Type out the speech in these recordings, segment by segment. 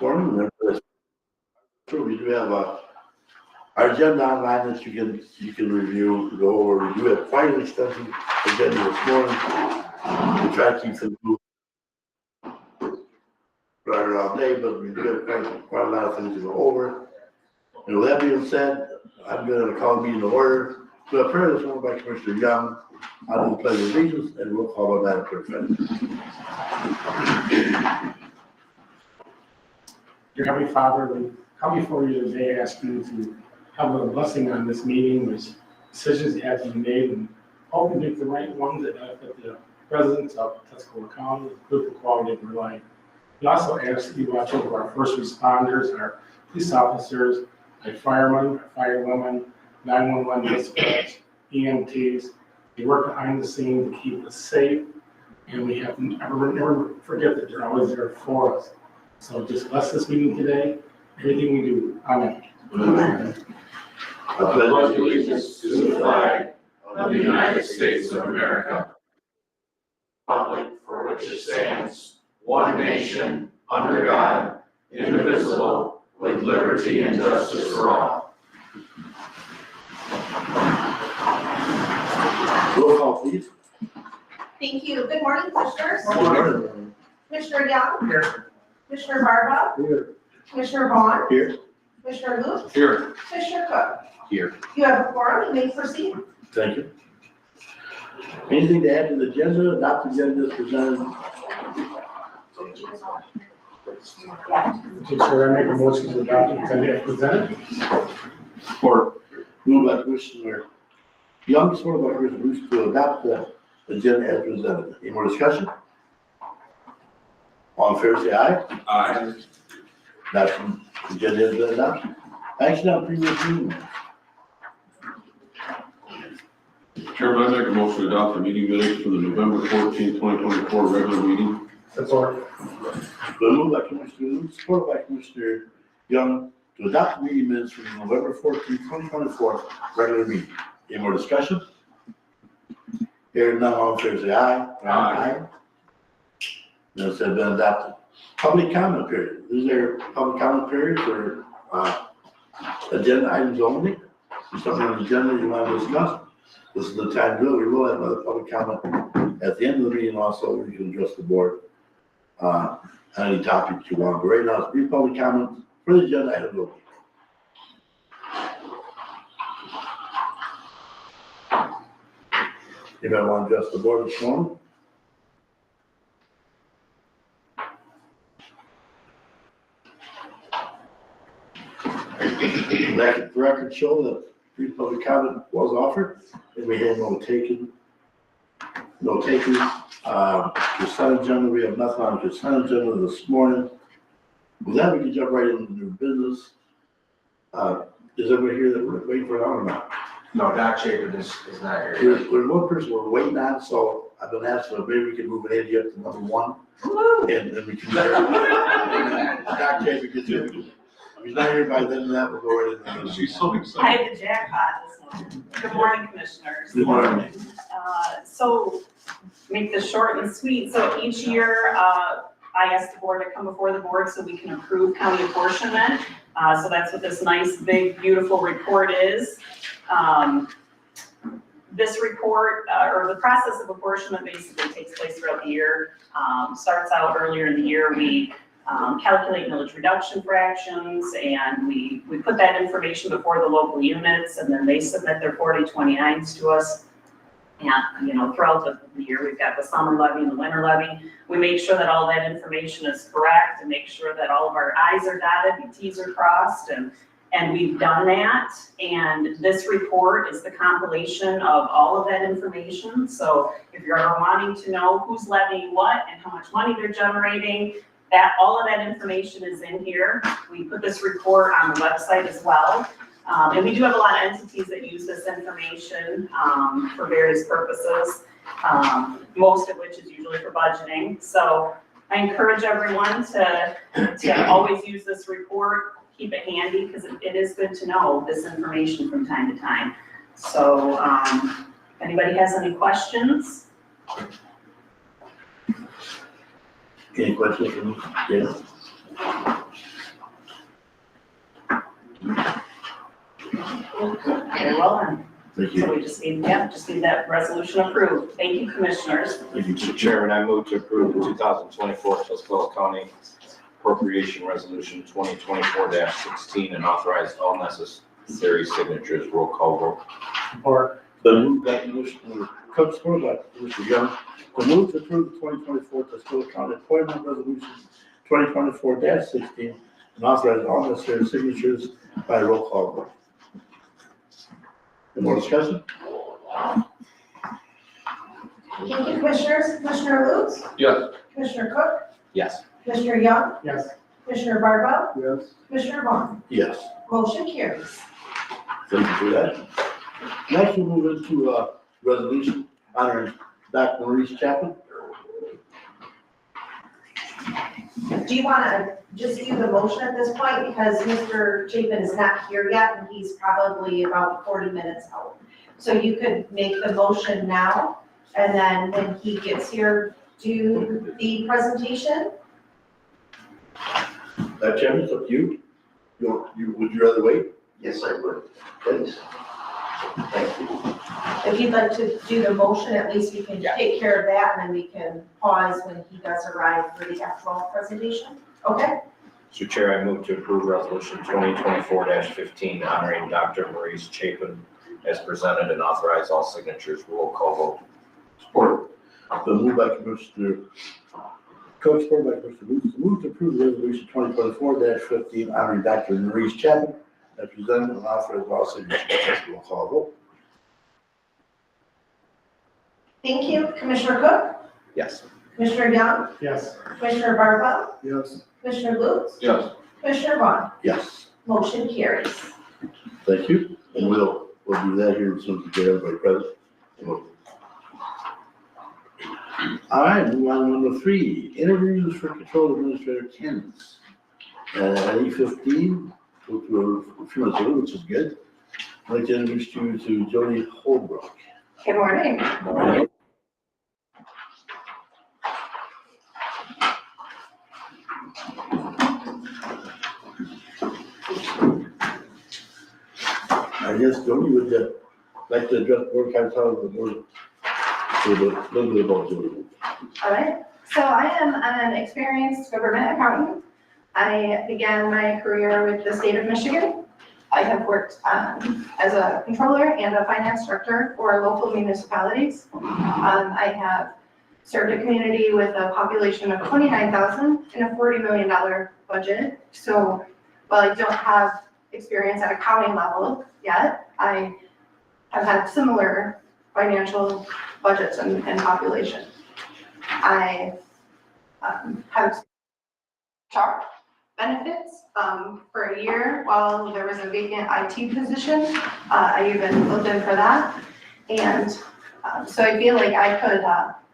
morning. And true, we do have our agenda online that you can review, go over. We do have quite an extensive agenda this morning. We try to keep things moving right around day, but we do have quite a lot of things to go over. And with that being said, I'm going to call the meeting to order. So a prayer this morning by Commissioner Young. I do the pledge of allegiance and we'll call on Madam Clerk. Dear Heavenly Father, we come before you today asking you to have a blessing on this meeting, which decisions have to be made, and hope you make the right ones that benefit the residents of Tuscola County, improve the quality of their life. We also ask that you watch over our first responders, our police officers, our firemen, our firewomen, 911 dispatch, EMTs. They work behind the scenes to keep us safe, and we have to never forget that they're always there for us. So just bless this meeting today, everything we do. Amen. I pledge allegiance to the flag of the United States of America, republic for which it stands, one nation, under God, indivisible, with liberty and justice for all. Roll call, please. Thank you. Good morning, Commissioners. Good morning. Commissioner Young. Here. Commissioner Barba. Here. Commissioner Vaughn. Here. Commissioner Luke. Here. Commissioner Cook. Here. You have a quorum. You may proceed. Thank you. Anything to add to the agenda? Adopt the agenda as presented. Chair, I make a motion to adopt the agenda as presented. Support. Moved by Commissioner Young, supported by Commissioner Bruce to adopt the agenda as presented. Any more discussion? All in favor, say aye. Aye. Adoption agenda has been adopted. Action on previous meeting. Chairman, I make a motion to adopt the meeting minutes for the November 14, 2024 regular meeting. Support. Been moved by Commissioner Luke, supported by Commissioner Young to adopt the meeting minutes from the November 14, 2024 regular meeting. Any more discussion? Hearing none, all in favor, say aye. Aye. Minutes have been adopted. Public comment period. Is there public comment period for agenda items only? Is something on the agenda you want to discuss? This is the time to do it. We will have another public comment at the end of the meeting also, where you can address the board on any topic you want. But right now, it's brief public comment for the agenda items only. Anybody want to address the board this morning? Let the record show that brief public comment was offered, and we had no takers. Consent agenda, we have nothing on consent agenda this morning. With that, we can jump right into new business. Is everybody here that we're waiting for an hour or not? No, Doc Shaver is not here. There's one person we're waiting on, so I've been asking if maybe we can move Andy up to number one. And then we can. Doc Shaver gets here. If he's not here by then, that will go right in. She's so I excited. had the jackpot this morning. Good morning, Commissioners. Good morning. So, make this short and sweet. So each year, I ask the board to come before the board so we can approve county apportionment. So that's what this nice, big, beautiful report is. This report, or the process of apportionment basically takes place throughout the year. Starts out earlier in the year, we calculate millage reduction fractions, and we put that information before the local units, and then they submit their 4029s to us. And, throughout the year, we've got the summer levy and the winter levy. We make sure that all that information is correct and make sure that all of our I's are dotted and T's are crossed, and we've done that. And this report is the compilation of all of that information. So if you're ever wanting to know who's levying what and how much money they're generating, all of that information is in here. We put this report on the website as well. And we do have a lot of entities that use this information for various purposes, most of which is usually for budgeting. So I encourage everyone to always use this report, keep it handy, because it is good to know this information from time to time. So if anybody has any questions? Any questions from you? Yeah. Very well then. Thank you. So we just need that resolution approved. Thank you, commissioners. Thank you. Mr. Chairman, I move to approve the 2024 Tuscola County Appropriation Resolution 2024-16 and authorize all necessary signatures. Roll call vote. Support. The move by Commissioner Cook, support by Commissioner Young, to move to approve the 2024 Tuscola County Appointment Resolution 2024-16 and authorize all necessary signatures by roll call vote. Any more discussion? Thank you, commissioners. Commissioner Lutz, Yes. Commissioner Cook, Yes. Commissioner Young, Yes. Commissioner Barbell, Yes. Commissioner Vaughn. Yes. Motion carries. Thank you for that. Next, we'll move into a resolution honoring Dr. Maurice Chapman. Do you want to just do the motion at this point, because Mr. Chapin is not here yet, and he's probably about 40 minutes out. So you could make the motion now, and then when he gets here, do the presentation. Chapman, it's up to you. Would you rather wait? Yes, I would, please. Thank you. If you'd like to do the motion, at least we can Yeah. take care of that, and then we can pause when he does arrive for the actual presentation. Okay? Mr. Chair, I move to approve Resolution 2024-15 honoring Dr. Maurice Chapin as presented and authorize all signatures. Roll call vote. Support. The move by Commissioner Cook, support by Commissioner Booth, to move to approve resolution 2024-15 honoring Dr. Maurice Chapman as presented and authorized all signatures. Roll call vote. Thank you. Commissioner Cook, Yes. Commissioner Young, Yes. Commissioner Barbell, Yes. Commissioner Lutz, Yes. Commissioner Vaughn. Yes. Motion carries. Thank you. And we'll do that here as soon as we get everybody present. All right, move on to number 3, interviews for Control Administrator candidates. At 8:15, which we're a few minutes early, which is good. I'd like to introduce you to Jody Holbrook. Good morning. I guess Jody would like to address board council of the board with a little bit about Jody. All right, so I am an experienced government accountant. I began my career with the state of Michigan. I have worked as a controller and a finance director for local municipalities. I have served a community with a population of 29,000 and a $40 million budget. So while I don't have experience at a county level yet, I have had similar financial budgets and population. I have charged benefits for a year while there was a vacant IT position. I even looked in for that. And so I feel like I could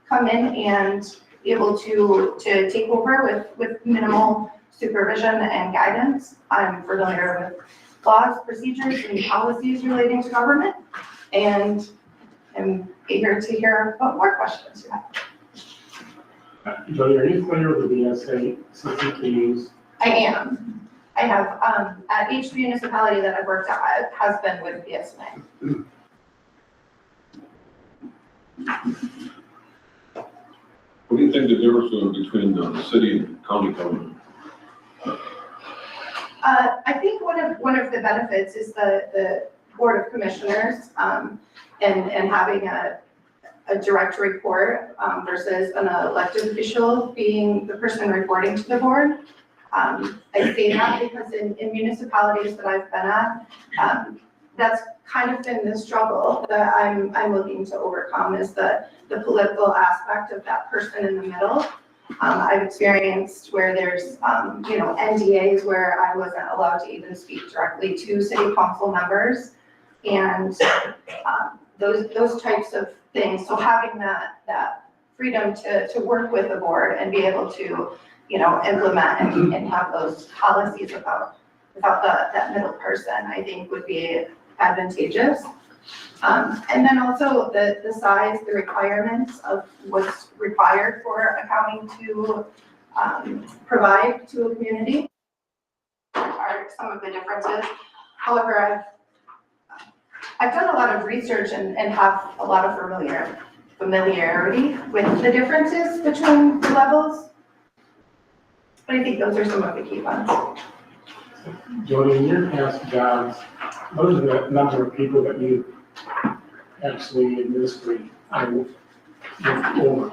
come in and be able to take over with minimal supervision and guidance. I'm familiar with laws, procedures, and policies relating to government, and I'm eager to hear what more questions you have. Jody, are you familiar with the BSA system we use? I am. I have, at each municipality that I've worked at has been with BSNA. What do you think the difference is between the city and county government? I think one of the benefits is the Board of Commissioners, and having a direct report, versus an elected official being the person reporting to the board. I say that because in municipalities that I've been at, that's kind of been the struggle that I'm looking to overcome, is the political aspect of that person in the middle. I've experienced where there's, NDAs where I wasn't allowed to even speak directly to city council members, and those types of things. So having that freedom to work with the board and be able to, implement and have those policies without that middle person, I think would be advantageous. And then also the size, the requirements of what's required for accounting to provide to a community are some of the differences. However, I've done a lot of research and have a lot of familiarity with the differences between the levels. But I think those are some of the key ones. Jody, in your past jobs, what is the number of people that you actually administer over?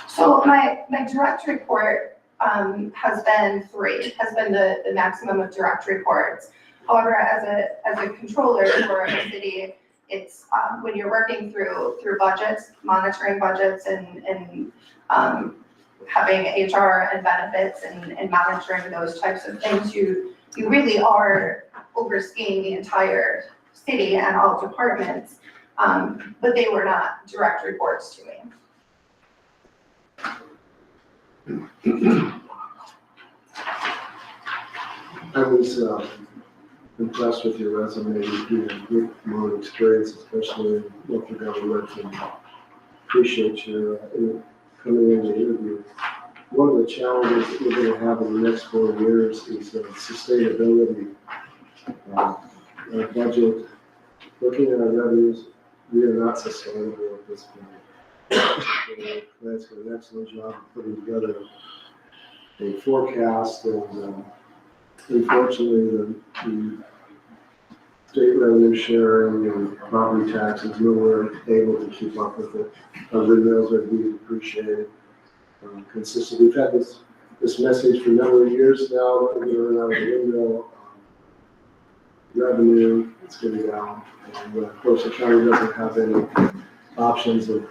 So my direct report has been 3, has been the maximum of direct reports. However, as a controller for a city, it's when you're working through budgets, monitoring budgets and having HR and benefits and monitoring those types of things, you really are overseeing the entire city and all departments, but they were not direct reports to me. I was impressed with your resume. You have great amount of experience, especially in local government, and appreciate your coming in the interview. One of the challenges that we're going to have in the next 4 years is sustainability. Our budget, looking at our revenues, we are not sustainable at this point. That's got an excellent job of putting together a forecast, and unfortunately, the state revenue sharing and property taxes, we weren't able to keep up with it. Our renewals are being appreciated consistently. We've had this message for a number of years now, that we're going to run out of the window. Revenue is going down, and of course, the county doesn't have any options of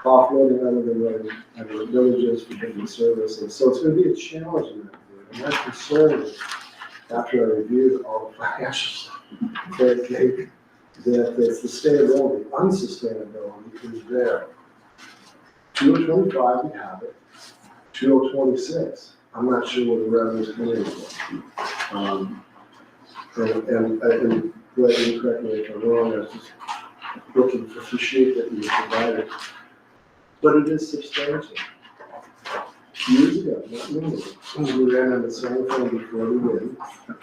offloading other than running our villages for different services. So it's going to be a challenge in that field. And my concern is, after I reviewed all the financials, that the sustainability, unsustainability is there. 2025, we have it. 2026, I'm not sure where the revenue is coming from. And Blake, correct me if I'm wrong, I was just looking for the sheet that you provided. But it is substantial. Years ago, not many, we ran on the same thing before the win,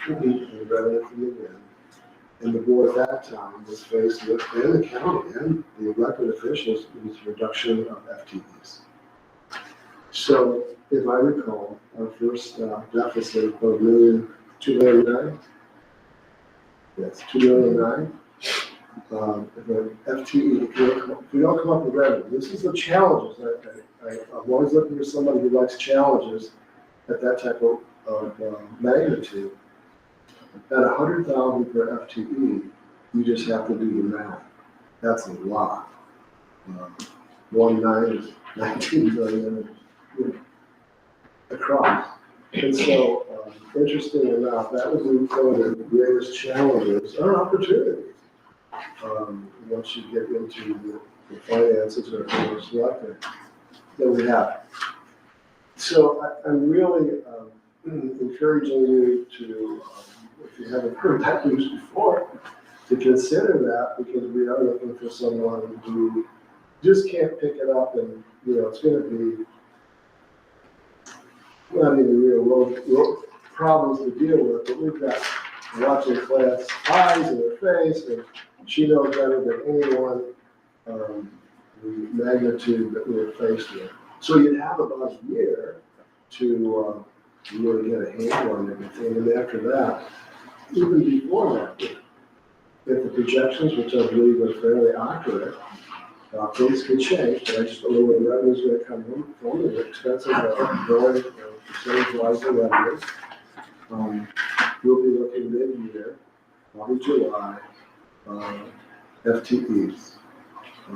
and we ran it from the win. And the board at that time was faced with, and the county and the elected officials, with reduction of FTEs. So if I recall, our first deficit of $1,209,000. Yes, $2,009,000. If an FTE, if we don't come up with revenue, this is the challenges. I'm always looking for somebody who likes challenges at that type of magnitude. At $100,000 per FTE, you just have to do the math. That's a lot. 1.9 is 19 million across. And so, interesting enough, that was one of the greatest challenges or opportunities. Once you get into the finances or selected that we have. So I'm really encouraging you to, if you haven't heard that news before, to consider that, because we are looking for someone who just can't pick it up, and it's going to be not even real world problems to deal with, but we've got watching class eyes in her face, and she knows better than anyone the magnitude that we're faced with. So you'd have about a year to really get a handle on everything, and after that, even before that, if the projections, which I believe are fairly accurate, things could change, but I just don't know where the revenue is going to come from. The expenses are growing percentage-wise in revenue. We'll be looking mid-year, probably July, FTEs. I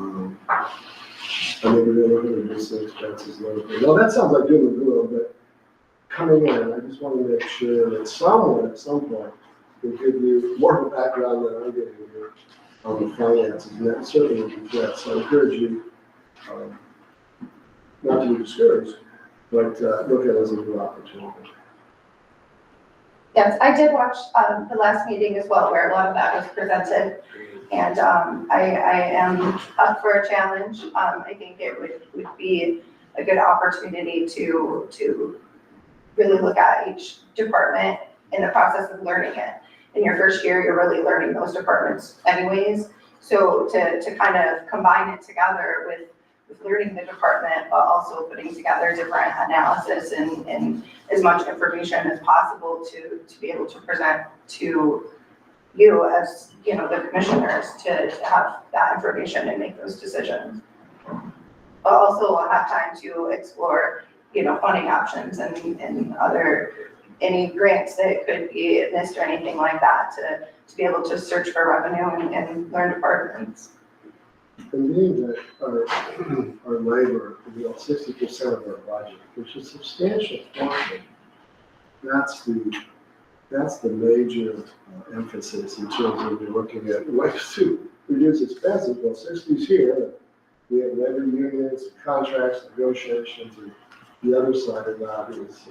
mean, we're looking at reduce the expenses a little bit. Well, that sounds like doom and gloom, but coming in, I just want to make sure that someone at some point will give you more of a background than I'm giving you on the finances, and that certainly would be that. So I encourage you not to be discouraged, but look at it as a new opportunity. Yes, I did watch the last meeting as well, where a lot of that was presented. And I am up for a challenge. I think it would be a good opportunity to really look at each department in the process of learning it. in your first year, you're really learning those departments anyways. So to kind of combine it together with learning the department, but also putting together different analysis and as much information as possible to be able to present to you as, the commissioners to have that information and make those decisions. But also we'll have time to explore, funding options and any grants that could be missed or anything like that to be able to search for revenue and learn departments. And being that our labor, 60% of our budget, which is substantial portion, that's the major emphasis in terms of you're looking at ways to reduce expenses. Well, 60's here. We have labor unions, contracts, negotiations, and the other side of that is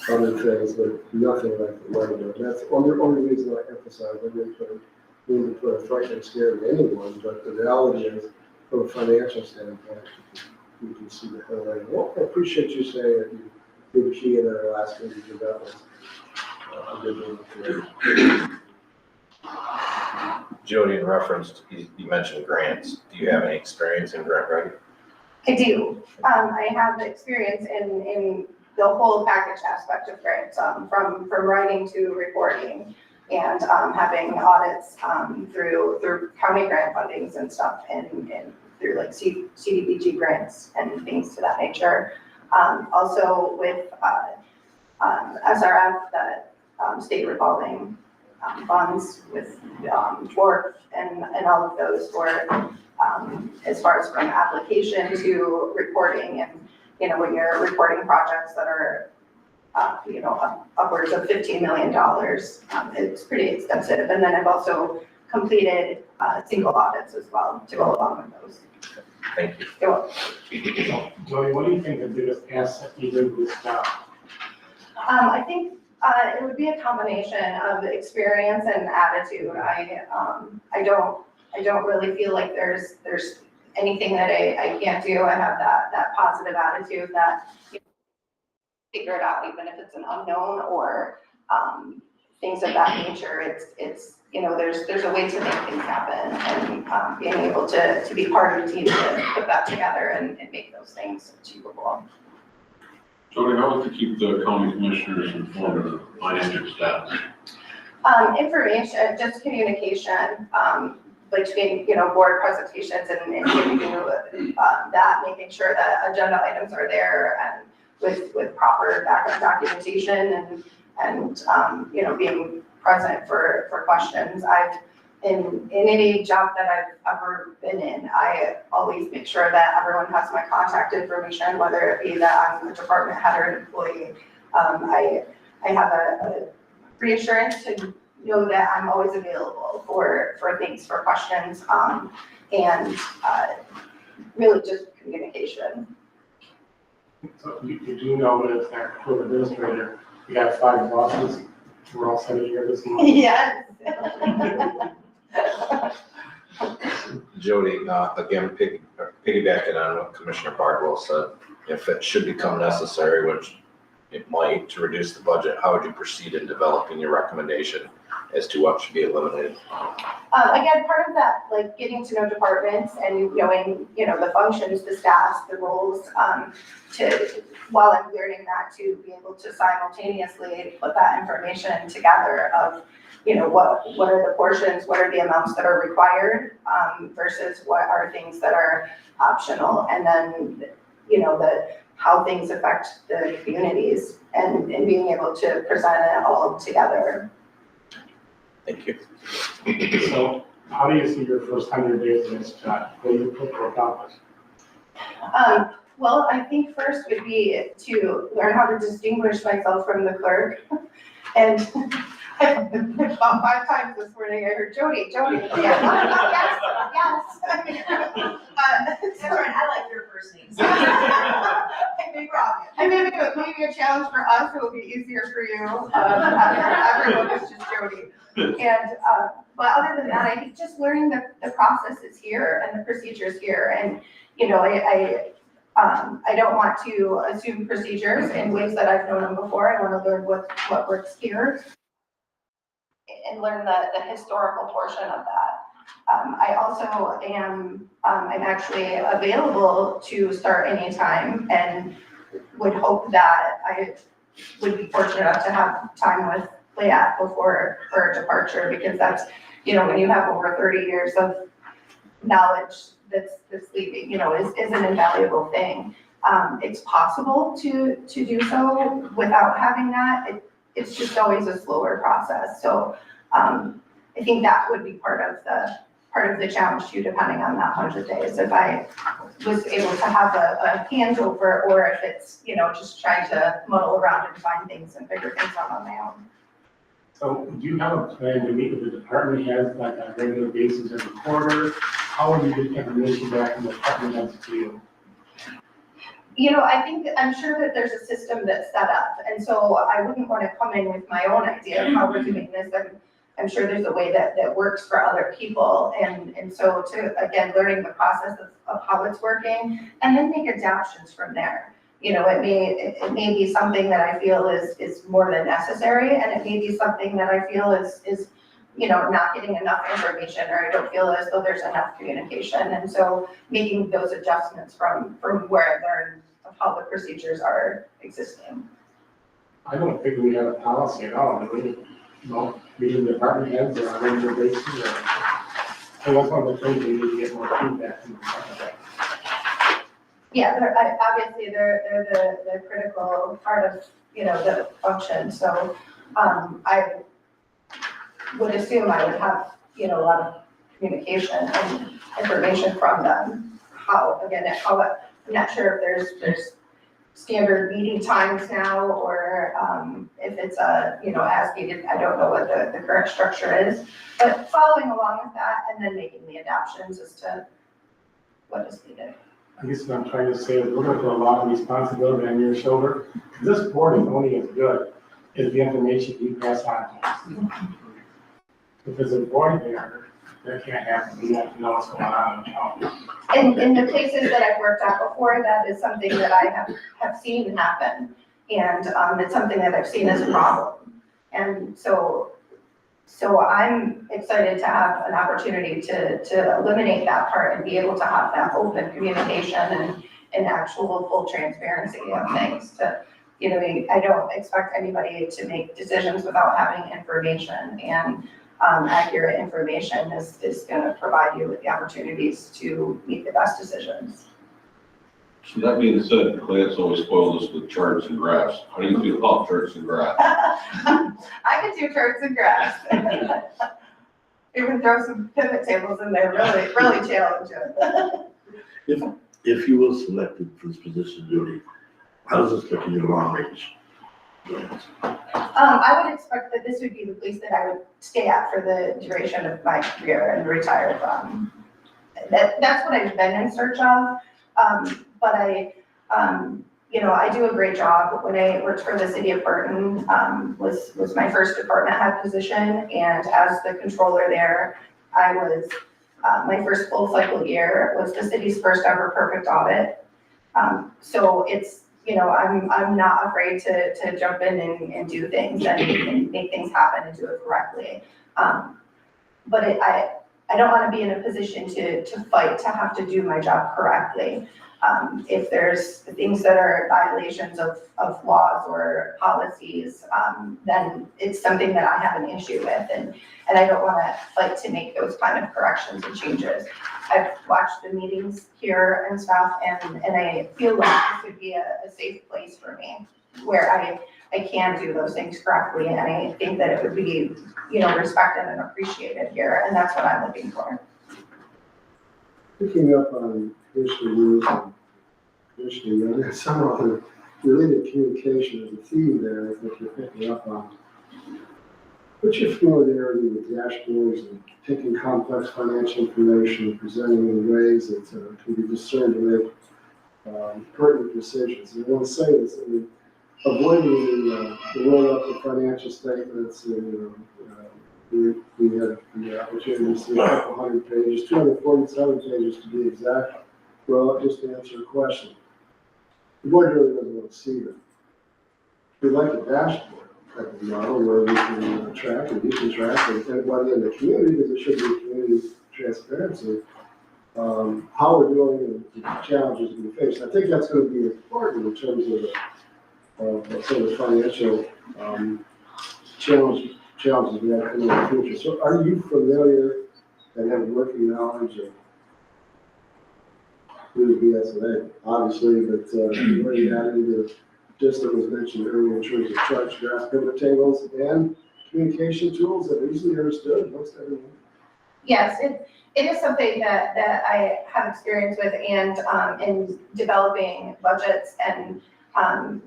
other things, but nothing like the labor. That's the only reason I emphasize. I didn't put a frightening scare in anyone, but the reality is, from a financial standpoint, you can see the headline. Well, I appreciate you saying that you did key in our last meeting, that was a good one. Jody, in reference, you mentioned grants. Do you have any experience in grant writing? I do. I have experience in the whole package aspect of grants, from writing to reporting and having audits through county grant fundings and stuff and through like CDBG grants and things to that nature. Also with SRF, the state revolving funds with DWRF and all of those for as far as from application to reporting and, when you're reporting projects that are, upwards of $15 million, it's pretty extensive. And then I've also completed single audits as well to go along with those. Thank you. You're welcome. Joey, what do you think the biggest asset you do with this job? I think it would be a combination of experience and attitude. I don't really feel like there's anything that I can't do. I have that positive attitude that figure it out, even if it's an unknown or things of that nature. It's there's a way to make things happen, and being able to be part of the team to put that together and make those things achievable. Jody, how would you keep the county commissioners informed of the financial status? Information, just communication, between, board presentations and giving you that, making sure that agenda items are there and with proper backup documentation and being present for questions. In any job that I've ever been in, I always make sure that everyone has my contact information, whether it be that I'm a department head or an employee. I have a reassurance to know that I'm always available for things, for questions, and really just communication. So you do know that as our court administrator, you got 5 bosses. We're all sitting here this morning. Yes. Jody, again, piggybacking on what Commissioner Bardwell said, if it should become necessary, which it might, to reduce the budget, how would you proceed in developing your recommendation as to what should be eliminated? Again, part of that, like getting to know departments and knowing, the functions, the staffs, the roles, while I'm learning that, to be able to simultaneously put that information together of, what are the portions, what are the amounts that are required, versus what are things that are optional, and then, how things affect the communities and being able to present it all together. Thank you. So how do you see your first 100 days in this job? What do you hope to accomplish? Well, I think first would be to learn how to distinguish myself from the clerk. And about 5 times this morning, I heard Jody, yeah, yes. Cameron, I like your first names. I think it may be a challenge for us, it will be easier for you. Everyone is just Jody. And, but other than that, I think just learning the processes here and the procedures here. And, I don't want to assume procedures in ways that I've known them before. I want to learn what works here and learn the historical portion of that. I also am, I'm actually available to start anytime and would hope that I would be fortunate enough to have time with Leah before her departure, because that's, you know, when you have over 30 years of knowledge that's leaving, you know, is an invaluable thing. It's possible to do so without having that. It's just always a slower process. So I think that would be part of the challenge too, depending on that 100 days. If I was able to have a handover, or if it's, you know, just trying to muddle around and find things and figure things out on my own. So do you have a plan to meet with the department heads like on a regular basis every quarter? How would you get information back from the department heads to you? You know, I'm sure that there's a system that's set up, and so I wouldn't want to come in with my own idea of how we're doing this. I'm sure there's a way that works for other people, and so again, learning the process of how it's working, and then make adaptations from there. You know, it may be something that I feel is more than necessary, and it may be something that I feel is you know, not getting enough information, or I don't feel as though there's enough communication, and so making those adjustments from where I learned of how the procedures are existing. I don't think we have a policy at all, do we? No, meeting the department heads or on a regular basis, or, so that's one of the things we need to get more feedback from the department heads. Yeah, obviously they're the critical part of, you know, the function, so I would assume I would have, you know, a lot of communication and information from them. I'm not sure if there's standard meeting times now, or if it's you know, as needed. I don't know what the current structure is, but following along with that and then making the adaptations as to what is needed. I guess what I'm trying to say is we're going to put a lot of responsibility on your shoulder, because this board is only as good as the information you pass on to us. If there's a void there, that can't happen. We have to know what's going on and how. And in the places that I've worked at before, that is something that I have seen happen. And it's something that I've seen as a problem. And so I'm excited to have an opportunity to eliminate that part and be able to have that open communication and actual full transparency of things. To, you know, I don't expect anybody to make decisions without having information, and accurate information is going to provide you with the opportunities to make the best decisions. So that being said, Clay's always spoiled us with charts and graphs. How do you feel about charts and graphs? I could do charts and graphs. Even throw some pivot tables in there, really challenge it. If you were selected for this position, Judy, how does this look in your long range? I would expect that this would be the place that I would stay at for the duration of my career and retire from. That's what I've been in search of. But you know, I do a great job. When I worked for the city of Burton, was my first department head position, and as the controller there, I was my first full cycle year was the city's first ever perfect audit. So it's, you know, I'm not afraid to jump in and do things and make things happen and do it correctly. But I don't want to be in a position to fight to have to do my job correctly. If there's things that are violations of laws or policies, then it's something that I have an issue with, and I don't want to fight to make those kind of corrections and changes. I've watched the meetings here and stuff, and I feel like this would be a safe place for me, where I can do those things correctly, and I think that it would be, you know, respected and appreciated here, and that's what I'm looking for. Picking up on Commissioner Lewis and Commissioner Young, and some other related communication is a theme there that you're picking up on. What's your familiarity with dashboards and taking complex financial information and presenting it in ways that can be discerned to make pertinent decisions? And I want to say this, I mean, avoiding the roll-up of financial statements, and we had the opportunity to see a couple hundred pages, 247 pages to be exact. Well, just to answer a question. The board really doesn't want to see that. We'd like a dashboard type of model where we can track and you can track and whether in the community, because it should be community transparency, how we're doing and the challenges we face. I think that's going to be important in terms of some of the financial challenges we have in the future. So are you familiar and have working knowledge of who the BSNA, obviously, but where you got into just that was mentioned earlier in terms of charts, graphs, pivot tables, and communication tools that are easily understood most everyone? Yes, it is something that I have experience with and in developing budgets and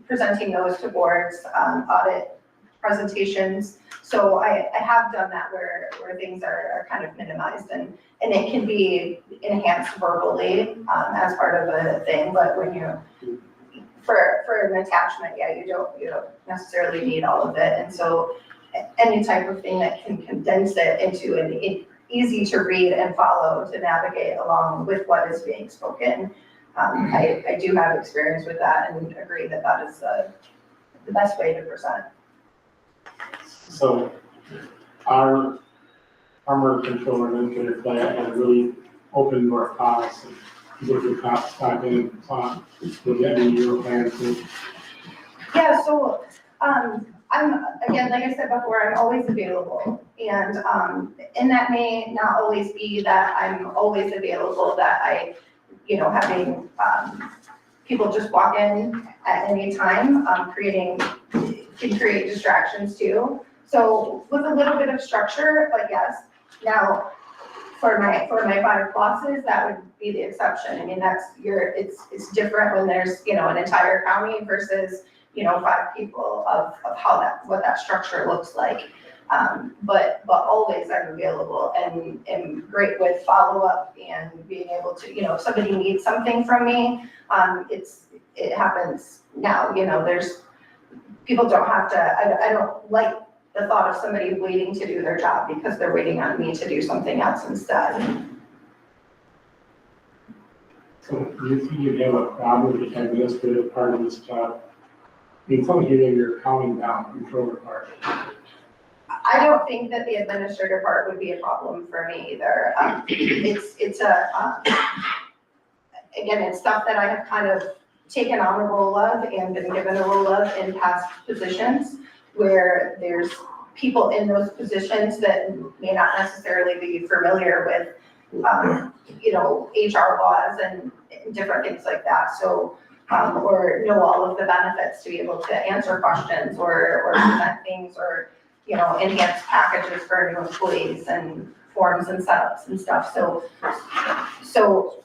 presenting those to boards, audit presentations. So I have done that where things are kind of minimized and it can be enhanced verbally as part of a thing, but when you, for an attachment, yeah, you don't necessarily need all of it. And so any type of thing that can condense it into an easy to read and follow to navigate along with what is being spoken. I do have experience with that and agree that that is the best way to present. So our armor controller and engineer plant had a really open door policy. People could stop in and talk, look at your plans. Yeah, so I'm, again, like I said before, I'm always available. And that may not always be that I'm always available, that I, having people just walk in at any time, can create distractions too. So with a little bit of structure, but yes. Now, for my 5 bosses, that would be the exception. I mean, it's different when there's, an entire county versus, 5 people of what that structure looks like. But always I'm available and am great with follow-up and being able to, if somebody needs something from me, it happens now, there's, people don't have to, I don't like the thought of somebody waiting to do their job because they're waiting on me to do something else instead. So do you think you have a problem with the administrative part of this job? I mean, some here you're counting down controller part. I don't think that the administrative part would be a problem for me either. Again, it's stuff that I have kind of taken on a role of and been given a role of in past positions where there's people in those positions that may not necessarily be familiar with, HR laws and different things like that. So, or know all of the benefits to be able to answer questions or present things or, enhance packages for new employees and forms and setups and stuff. So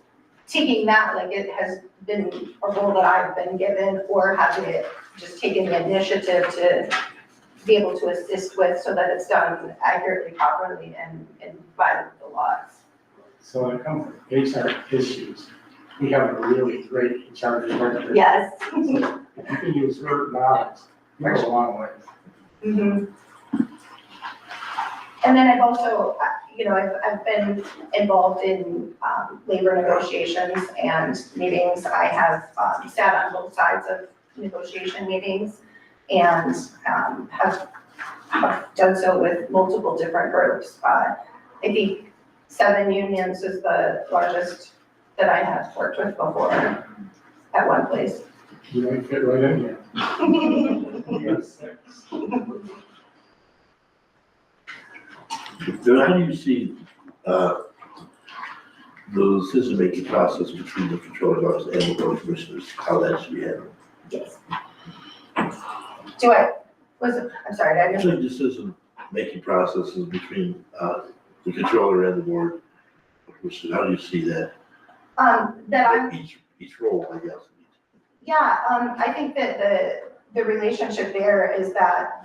taking that, like it has been a role that I've been given or having it just taken the initiative to be able to assist with so that it's done accurately, properly, and by the laws. So when it comes to HR issues, we have a really great HR department. Yes. If you can use her knowledge, you go a long way. Mhm. And then I've also, I've been involved in labor negotiations and meetings. I have sat on both sides of negotiation meetings and have done so with multiple different groups. I think 7 unions is the largest that I have worked with before at one place. You might fit right in here. Yes. How do you see, the decision-making process between the controller's office and the board of commissioners, how that should be handled? Yes. I'm sorry, I didn't. Actually, decision-making processes between, the controller and the board of commissioners, how do you see that? That I'm Each role, I guess. Yeah, I think that the relationship there is that,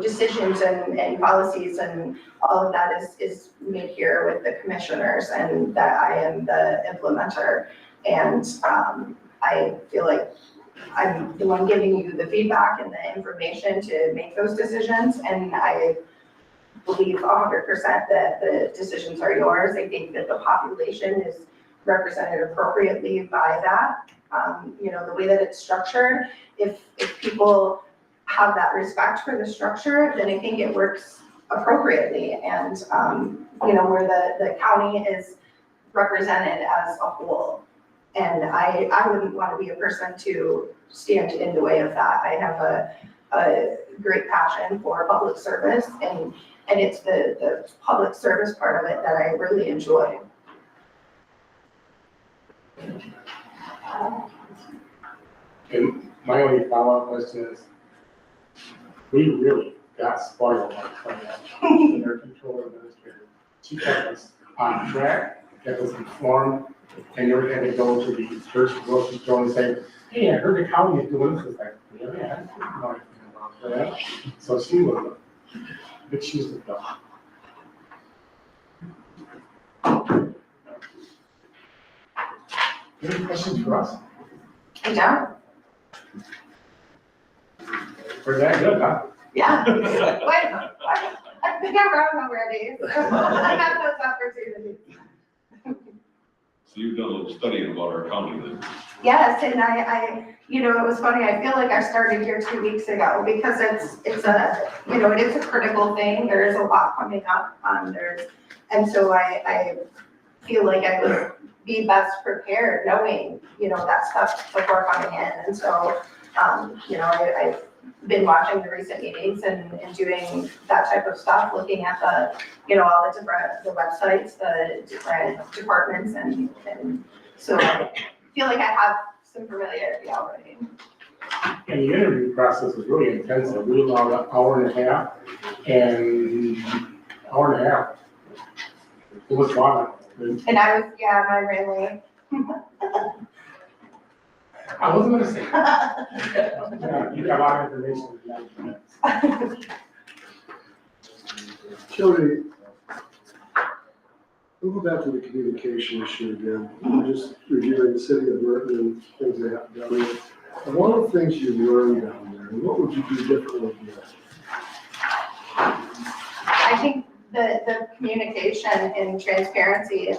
decisions and policies and all of that is made here with the commissioners and that I am the implementer. And I feel like I'm the one giving you the feedback and the information to make those decisions. And I believe 100% that the decisions are yours. I think that the population is represented appropriately by that. you know, the way that it's structured, if people have that respect for the structure, then I think it works appropriately. And, you know, where the county is represented as a whole. And I wouldn't want to be a person to stand in the way of that. I have a great passion for public service, and it's the public service part of it that I really enjoy. And my only follow-up question is, we really got spoiled by that, in our control administrator. She kept us on track, kept us informed, and never had to go to the first grocery store and say, hey, I heard the county is doing this. It's like, really, I didn't know anything about that. So she was a big shoes to fill. Any questions for us? I don't. We're that good, huh? Yeah. Wait, I've been around already. I have those opportunities. So you've done a little studying about our county then? Yes, and I, you know, it was funny, I feel like I started here 2 weeks ago because it's a, you know, it is a critical thing. There is a lot coming up. And so I feel like I would be best prepared knowing, you know, that stuff before coming in. And so, you know, I've been watching the recent meetings and doing that type of stuff, looking at the, you know, all the websites, the different departments, and so I feel like I have some familiarity already. And the interview process was really intensive. We allowed an hour and a half, It was fun. And I was, yeah, my really. I wasn't gonna say. Yeah, you got a lot of information in 90 minutes. Jody, we'll go back to the communication issue again. We're just reviewing the city of Merton and things they have done. And one of the things you learned down there, and what would you do differently here? I think the communication and transparency,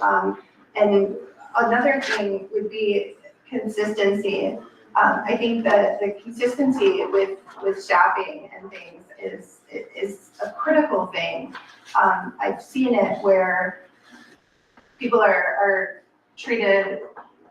and another thing would be consistency. I think that the consistency with staffing and things is a critical thing. I've seen it where people are treated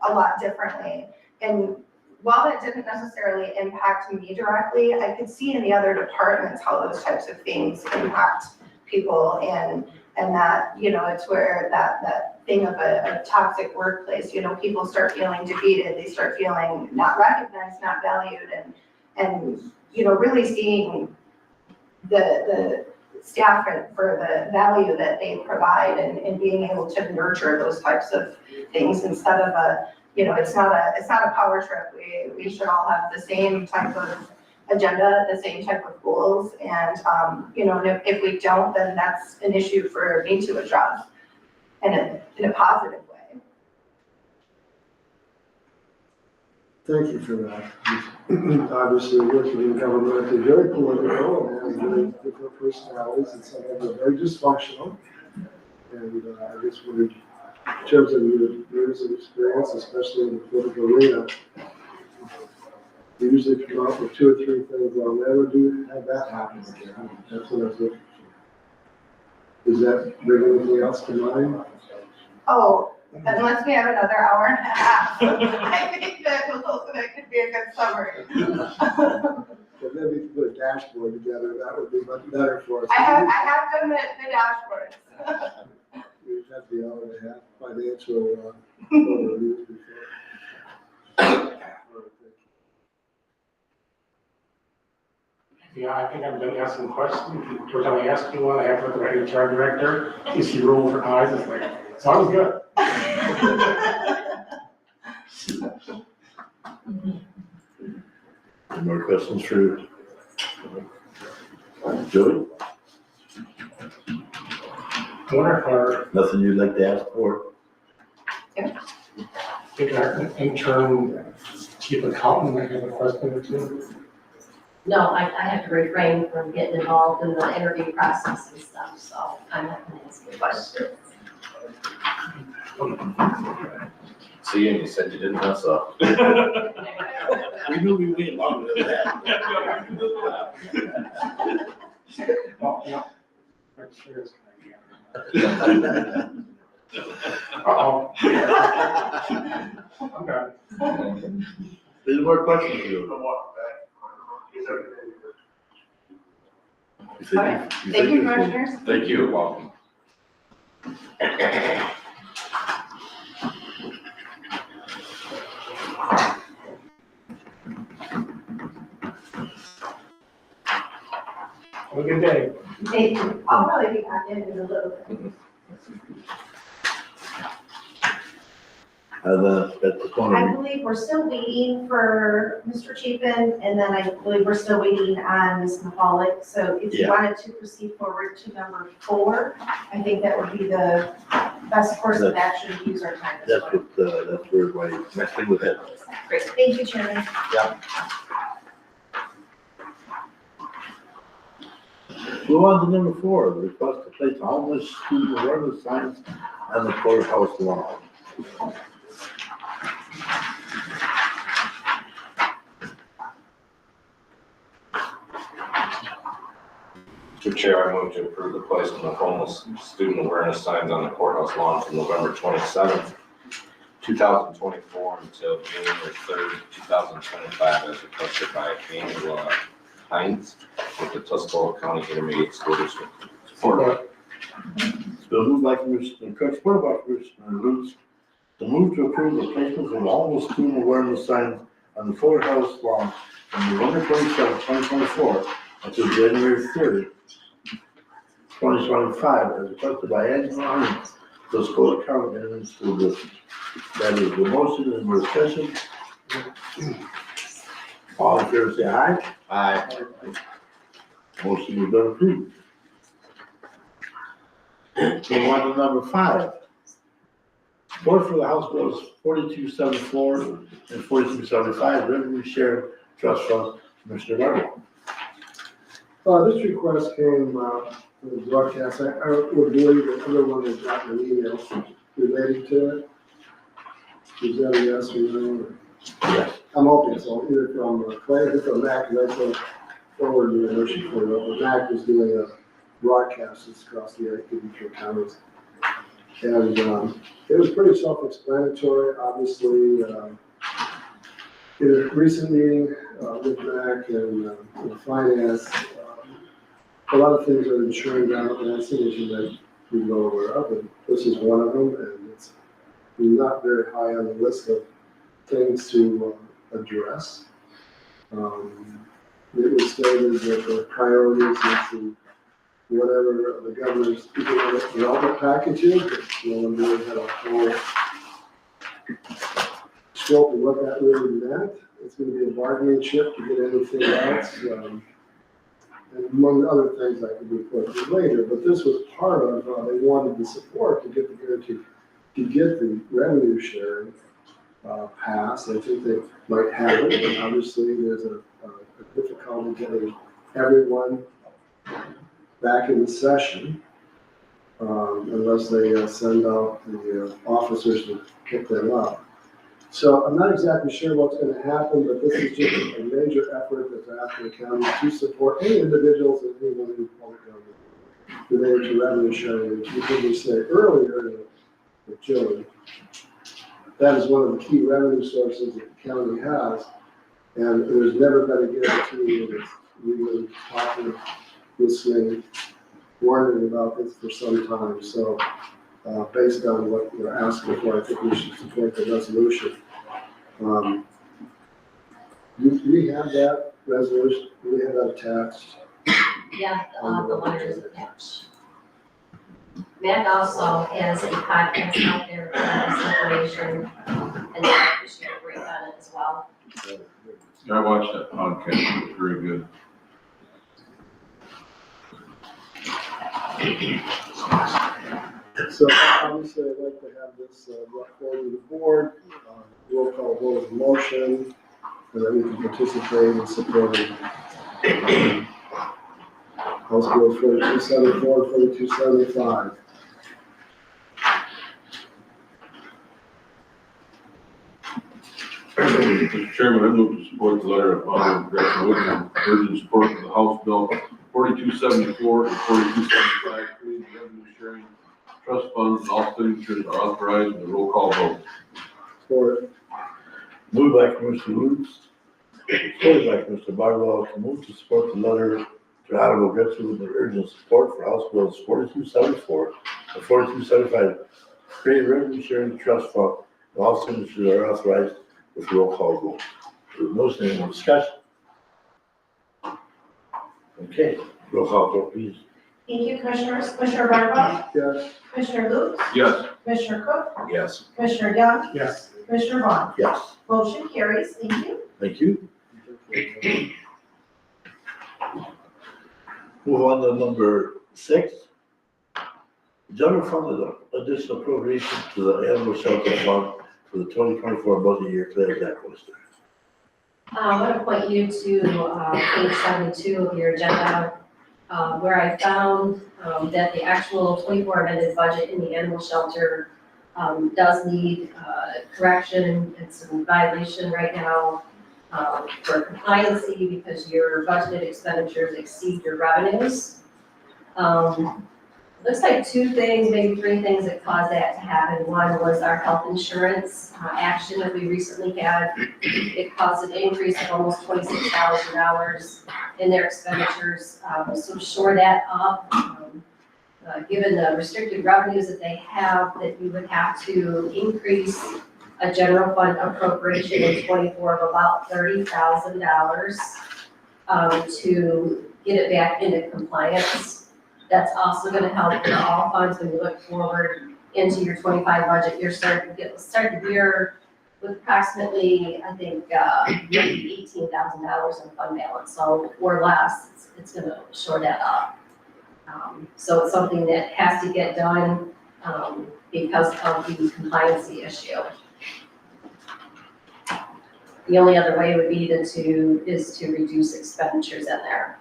a lot differently. And while that didn't necessarily impact me directly, I could see in the other departments how those types of things impact people, and that, you know, it's where that thing of a toxic workplace, you know, people start feeling defeated, they start feeling not recognized, not valued, and you know, really seeing the staff for the value that they provide, and being able to nurture those types of things instead of a, you know, it's not a power trip. We should all have the same type of agenda, the same type of goals, and you know, and if we don't, then that's an issue for me to address in a positive way. Thank you for that. Obviously, working in government is very political and has very different personalities, and some of them are very dysfunctional. And I guess in terms of your years of experience, especially in the political arena, we usually come up with 2 or 3 things. I'll never have that happen again. That's what I was looking for. Does that bring anything else to mind? Oh, unless we have another hour and a half, I think that could be a good summary. Well, maybe if you put a dashboard together, that would be much better for us. I have done the dashboards. We've had the hour and a half financial overviews before. Yeah, I think I'm gonna ask some questions. Every time I ask you one, I have to look at the HR director. If she rolls her eyes, it's like, so I was good. Any more questions for Jody? I wonder if our, Nothing you'd like to ask for? if our interim chief accountant might have a question or two. No, I have to refrain from getting involved in the interview process and stuff, so I'm not gonna ask you questions. See, and you said you didn't mess up. We knew we waited longer than that. Oh, yeah. My chair's kind Uh-oh. I'm done. Any more questions for you? You said Okay. you Thank you, said commissioners. Thank You're you. welcome. Have a good day. Thank you. I'll probably be back in a little bit. At the I corner, believe we're still waiting for Mr. Chapin, and then I believe we're still waiting on Ms. Mahalik. So if you Yeah. wanted to proceed forward to number 4, I think that would be the best course of action to use our time this that's morning. what, that's where my next thing was headed. Great, thank you, Chairman. Move on to number 4, the request to place homeless student awareness signs on the courthouse lawn. Mr. Chair, I move to approve the placement of homeless student awareness signs on the courthouse lawn from November 27th, 2024 until January 3rd, 2025, as requested by Angela Hines with the Tuscola County Intermediate School District. Support. It's been moved by Commissioner Cook, supported by Commissioner Roots, to move to approve the placement of homeless student awareness signs on the courthouse lawn from November 27th, 2024 until January 3rd, 2025, as requested by Angela Hines, the Tuscola County Intermediate School District. That is the motion and the discussion. All in favor, say aye. Aye. Motion has been approved. Move on to number 5. Support for the House Bills 4274 and 4275 Revenue Share Trust Fund, Commissioner Bartle. This request came, from the broadcast, I would believe that everyone has gotten an email related to it. Is that a yes or no? Yes. I'm hoping so, either from Clay or from Mac, and that's a forward university for it. Mac was doing a broadcast across the different counties. And it was pretty self-explanatory, obviously. In a recent meeting with Mac and finance, a lot of things are insuring down financing, as you might be well aware of, and this is one of them, and it's not very high on the list of things to address. It was stated that the priorities is to whatever the governor's economic development package is, but no one really had a whole scope of what that really meant. It's gonna be a bargaining chip to get anything else, and among other things I could report to you later, but this was part of, they wanted the support to get the guarantee, to get the revenue sharing passed. I think they might have it, but obviously there's a difficulty getting everyone back in the session, unless they send out the officers to pick them up. So I'm not exactly sure what's gonna happen, but this is just a major effort that's asking the county to support any individuals and anyone in public government related to revenue sharing. As you heard me say earlier with Joey, that is one of the key revenue sources that the county has. And there's never been a guarantee that we've been talking, listening, wondering about this for some time. So based on what you're asking for, I think we should support the resolution. Do we have that resolution? Do we have that attached? Yeah, the letter is attached. Matt also has a podcast out there for this information, and we should agree on it as well. I watched that podcast, it was very good. So obviously, I'd like to have this brought forward to the board, roll call vote of motion, and then we can participate in supporting House Bill 4274, 4275. Mr. Chairman, I move to support the letter of Gretchen Wood and urgent support of the House Bill 4274 and 4275, creating revenue sharing trust funds, and all signatures are authorized with a roll call vote. Support. Moved by Commissioner Roots, supported by Commissioner Barwell, to move to support the letter to Honorable Gretchen with the urgent support for House Bills 4274 and 4275, create a revenue sharing trust fund, and all signatures are authorized with roll call vote. There's no any more discussion. Okay, roll call vote, please. Thank you, Commissioners. Commissioner Barnwell, Yes. Commissioner Luke, Yes. Commissioner Cook, Yes. Commissioner Young, Yes. Commissioner Vaughn. Yes, Motion carries. Thank you. thank you. Move on to number 6. General fund additional appropriation to the animal shelter fund for the 2024 budget year. Claire, that was there. I want to point you to page 72 of your agenda, where I found that the actual 24 amended budget in the animal shelter does need correction. It's in violation right now for compliancy because your budgeted expenditures exceed your revenues. Looks like 2 things, maybe 3 things that caused that to happen. One was our health insurance action that we recently had. It caused an increase of almost $26,000 in their expenditures. So to shore that up, given the restricted revenues that they have, that you would have to increase a general fund appropriation in 24 of about $30,000 to get it back into compliance. That's also gonna help in all funds when you look forward into your 25 budget. You're starting to start the year with approximately, I think, maybe $18,000 in fund balance, so or less. It's gonna shore that up. So it's something that has to get done because of the compliancy issue. The only other way would be to reduce expenditures in there.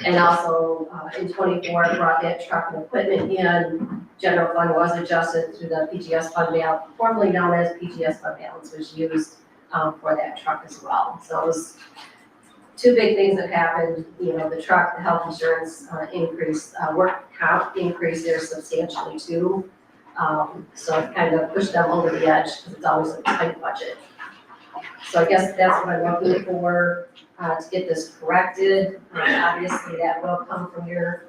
And also, in 24, brought that truck and equipment in. General fund was adjusted to the PGS fund balance, formerly known as PGS fund balance, was used for that truck as well. So it was 2 big things that happened. You know, the truck, the health insurance increase, work comp increased there substantially too. So it kind of pushed them over the edge because it's always a tight budget. So I guess that's what I'm looking for. To get this corrected. Obviously, that will come from your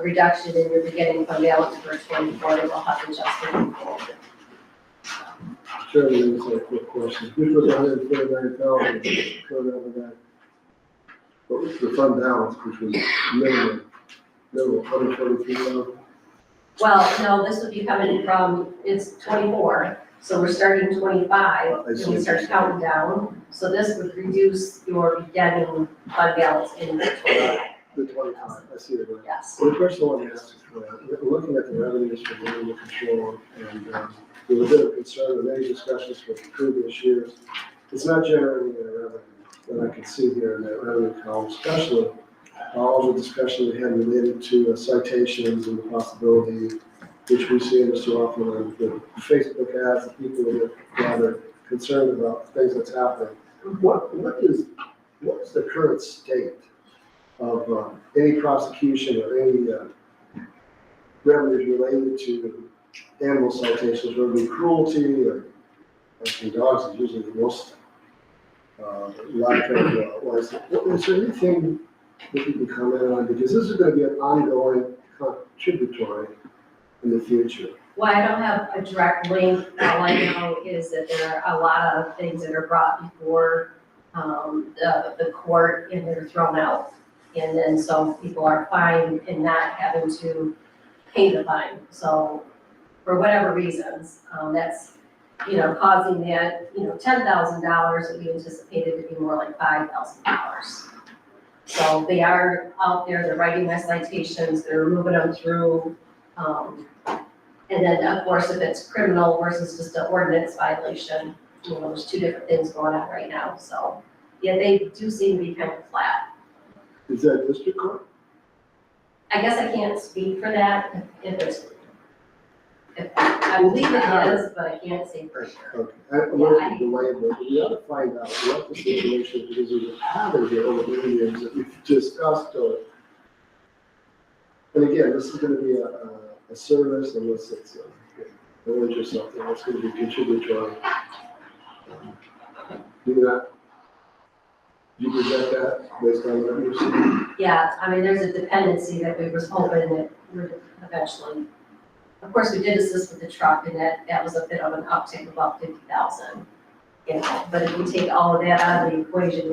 reduction in your beginning fund balance for 24 that will have adjusted going forward. Chairman, just a quick question. Which was 149,000, that. What was the fund balance, which was minimum 143,000? Well, no, this would be coming from, it's 24, so we're starting 25, and we start counting down. So this would reduce your beginning fund balance in 25. The 25, I see it right. Yes. Well, the first one I asked is, looking at the revenues for animal control, and there was a bit of concern with many discussions for previous years. It's not generating any revenue that I can see here in that revenue column, especially all the discussion we had related to citations and the possibility, which we see in so often on the Facebook ads, the people that gather concerned about things that's happening. What's the current state of any prosecution or any revenues related to animal citations, whether it be cruelty or actually dogs is usually the most lack of license. Is there anything that you can comment on? Because this is going to be an ongoing contributory in the future. Well, I don't have a direct link. All I know is that there are a lot of things that are brought before the court and they're thrown out. And then so people are fined and not having to pay the fine. So for whatever reasons, that's, causing that, $10,000 that we anticipated to be more like $5,000. So they are out there, they're writing their citations, they're moving them through. And then, of course, if it's criminal versus just an ordinance violation, there's 2 different things going on right now. So, yeah, they do seem to be kind of flat. Is that district court? I guess I can't speak for that if I believe it is, but I can't say for sure. Okay, I'm going to delay, but we ought to find out what the situation, because there's a pattern here over the years that we've discussed. And again, this is gonna be a service unless it's a village or something, that's gonna be contributory. Do that. You present that based on what you're seeing? Yeah, I mean, there's a dependency that we was hoping that would eventually, of course, we did assist with the truck and that was a bit of an uptick of about 50,000. You know, but if you take all of that out of the equation,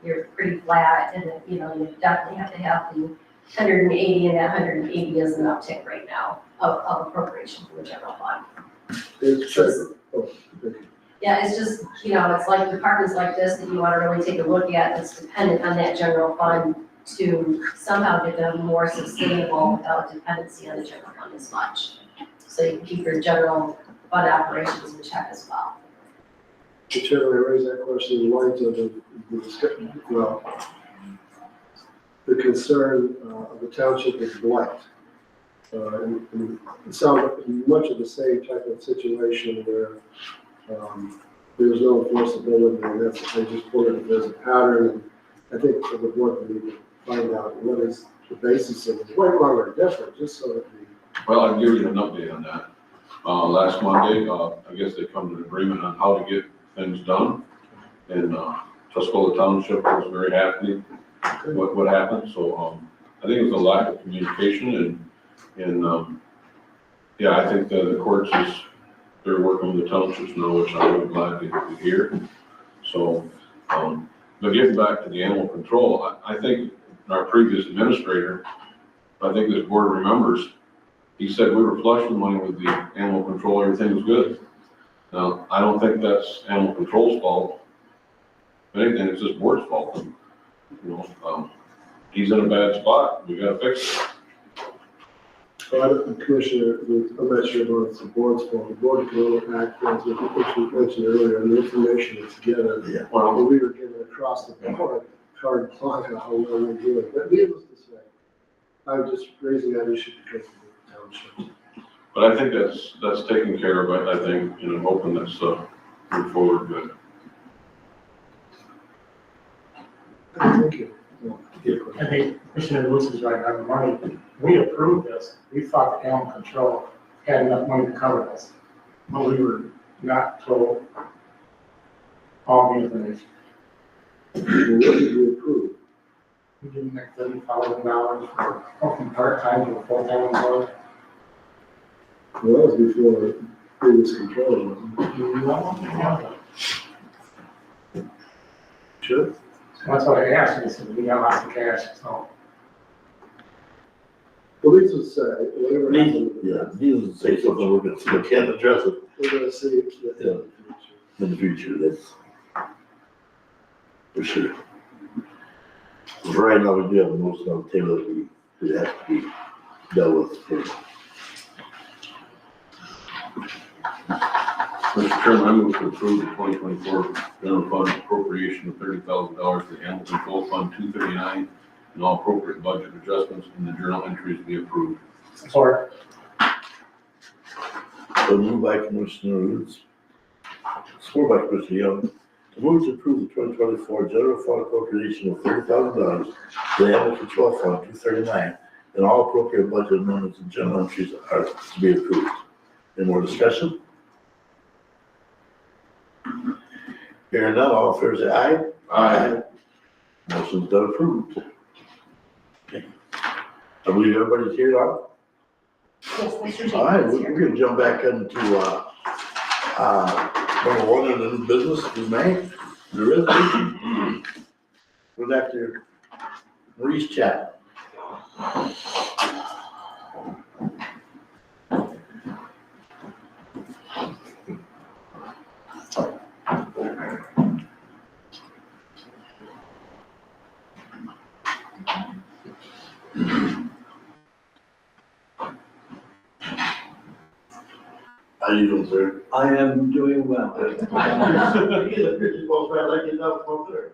you're pretty flat and, you know, you definitely have to have the 180 and that 180 is an uptick right now of appropriation for the general fund. It's true. Oh, okay. Yeah, it's just, you know, it's like departments like this that you want to really take a look at that's dependent on that general fund to somehow get them more sustainable without dependency on the general fund as much. So you can keep your general fund operations in check as well. The chairman raised that question in light of the discussion, well, the concern of the township is blight. And it sounds like much of the same type of situation where there's no enforceability, and that's, I just wondered if there's a pattern, and I think for the board, we need to find out what is the basis of it, right, wrong, or different, just so that we. Well, I'll give you an update on that. Last Monday, I guess they come to an agreement on how to get things done. And Tuscola Township was very happy with what happened. So I think it was a lack of communication and yeah, I think the courts they're working with the townships now, which I'm really glad to hear. So, but getting back to the animal control, I think our previous administrator, I think this board remembers, he said we were flush with money with the animal control, everything was good. Now, I don't think that's animal control's fault. If anything, it's this board's fault. You know, he's in a bad spot, we gotta fix it. So I don't, Commissioner, I'm not sure about it's the board's fault. The board can only act as what you mentioned earlier, and the information that's given. Yeah. Well, And we were given across the board, card plot how well we're doing. But needless to say, I'm just raising that issue because of the township. but I think that's taken care of, I think, and I'm hoping that's move forward good. Thank you. I think Commissioner Lewis is right on the money. We approved this. We thought the animal control had enough money to cover this. But we were not told all the information. Well, what did we approve? We gave them like $30,000 for working part-time to a full-time employee. Well, that was before previous control, wasn't it? Sure. That's what I asked, and they said, we got lots of cash, so. Well, these would say, whatever happened. Yeah, needless to say something, we can't address it We're gonna see it in the future. in the future, that's for sure. For right now, we do have a motion on the table that have to be dealt with first. Mr. Chairman, I move to approve the 2024 general fund appropriation of $30,000 to the animal control fund 239 and all appropriate budget adjustments in the journal entries be approved. Support. So moved by Commissioner Roots, support by Commissioner Young, to move to approve the 2024 general fund appropriation of $30,000 to the animal control fund 239 and all appropriate budget amendments and journal entries are to be approved. Any more discussion? Hearing none, all in favor say aye. Aye. Motion's done approved. Okay. I believe everybody's here now. Yes, Mr. All right, Jenkins we're here. gonna jump back into, number one in the new business, we may, the resolution. We're back to Maurice Chapman. How you doing, sir? I am doing well. You get a picture of that like you know from there.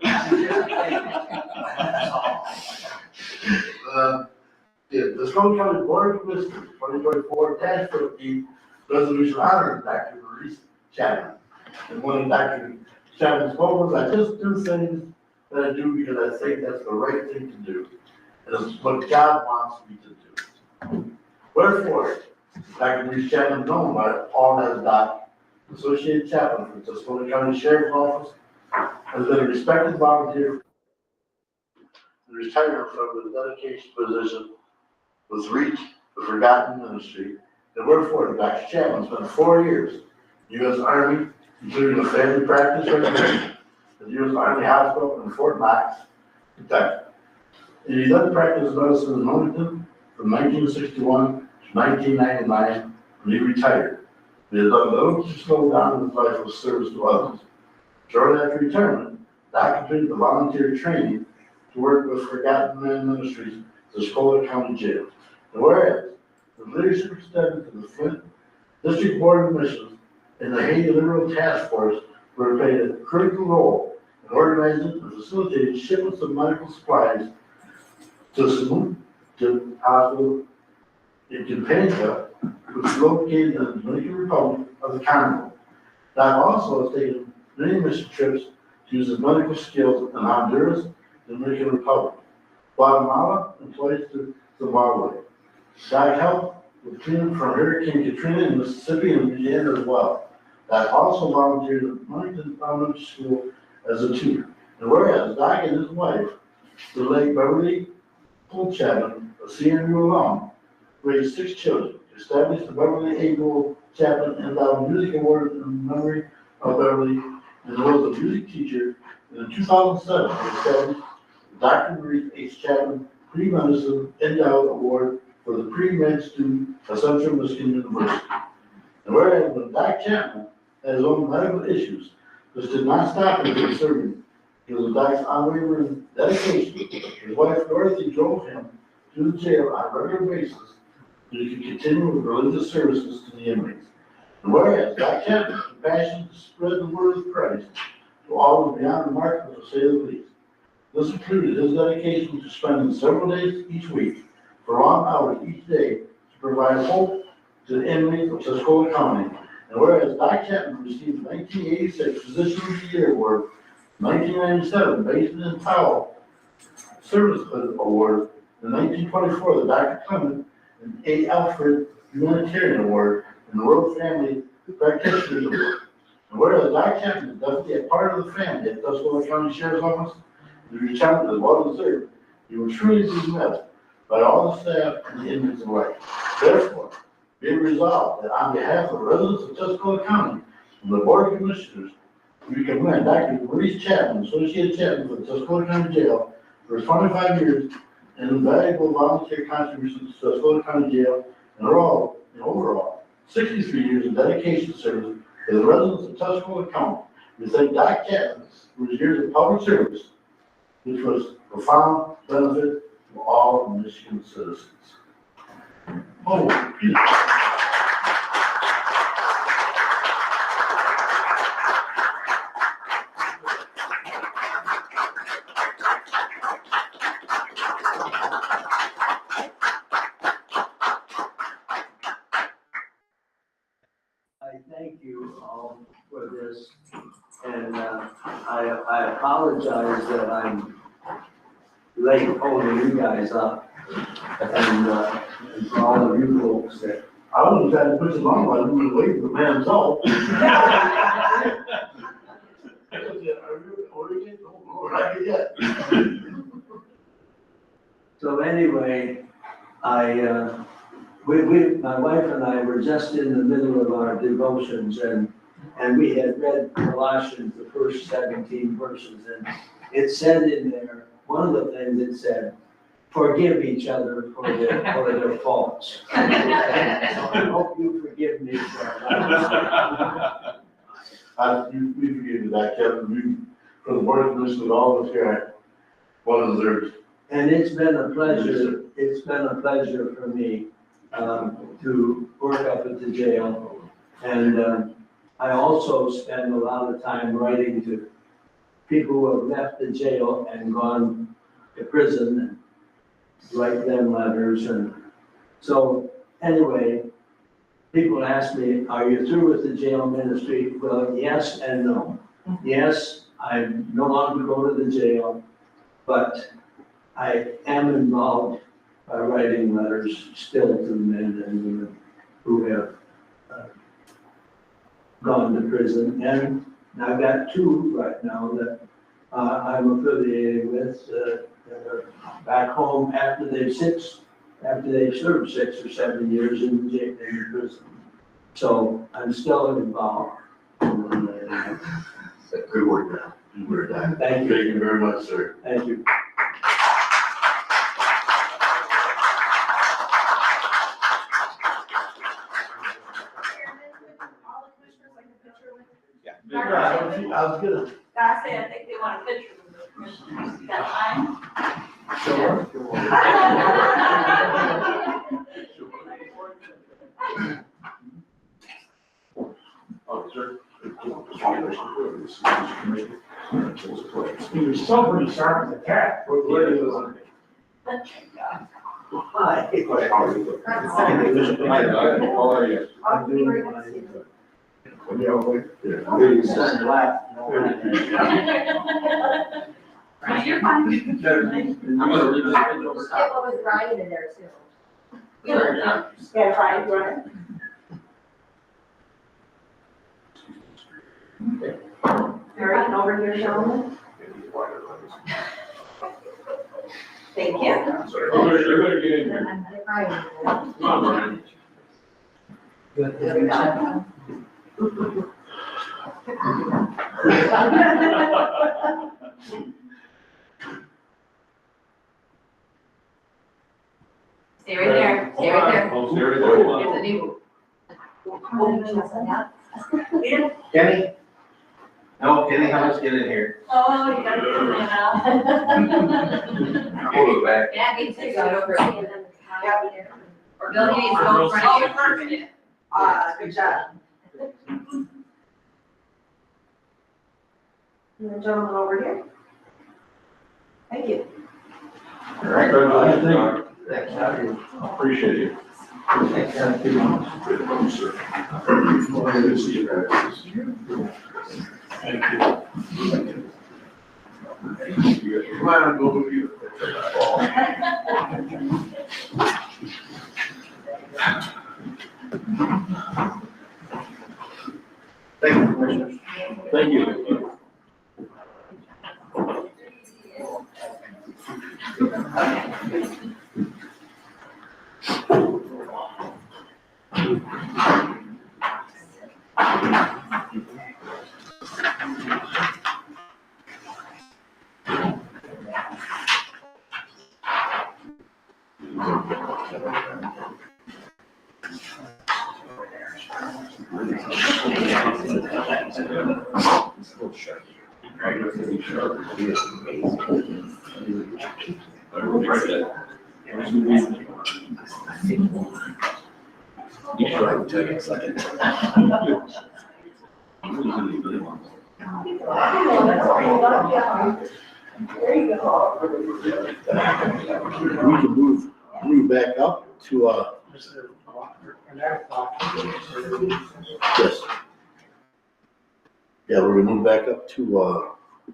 Yeah, the Strong County Board of Commissioners, 2024-13, resolution honoring Dr. Maurice Chapman. And one of Dr. Chapman's quotes, I just do things that I do because I think that's the right thing to do. And it's what God wants me to do. Wherefore, Dr. Maurice Chapman, known by all as Doc, Associate Chaplain for the Tuscaloosa County Sheriff's Office, has been a respected volunteer and retired from the dedication position with Reach the Forgotten Ministry. And wherefore, Dr. Chapman spent 4 years in the U.S. Army, including a family practice at the U.S. Army Hospital in Fort Knox, Kentucky. And he then practiced medicine in Wilmington from 1961 to 1999 when he retired. He had done little to slow down his life of service to others. Shortly after retirement, Doc completed the volunteer training to work with Forgotten Men Ministries at the Tuscaloosa County Jail. And whereas the leadership extended to the Flint District Board of Admissions and the Haiti Liberal Task Force, where it played a critical role in organizing and facilitating shipments of medical supplies to Samoot Hospital in Campanca, which is located in the Dominican Republic of the Congo. Doc also has taken many mission trips to use his medical skills in Honduras, the Dominican Republic, Guatemala, and twice to Zimbabwe. Doc helped with cleanup from Hurricane Katrina in Mississippi and Louisiana as well. Doc also volunteered at Huntington Elementary School as a tutor. And whereas Doc and his wife, the late Beverly Gould Chapman, a CNU alum, raised 6 children, established the Beverly A. Gould Chapman Endowed Music Award in memory of Beverly, and was a music teacher. And in 2007, he established the Dr. Maurice H. Chapman Pre-Medicine Endowed Award for the pre-med student at Central Michigan University. And whereas when Dr. Chapman had his own medical issues, this did not stop him from serving. Because of Doc's unwavering dedication, his wife Dorothy drove him to the jail on a regular basis so he could continue with religious services to the inmates. And whereas Dr. Chapman's compassion to spread the word of Christ to all was beyond remarkable, to say the least. This included his dedication to spending several days each week for long hours each day to provide hope to the inmates of Tuscaloosa County. And whereas Dr. Chapman received the 1986 Physician of the Year Award, 1997 Basin and Powell Service Award, in 1924 the Dr. Clement and A. Alfred Humanitarian Award, and the World Family Practitioners Award. And whereas Dr. Chapman is definitely a part of the family at Tuscaloosa County Sheriff's Office, his retirement is well deserved. He will truly be missed by all the staff and the inmates alike. Therefore, be it resolved that on behalf of the residents of Tuscaloosa County and the Board of Commissioners, we commend Dr. Maurice Chapman, Associate Chaplain for the Tuscaloosa County Jail, for his 25 years and invaluable volunteer contributions to Tuscaloosa County Jail, and overall 63 years of dedication service to the residents of Tuscaloosa County. We thank Dr. Chapman for his years of public service, which was profound benefit to all Michigan citizens. Oh, Peter. I thank you all for this, and I apologize that I'm late holding you guys up, and for all of you folks that. I wasn't trying to push it on while we were waiting for the man's help. So anyway, my wife and I were just in the middle of our devotions, and we had read Colossians, the first 17 verses, and it said in there, one of the things it said, forgive each other for their faults. So I hope you forgive me for that. We forgive you that, Kevin. For the Board of Commissioners, all of us here, well deserved. And it's been a pleasure for me to work up at the jail. And I also spend a lot of time writing to people who have left the jail and gone to prison, and write them letters. And so anyway, people ask me, are you through with the jail ministry? Well, yes and no. Yes, I no longer go to the jail, but I am involved by writing letters still to the men and women who have gone to prison. And I've got two right now that I'm affiliated with that are back home after they've served 6 or 7 years in the jail, in the prison. So I'm still involved. Good work, man. Good work, man. Thank you, Thank you very much, sir. thank you. All the commissioners like a picture with. I was gonna. I say, I think they want a picture with the commissioners. You got time? You're still pretty sharp as a cat. Where do you Hi. How are you? I'm doing fine. You're fine. I'm gonna read this page over Skip was Ryan in there too. Yeah, Brian, you want it? All right, and over here, gentlemen. Thank you. You're gonna get in here. Ryan. Come on, Brian. Stay right there, stay right there. Oh, stay right there. Kenny? No, Kenny, how much get in here? Oh, you gotta put it out. Hold it back. Yeah, me too, go over it. Or Bill, you need to go in front of you. Good job. And the gentleman over here. Thank you. Congratulations, Doc. Thanks, Appreciate you. Thanks, Sir. Good to see you guys. Come on, go with you. Thank you, Commissioners. Thank you. We can move back up to, yes. Yeah, we're gonna move back up to,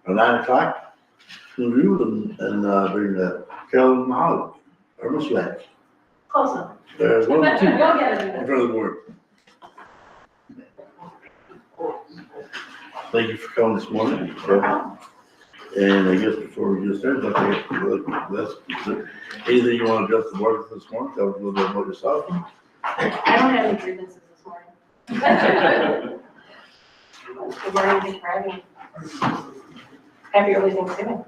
9 o'clock. Review and bring the Carolyn Holly, or Miss Lack. Close enough. There's one, or two You'll get it. in front of the board. Thank you for coming this morning. And I guess before we get started, anything you want to address the board with this morning, tell us a little bit about yourself. I don't have any grievances this morning. Good morning, thanks for having me. Happy early Thanksgiving.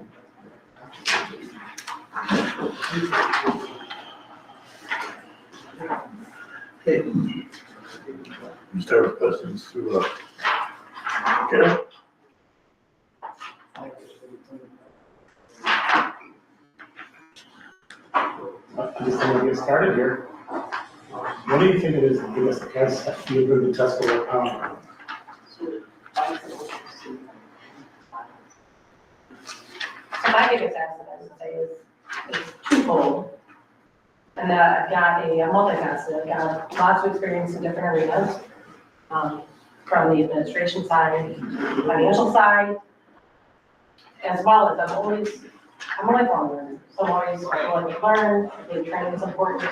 Okay. We start with questions through, Carol. I just want to get started here. What do you think it is that give us the test, you're going to test for power? So my biggest asset, I would say, is twofold. and that I've got a multifaceted, I've got lots of experience in different arenas, from the administration side, financial side, as well as I'm a lifelong learner, so I'm always willing to learn. I think training is important. I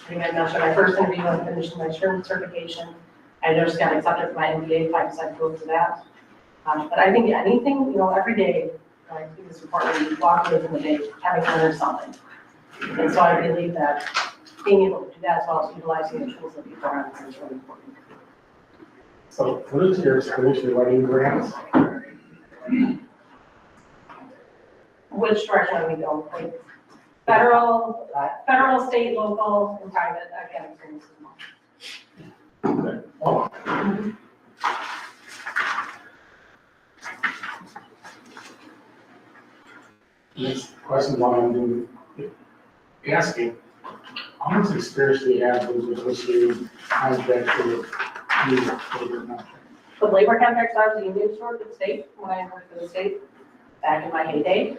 think I mentioned my first interview, I finished my SHRM certification. I just got accepted for my MBA, 5 decided to go to that. But I think anything, every day, I think it's important to walk away from the day having learned something. And so I believe that being able to do that as well as utilizing the tools that we learn is really important. So what is your experience with writing grants? Which direction are we going? Like federal, state, local, and private, I've got experience as well. Oh, next question while I'm doing, asking, how much experience do you have with negotiating contracts with labor contracts? With labor contracts, I was a union steward for the state, when I worked for the state, back in my heyday.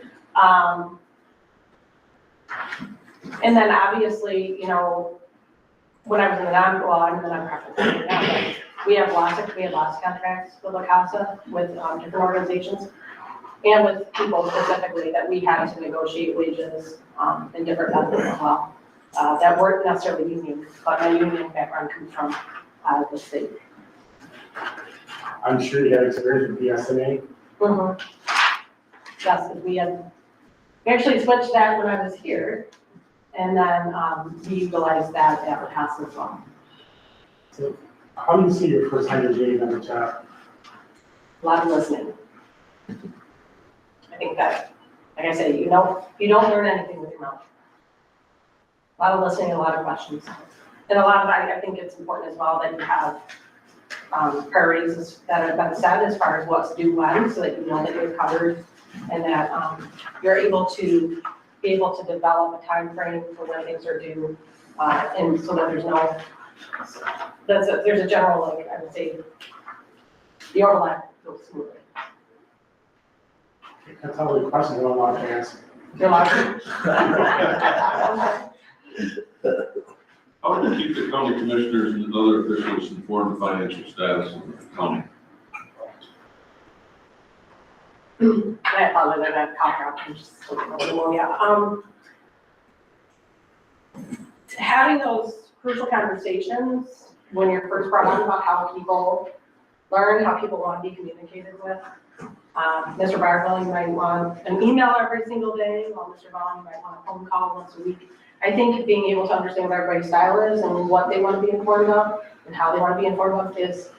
And then obviously, when I was in the I'm in the nonprofit sector now, but we had lots of contracts with La Casa, with different organizations, and with people specifically that we had to negotiate wages and different benefits as well. That weren't necessarily union, but my union background comes from the state. I'm sure you had experience with BSNA. Mm-hmm. Yes, because we actually switched that when I was here, and then we utilized that at La Casa as well. So how do you see your first 100 days on the job? A lot of listening. I think that, like I said, you don't learn anything with your mouth. A lot of listening, a lot of questions. And a lot of, I think it's important as well that you have priorities that have been set as far as what's due when, so that you know that you're covered and that you're able to develop a time frame for when things are due, and so that there's a general, like I would say, the overlap goes smoothly. That's all the questions I'm allowed to ask. You're allowed How do you keep the county commissioners and other officials informed of financial status of the county? I apologize, I have cough drop, I'm just a little pneumonia. Having those crucial conversations when you're first brought on about how people learn, how people want to be communicated with. Mr. Barwell, you might want an email every single day, while Mr. Vaughn, you might want a phone call once a week. I think being able to understand what everybody's style is and what they want to be informed of and how they want to be informed of is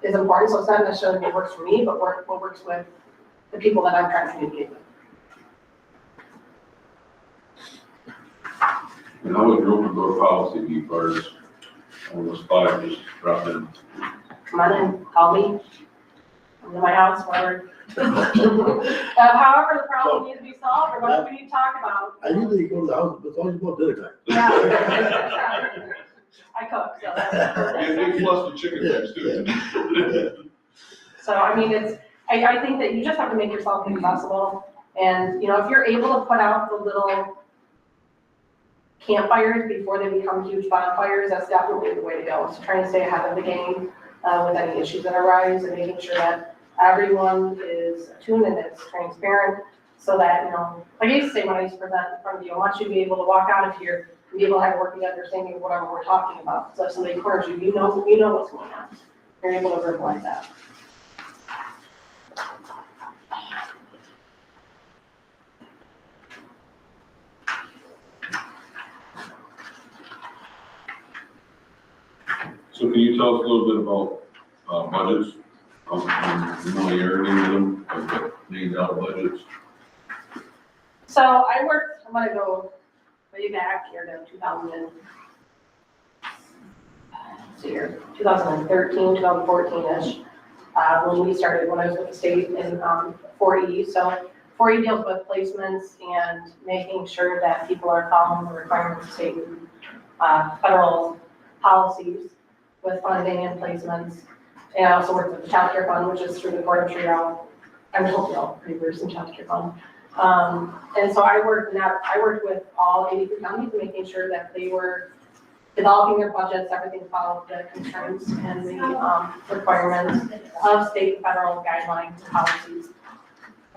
important. So it's not necessarily what works for me, but what works with the people that I'm trying to communicate with. And how would your open door policy be for us? On the spot, just drop in. Come on in, call me. Come to my house, whatever. However the problem needs to be solved or what we need to talk about. I usually go to the house, but always about dinner time. Yeah. I cook, so that's. And they plus the chicken legs too. So, I mean, I think that you just have to make yourself accessible. And, if you're able to put out the little campfires before they become huge bonfires, that's definitely the way to go. So trying to stay ahead of the game with any issues that arise and making sure that everyone is attuned and it's transparent so that, like I used to say when I used to present in front of you, I want you to be able to walk out of here and be able to have a working understanding of whatever we're talking about. So if somebody corners you, you know what's going on. You're able to verbalize that. So can you tell us a little bit about budgets, familiarity with them, like named out budgets? So I'm going to go way back here to 2013, 2014-ish, when I was with the state in 4E. So 4E deals with placements and making sure that people are following the requirements of state federal policies with funding and placements. And I also work with the Child Care Fund, which is through the Court of Trio. I'm Hopewell, pretty versed in Child Care Fund. And so I worked with all 83 counties, making sure that they were developing their budgets, everything followed the constraints and the requirements of state and federal guidelines and policies.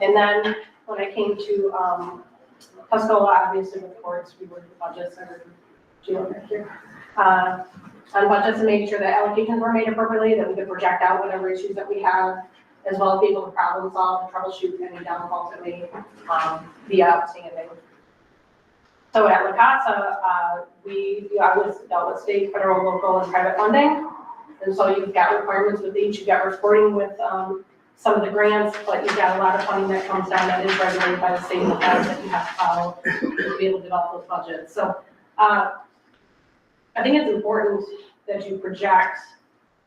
And then when I came to Tuscola, obviously with courts, we worked with budgets and on budgets and making sure that allocations were made appropriately, that we could project out whatever issues that we have, as well as be able to problem solve and troubleshoot any downfalls that may be outstanding. So at La Casa, I was dealt with state, federal, local, and private funding. And so you've got requirements with each, you've got reporting with some of the grants, but you've got a lot of funding that comes down that is regulated by the state and the feds that you have to follow to be able to develop those budgets. So I think it's important that you project,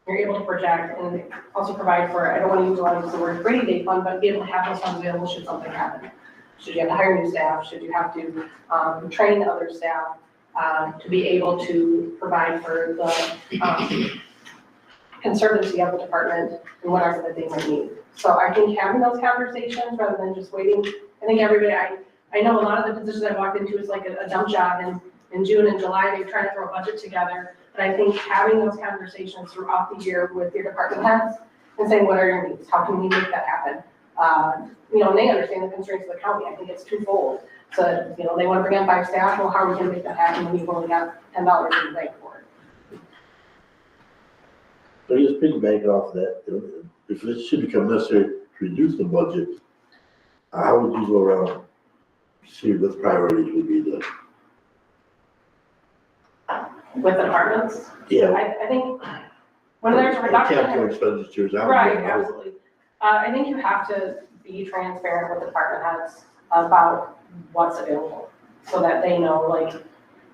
you're able to project and also provide for, I don't want to use a lot of the word rainy day fund, but be able to have those funds available should something happen. Should you have to hire new staff, should you have to train other staff to be able to provide for the conservancy of the department and whatever that they might need. So I think having those conversations rather than just waiting, I think everybody, I know a lot of the positions I walked into is like a dump job in June and July, they're trying to throw a budget together. But I think having those conversations throughout the year with your department heads and saying, what are your needs? How can we make that happen? And they understand the constraints of the county. I think it's twofold. So, they want to bring in 5 staff. Well, how are we going to make that happen when we've only got $10 in the bank for it? So just piggyback off that, if it should become necessary to reduce the budget, how would you go around, see what the priorities would be then? With the departments? Yeah. I think when there's a reduction. Capital expenditures. I would Right, go- absolutely. I think you have to be transparent with the department heads about what's available, so that they know, like,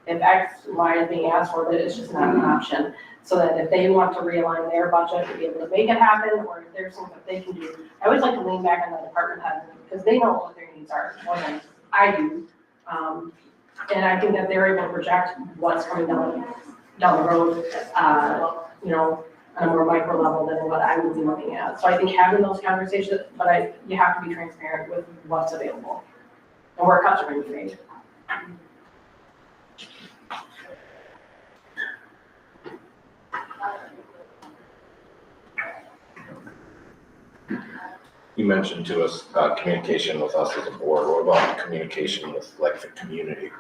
if X, Y is being asked for, that it's just not an option. So that if they want to realign their budget to be able to make it happen, or if there's something that they can do, I always like to lean back on the department heads, because they know what their needs are more than I do. And I think that they're able to project what's coming down the road, on a more micro level than what I would be looking at. So I think having those conversations, but you have to be transparent with what's available and where cuts are going to be made. You mentioned to us communication with us as a board. What about communication with like the community,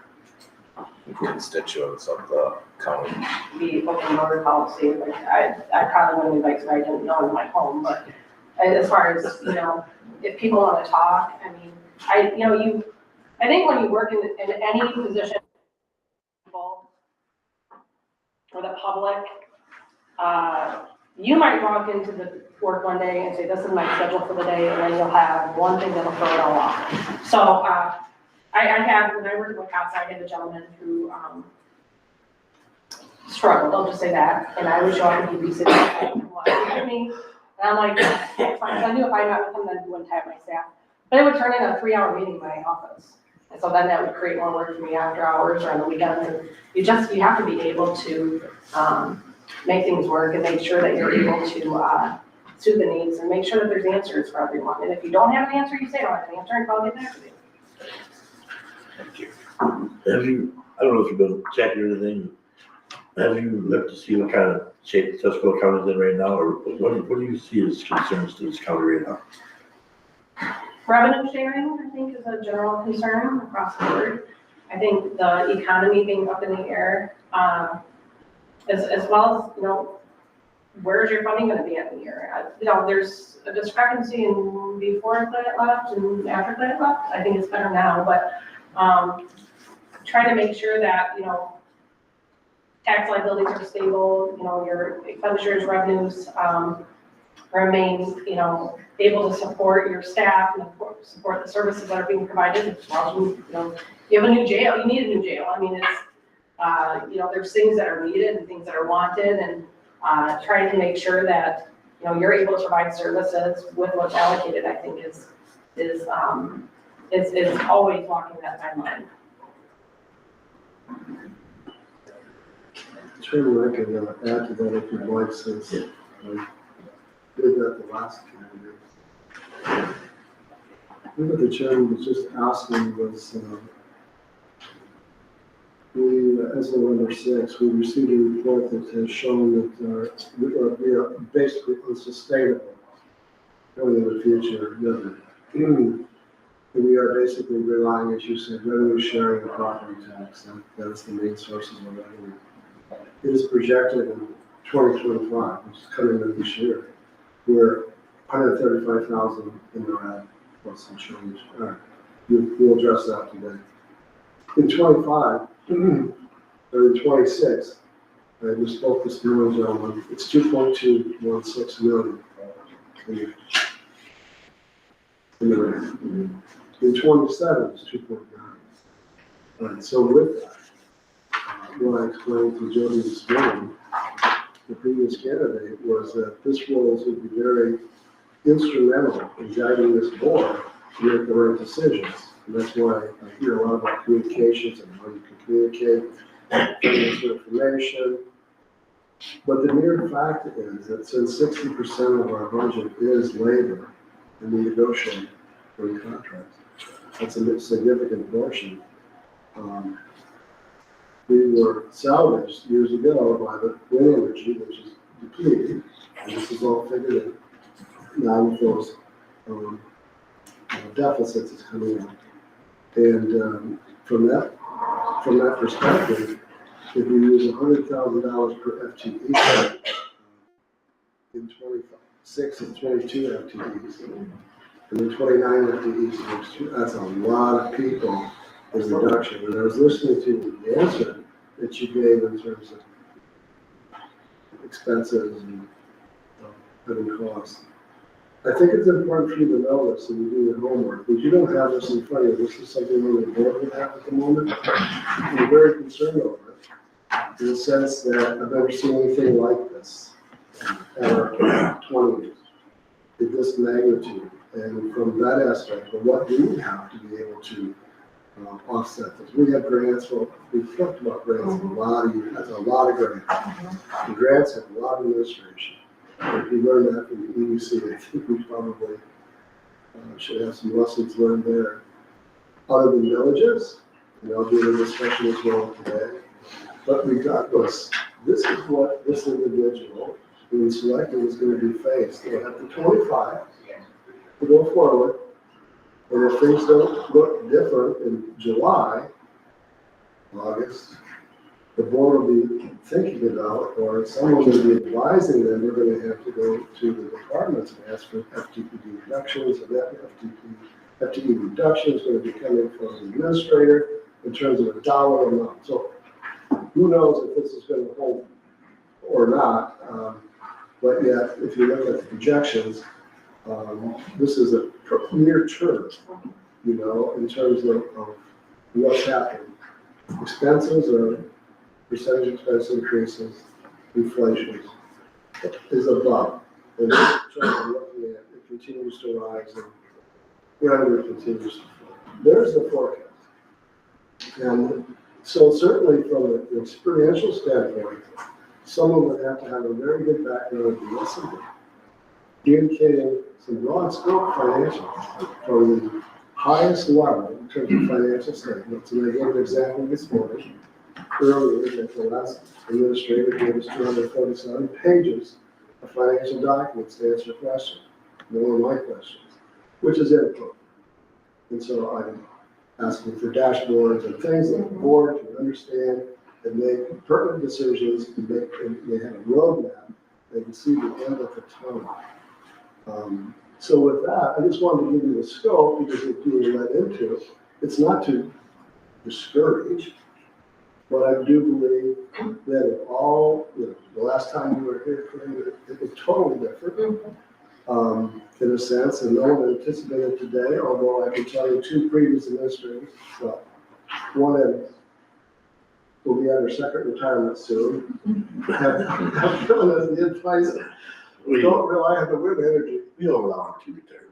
constituents of the county? The open door policy, like I probably wouldn't invite somebody I didn't know in my home, but as far as, if people want to talk, I mean, I think when you work in any position, people or the public, you might walk into the work one day and say, this is my schedule for the day, and then you'll have one thing that'll throw it all off. So I had, when I worked at La Casa, I had a gentleman who struggled, I'll just say that, and I would show up and he'd be sitting with me, and I'm like, that's fine, 'cause I knew if I met with him, then he wouldn't have my staff. But it would turn into a 3-hour meeting in my office. And so then that would create more work for me after hours or on the weekends, and you have to be able to make things work and make sure that you're able to suit the needs and make sure that there's answers for everyone. And if you don't have an answer, you say, I don't have an answer, and I'll get back to you. Thank you. Have you, I don't know if you've been checking or anything, have you looked to see what kind of shape Tuscola County's in right now, or what do you see as concerns to this county right now? Revenue sharing, I think, is a general concern across the board. I think the economy being up in the air, as well as, where's your funding gonna be at the year? There's a discrepancy in before credit left and after credit left. I think it's better now, but try to make sure that, tax liabilities are stable, your expenditures, revenues, remain, able to support your staff and support the services that are being provided. As well as, you have a new jail, you need a new jail. I mean, it's, there's things that are needed and things that are wanted, and trying to make sure that, you're able to provide services with what's allocated, I think is always walking that timeline. Chairman, I can add to that if you'd like, since I did that the last 2 years. think what the chairman was just asking was, as the number 6, we received a report that has shown that we are basically unsustainable going into the future. We are basically relying, as you said, revenue sharing and property tax. That is the main sources of revenue. It is projected in 2025, which is coming in this year. We're 135,000 in the red, plus some change. All right, we'll address that today. In 25, or in 26, I just spoke this morning, gentlemen, it's 2.216 million in the red. In 27, it's 2.9. All right, so with that, what I explained to Jody this morning, the previous candidate, was that this role would be very instrumental in guiding this board to make the right decisions. And that's why I hear a lot about communications and how you can communicate, financial information. But the mere fact is that since 60% of our budget is labor, and we negotiate for the contracts, that's a significant portion. We were salvaged years ago by the wind energy, which is depleted, and this is all figured in. Now with those deficits is coming in. And from that perspective, if you use $100,000 per FTE in 26 and 22 FTEs, and then 29 FTEs, that's a lot of people as a reduction. And I was listening to the answer that you gave in terms of expenses and living costs. I think it's important for you to know this and you do your homework, but you don't have this in front of you. This is something only the board would have at the moment. I'm very concerned over it, in the sense that I've never seen anything like this at our 20s, in this magnitude. And from that aspect, well, what do we have to be able to offset this? We have grants, well, we've talked about grants a lot of years, that's a lot of grants. The grants have a lot of administration. If you learn that from the EUC, I think we probably should have some lessons learned there. Other than villages, and I'll do a discussion as well today. But regardless, this is what this individual who is selected is going to be faced. They'll have to 25 to go forward. And if things don't look different in July, August, the board will be thinking about, or someone will be advising them, they're going to have to go to the departments and ask for FTPD reductions, and that FTE reduction is going to be coming from the administrator in terms of a dollar amount. So who knows if this is going to hold or not, but yet, if you look at the projections, this is a near term, you know, in terms of what's happening. Expenses are percentage expense increases, inflation is above. And in terms of looking at, it continues to rise and revenue continues to fall. There's the forecast. And so certainly from an experiential standpoint, someone would have to have a very good background in listening, communicating some broad scope financials from the highest level in terms of financial statements. And I gave an example this morning, earlier, that the last administrator gave us 247 pages of financial documents to answer questions, more of my questions, which is input. And so I'm asking for dashboards and things that the board can understand and make pertinent decisions, and they have a roadmap, they can see the end of the tunnel. So with that, I just wanted to give you the scope, because if you were led into it, it's not to discourage, but I do believe that if all, you know, the last time you were here, it was totally different, in a sense, and no one anticipated today, although I can tell you 2 previous administrators, well, one will be under second retirement soon, have given us the advice, don't rely on the wind energy. We don't allow them to retire.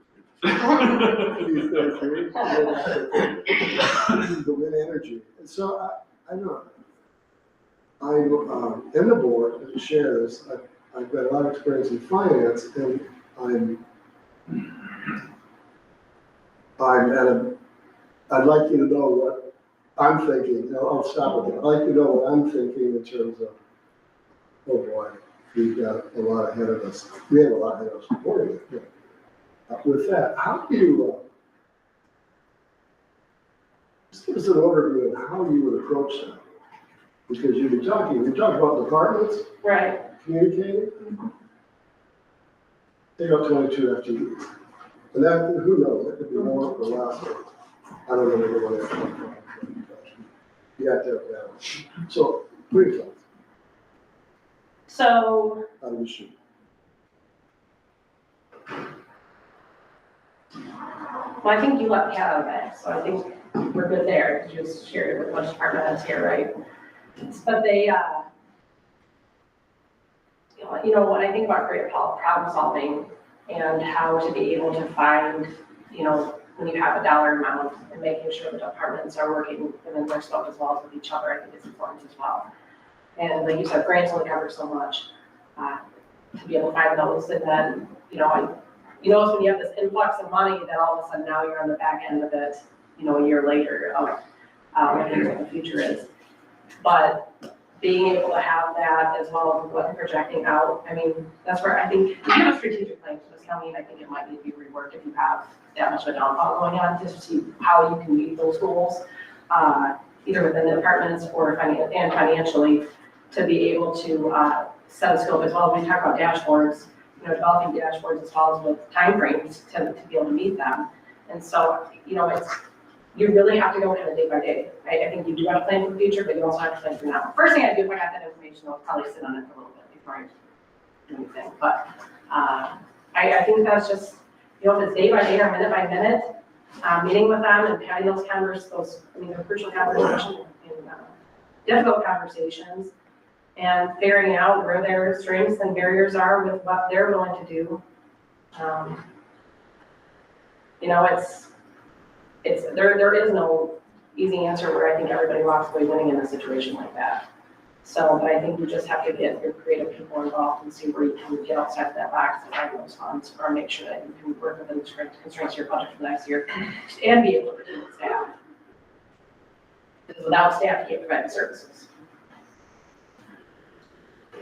The wind energy. And so I know, I'm in the board as chairs. I've got a lot of experience in finance, and I'd like you to know what I'm thinking. I'll stop with that. I'd like you to know what I'm thinking in terms of, oh boy, we've got a lot ahead of us. We have a lot ahead of us supporting it. With that, how do you, just give us an overview of how you would approach that? Because you talk about departments, Right. communicating. Take out 22 FTEs. And that, who knows, it could be more or less. I don't know whether you want to. You have to have balance. So, pretty close. So, How do you shoot? well, I think you let me out of it, so I think we're good there, because you just shared it with a bunch of department heads here, right? But they, you know, when I think about creative problem solving and how to be able to find, you know, when you have a dollar amount and making sure the departments are working within their scope as well as with each other, I think is important as well. And like you said, grants only cover so much, to be able to find those, and then, you know, you notice when you have this influx of money, that all of a sudden now you're on the back end of it, you know, a year later of, what the future is. But being able to have that as well as what you're projecting out, I mean, that's where I think you have a strategic plan for this county, and I think it might need to be reworked if you have that much of a downfall going on, just to see how you can meet those goals, either within the departments or financially, to be able to set a scope as well. When we talk about dashboards, you know, developing dashboards as well as with timeframes to be able to meet them. And so, you know, you really have to go kind of day by day. I think you do have to plan for the future, but you also have to plan for now. First thing I do if I got that information, I'll probably sit on it for a little bit before I do anything. But I think that's just, you know, if it's day by day or minute by minute, meeting with them and having those they're crucial conversations and difficult conversations, and figuring out where their strengths and barriers are with what they're willing to do. You know, there is no easy answer where I think everybody walks away winning in a situation like that. So, but I think you just have to get your creative people involved and see where you can get outside of that box and find those funds, or make sure that you can work within the constraints of your budget for next year and be able to retain staff. Because without staff, you can't provide the services.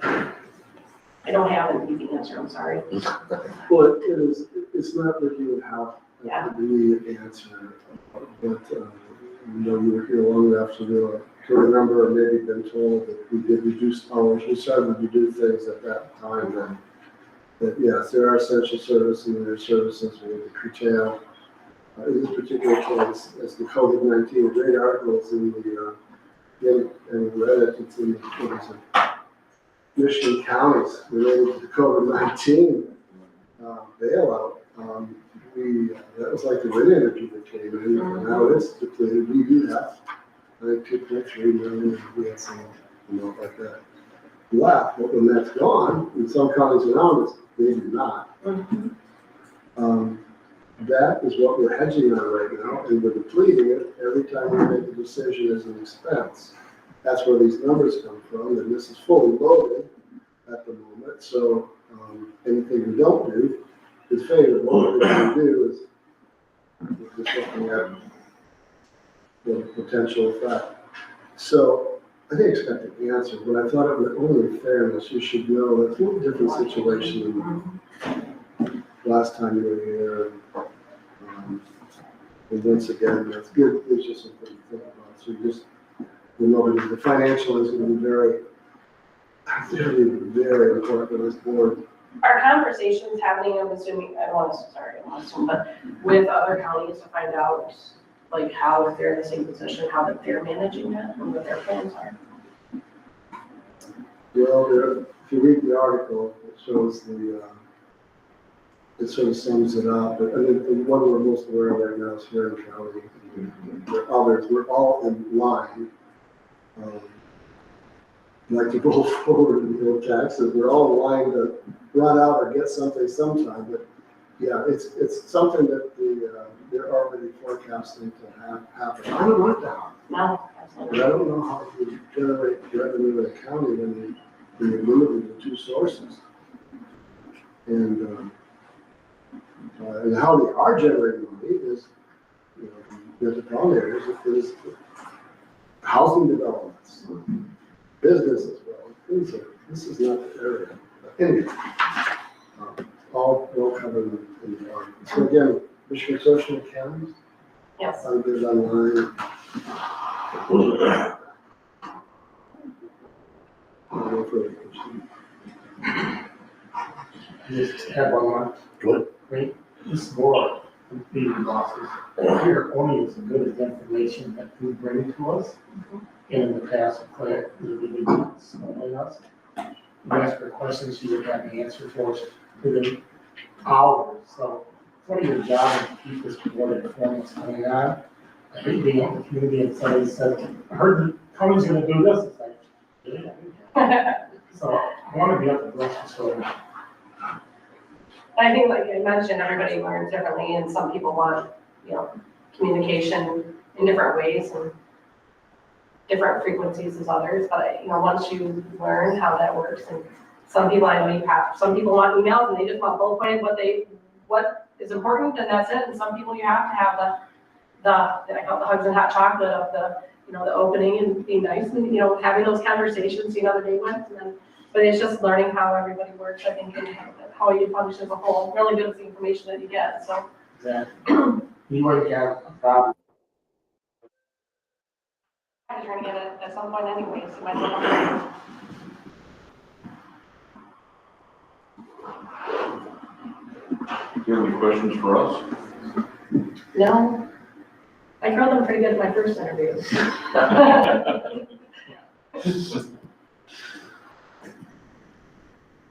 I don't have an easy answer, I'm sorry. Well, it's not that you would have Yeah. an immediate answer, but, you know, you were here long enough to remember, or maybe been told that we did reduce hours, we started to do things at that time that yes, there are essential services and there are services we need to curtail. In this particular case, as the COVID-19, a great article is in the, and read it, it's in the, Michigan counties related to the COVID-19 bailout. That was like the wind energy that came in, and now it's depleted. We do have, I think, 2.3 million, we had some, like that left. But when that's gone, in some counties around us, maybe not. That is what we're hedging on right now, and we're depleting it every time we make a decision as an expense. That's where these numbers come from, and this is fully loaded at the moment. So anything we don't do is favorable. Everything we do is we're just looking at the potential effect. So I didn't expect an answer, but I thought it would only in fairness, you should know it's a little different situation than last time you were here. And once again, that's good. It's just something to think about. So you just, you know, the financial is going to be very important for this board. Are conversations happening, I'm assuming, I don't want to assume, but with other counties to find out, like, how, if they're in the same position, how that they're managing it and what their plans are? Well, if you read the article, it shows it sort of sums it up. But I mean, what we're most aware of right now is here in the county. There are others, we're all in line. Like to go forward and build taxes, we're all in line to run out or get something sometime. But yeah, it's something that they're already forecasting to happen. I don't want that. No, But absolutely. I don't know how to generate revenue in a county when you're limited to two sources. And how they are generating money is you know, the metropolitan areas, if there's housing developments, business as well, things are, this is not the area. But anyway, all well covered in the article. So again, Michigan Social Accounts, Yes. I did online. No further questions. I just have one more. Good. Right, this board, being bosses, here only as good as information that you bring to us. And in the past, Claire, you really did something else. You ask her questions, she would have an answer for us within hours. So part of your job is to keep this board informed what's going on. I hate being out in the community and somebody said, I heard the county's gonna do this. It's like, yeah. So I want to be up to brush so. I think, like I mentioned, everybody learns differently, and some people want, communication in different ways and different frequencies as others, but, once you learn how that works, and some people, I know you have, some people want emails and they just want bullet pointed what is important, and that's it, and some people you have to have I call it the hugs and hot chocolate of the opening and being nice and, having those conversations, seeing how the day went, and then, but it's just learning how everybody works, I think, and how you function as a whole, really good with the information that you get, so. Exactly. You wouldn't have a problem. You're gonna get it at some point anyway, so might as well. Do you have any questions for us? No. I drilled them pretty good in my first interview.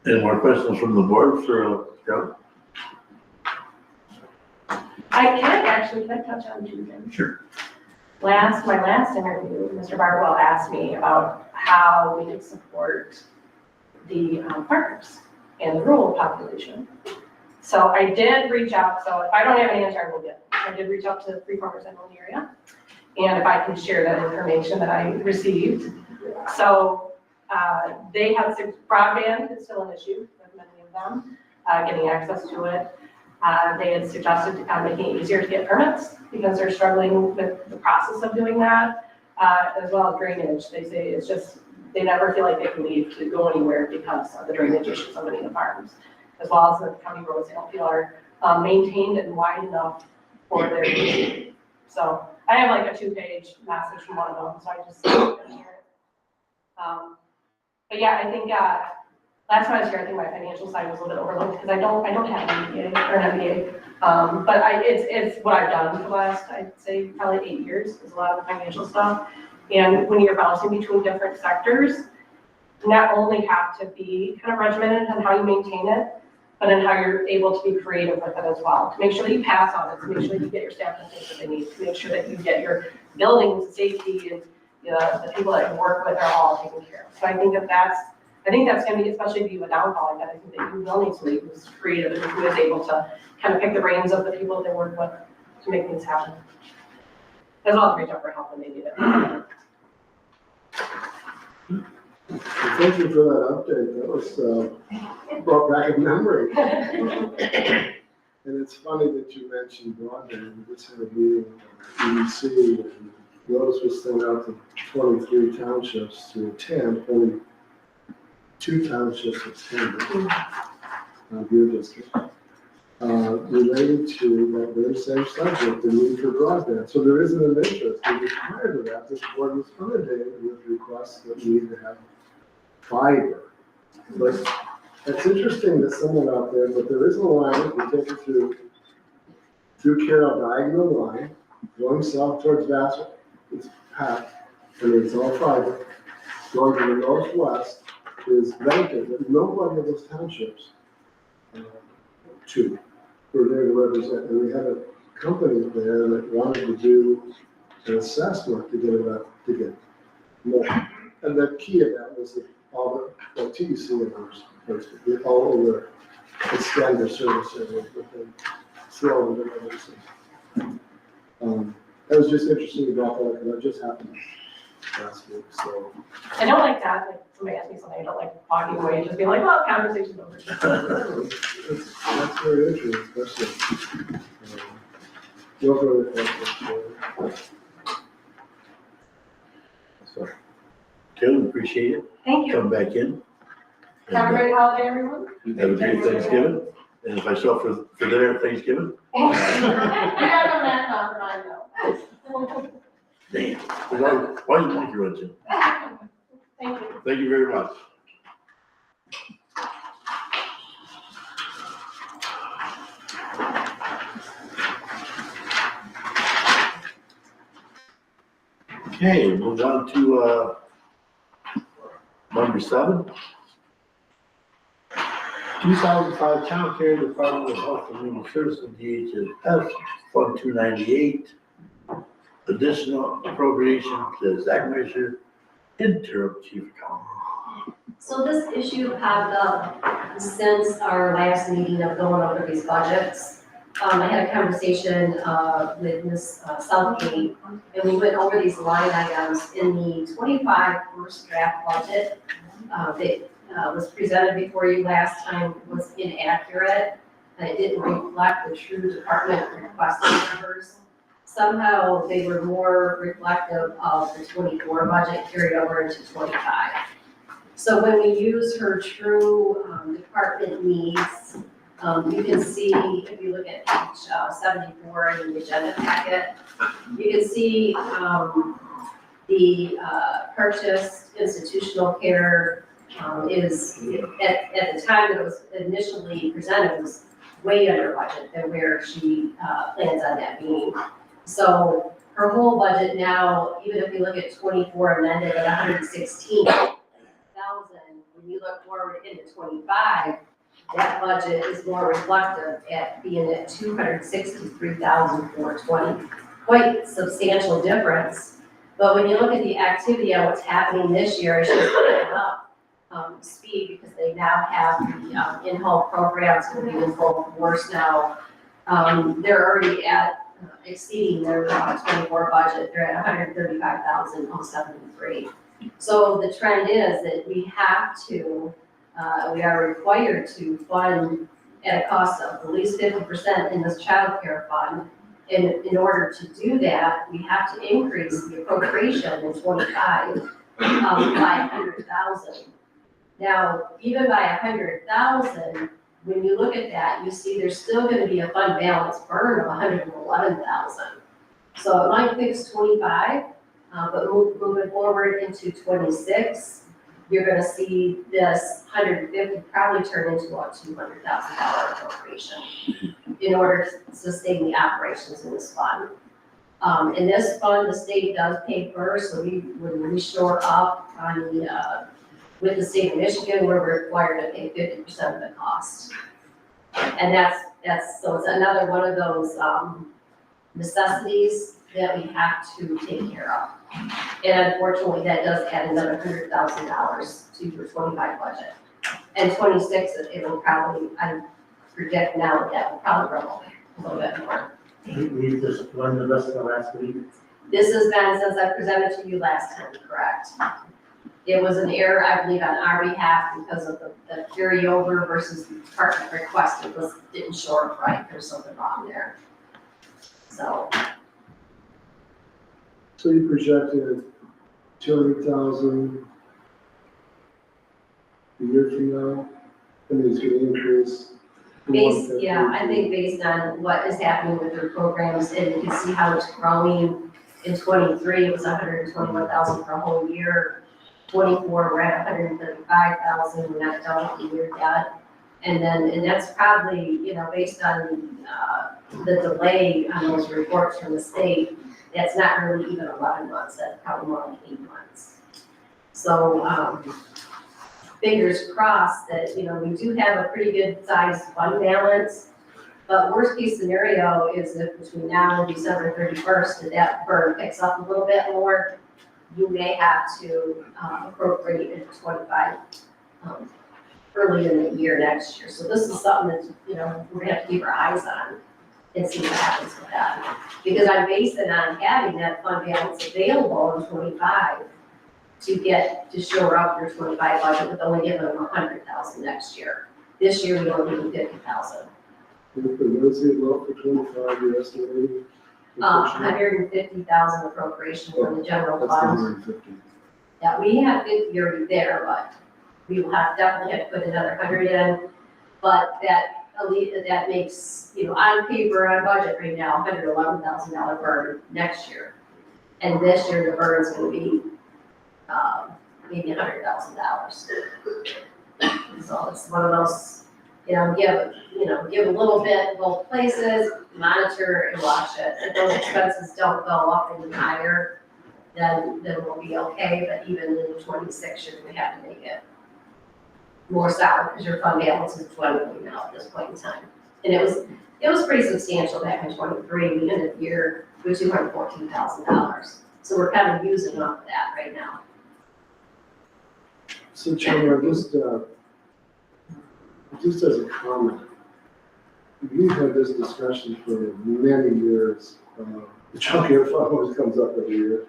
Any more questions from the board for Joe? Can I touch on two things? Sure. My last interview, Mr. Bardwell asked me about how we could support the partners and the rural population. So I did reach out, so if I don't have an answer, I will get. I did reach out to 3 farmers in the area, and if I can share that information that I received. So they have, broadband is still an issue with many of them, getting access to it. They had suggested making it easier to get permits because they're struggling with the process of doing that, as well as drainage. They say it's just, they never feel like they can leave to go anywhere because of the drainage issues of many of the farms, as well as the county roads they don't feel are maintained and wide enough for their use. So I have like a 2-page message from one of them, so I just share it. But yeah, I think last time I was here, I think my financial side was a little bit overlooked because I don't have an MBA or an MBA. But it's what I've done for the last, I'd say, probably 8 years, is a lot of the financial stuff. And when you're bouncing between different sectors, you not only have to be kind of regimented on how you maintain it, but in how you're able to be creative with it as well. To make sure that you pass on it, to make sure that you get your staff the things that they need, to make sure that you get your buildings, safety, and the people that you work with are all taken care of. So I think that's going to be, especially if you have a downfall like that, I think that you will need somebody who's creative and who is able to kind of pick the brains of the people that they work with to make things happen. As well as reach out for help when they need it. Thank you for that update. That was brought back a memory. And it's funny that you mentioned broadband. We just had a meeting with EDC, and notice was sent out to 23 townships to attend. Only 2 townships attended, your district, related to that very same subject, the need for broadband. So there isn't an interest. And prior to that, this board was inundated with requests that we need to have fiber. But it's interesting that someone out there, but there is a line, if you take it through Carroll, diagonal line, going south towards Vassar, it's packed, and it's all fiber. Going to the northwest is vacant, but nobody of those townships, 2, were there to represent. And we had a company there that wanted to do an assessment to get it up, to get more. And the key of that was that all the TDC members, basically, all over extend their service area within through the others. That was just interesting about that, because that just happened last week, so. I don't like that, like somebody asks me something, I don't like walking away and just being like, well, conversation's over. That's very interesting, especially. No further questions. So, Taylor, appreciate it. Thank you. Come back in. Have a great holiday, everyone. Have a great Thanksgiving. And if I show up for dinner at Thanksgiving, You're not on that conference, I know. damn, why you monkey wrenching? Thank you. Thank you very much. Okay, move on to, number 7. 2005 Child Care Department of Health and Human Services, DHS, Fund 298. Additional appropriation to Zach Measure, interim chief accountant. So this issue popped up since our last meeting of going over these budgets. I had a conversation with Ms. Southgate, and we went over these line items in the 25 first draft budget that was presented before you last time was inaccurate, and it didn't reflect the true department requested numbers. Somehow they were more reflective of the 24 budget carried over into 25. So when we use her true department needs, you can see, if you look at page 74 in the agenda packet, you can see the purchased institutional care is, at the time that it was initially presented, was way under budget than where she plans on that being. So her whole budget now, even if you look at 24 amended at 116,000, when you look forward into 25, that budget is more reflective at being at 263,420. Quite substantial difference. But when you look at the activity on what's happening this year, it's just picking up speed because they now have the in-home programs moving in full force now. They're already at exceeding their 24 budget. They're at 135,073. So the trend is that we are required to fund at a cost of at least 50% in this child care fund. And in order to do that, we have to increase the appropriation in 25 by 100,000. Now, even by 100,000, when you look at that, you see there's still going to be a fund balance burn of 111,000. So it might fix 25, but moving forward into 26, you're going to see this 150 probably turn into a $200,000 appropriation in order to sustain the operations in this fund. In this fund, the state does pay first, so when we shore up on the with the state of Michigan, we're required to pay 50% of the cost. And so it's another one of those necessities that we have to take care of. And unfortunately, that does add another $100,000 to your 25 budget. And 26, it will probably, I predict now that will probably grow a little bit more. We just learned the rest of the last week. This has been since I presented to you last time, correct? It was an error, I believe, on our behalf because of the carryover versus the department request. It didn't show up right. There's something wrong there. So You projected 200,000 a year from now, and it's going to increase. to 150. I think based on what is happening with their programs, and you can see how it's growing. In 23, it was 121,000 for a whole year. 24, we're at 135,000. We're not done with the year yet. And that's probably, based on the delay on those reports from the state, that's not really even 11 months. That's probably more like 8 months. So fingers crossed that, we do have a pretty good sized fund balance. But worst case scenario is if between now and December 31st, that burn picks up a little bit more, you may have to appropriate into 25 early in the year next year. So this is something that, we're gonna have to keep our eyes on and see what happens with that. Because I'm basing on having that fund balance available in 25 to shore up your 25 budget with only giving them 100,000 next year. This year, we only give them 50,000. If the real estate loan for 25, you're estimating $150,000 appropriation from the general That's the fund. 150. Yeah, we have 50 already there, but we will definitely have to put another 100 in. But that makes, on paper, on budget right now, $111,000 burn next year. And this year, the burn is gonna be, maybe $100,000. So it's one of those, give a little bit both places, monitor and watch it. If those expenses don't go up any higher, then we'll be okay, but even in 26, you're gonna have to make it more solid, because your fund balance is dwindling now at this point in time. And it was pretty substantial back in 23, we ended the year with $214,000. So we're kind of using up that right now. So Chairman, just as a comment, we've had this discussion for many years. The childcare fund always comes up every year,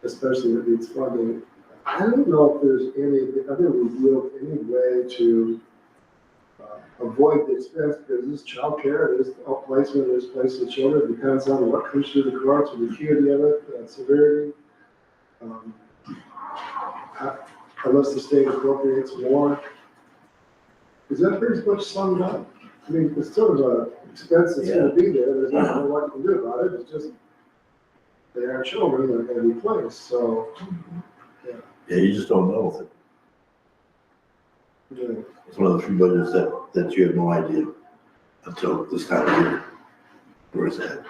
especially with its funding. I don't know if there's revealed any way to avoid the expense, because this childcare, there's outplacement, there's place of children, it depends on what comes through the courts, the acuity of it, severity. Unless the state appropriates more. Is that pretty much summed up? I mean, it's sort of an expense that's gonna be there, there's not a whole lot you can do about it, it's just, they are children, they're gonna be placed, so. Yeah, you just don't know. Yeah. It's one of the few budgets that you have no idea until this time of year where it's at.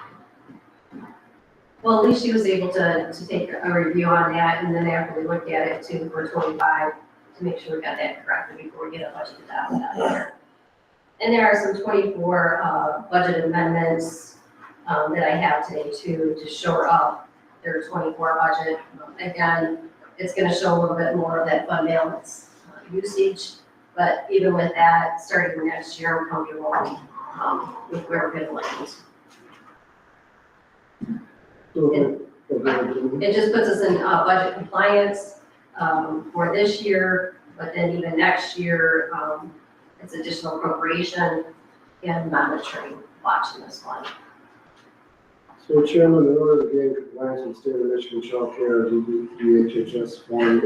Well, at least she was able to take a review on that, and then after we looked at it too for 25, to make sure we got that corrected before we get a budget adopted out there. And there are some 24 budget amendments that I have today too, to shore up their 24 budget. Again, it's gonna show a little bit more of that fund balance usage, but even with that, starting next year, I'm comfortable with where we're gonna land. It just puts us in budget compliance for this year, but then even next year, it's additional appropriation and monitoring, watching this one. So Chairman, in order to gain compliance with state of Michigan child care, DHHS fund,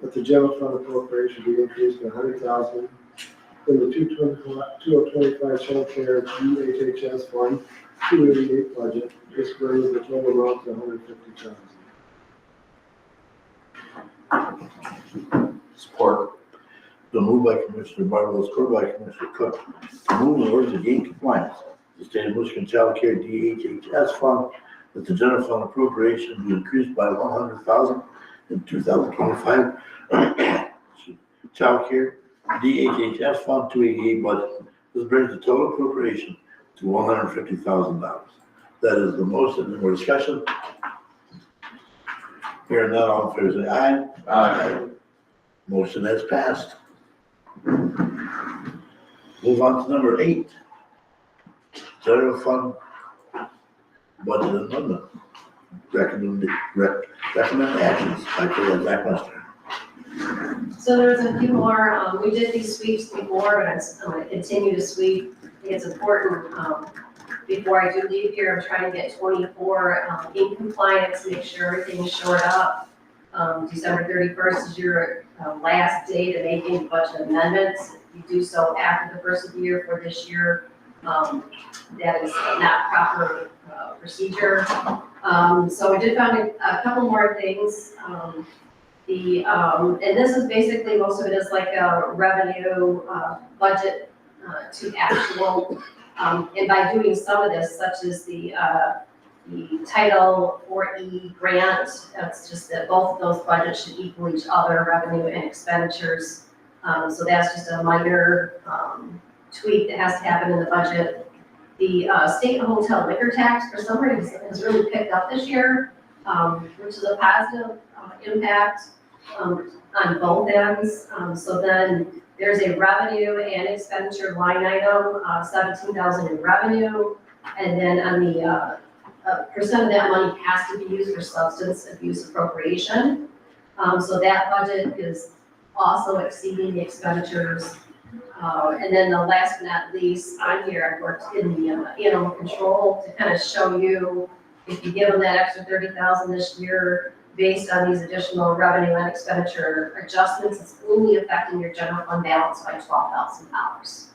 that the general fund appropriation be increased by $100,000. In the 2025 child care DHHS fund, 288 budget, this brings the total amount to $150,000. Support. The move by Commissioner Barlow, supported by Commissioner Cook, to move in order to gain compliance. The state of Michigan Child Care DHHS fund, that the general fund appropriation be increased by $100,000 in 2025. Child Care DHHS fund 288 budget. This brings the total appropriation to $150,000. That is the motion. Any more discussion? Hearing none, all in favor say aye. Aye. Motion has passed. Move on to number 8. General fund budget amendment. Recommend actions. I feel Zach Lester. So there's a few more, we did these sweeps before, but I'm gonna continue to sweep. I think it's important, before I do leave here, I'm trying to get 24 in compliance, make sure everything is shored up. December 31st is your last day to make any budget amendments. If you do so after the first of the year for this year, that is not proper procedure. So I did find a couple more things. And this is basically, most of it is like a revenue budget to actual. And by doing some of this, such as the Title 4E grant, it's just that both of those budgets should equal each other, revenue and expenditures. So that's just a minor tweak that has to happen in the budget. The state and hotel liquor tax, for some reason, has really picked up this year, which is a positive impact on both ends. So then there's a revenue and expenditure line item, 17,000 in revenue, and then on the percent of that money has to be used for substance abuse appropriation. So that budget is also exceeding the expenditures And then the last but not least, on here, I worked in the animal control to kind of show you, if you give them that extra 30,000 this year, based on these additional revenue and expenditure adjustments, it's only affecting your general fund balance by $12,000.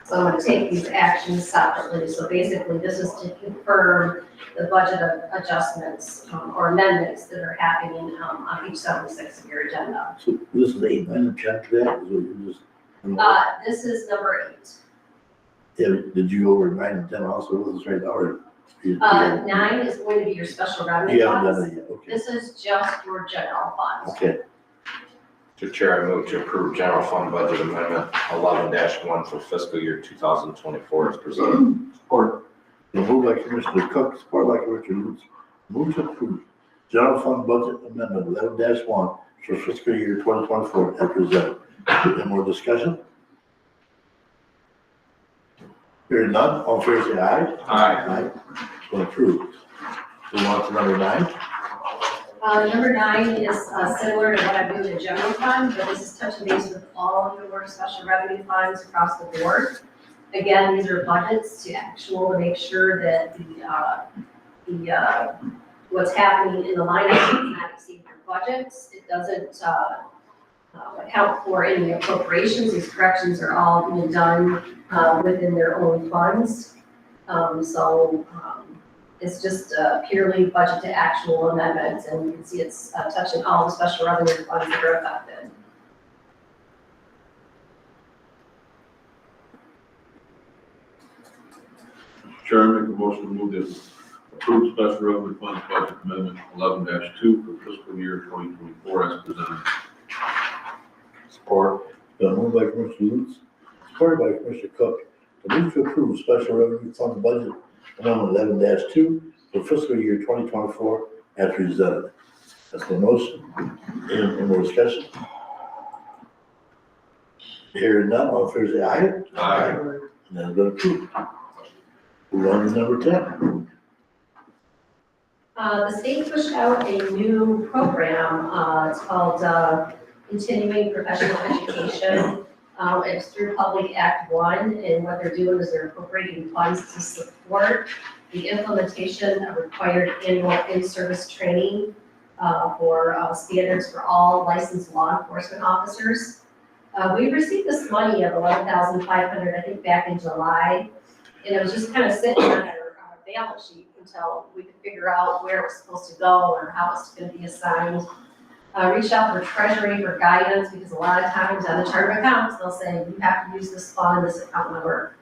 So I'm gonna take these actions separately. So basically, this is to confirm the budget adjustments or amendments that are happening on page 76 of your agenda. So this is 8, 9, and 10 for that, is what you just. This is number 8. Yeah, did you go over 9 and 10 also with us right now, or? 9 is going to be your special revenue You haven't done funds. it yet, okay, This is just your general funds. okay. Mr. Chair, I move to approve general fund budget amendment 11-1 for fiscal year 2024 as presented. Support. Moved by Commissioner Cook, support by Commissioner Lutz. Move to approve general fund budget amendment 11-1 for fiscal year 2024 as presented. Any more discussion? Hearing none, all fair say aye. Aye. So approved. Move on to number 9. Number 9 is similar to what I do in the general fund, but this is touching base with all of your special revenue funds across the board. Again, these are budgets to actual to make sure that what's happening in the line item does not exceed your budgets. It doesn't account for any appropriations. These corrections are all being done within their own funds. It's just purely budget to actual amendments, and you can see it's touching all the special revenue funds that are affected. Chair, I make a motion to move this approved special revenue funds budget amendment 11-2 for fiscal year 2024 as presented. Support. Moved by Commissioner Lutz, supported by Commissioner Cook. To move to approve special revenue fund budget amendment 11-2 for fiscal year 2024 as presented. That's the motion. Any more discussion? Hearing none, all fair say aye. Aye. And then go approved. Move on to number 10. The state pushed out a new program, it's called Continuing Professional Education. It's through Public Act 1, and what they're doing is they're appropriating funds to support the implementation of required annual in-service training for standards for all licensed law enforcement officers. We received this money of $11,500, I think, back in July, and it was just kind of sitting on our balance sheet until we could figure out where it was supposed to go or how it's going to be assigned. Reach out for Treasury for guidance, because a lot of times on the chart of accounts, they'll say, you have to use this fund, this account number.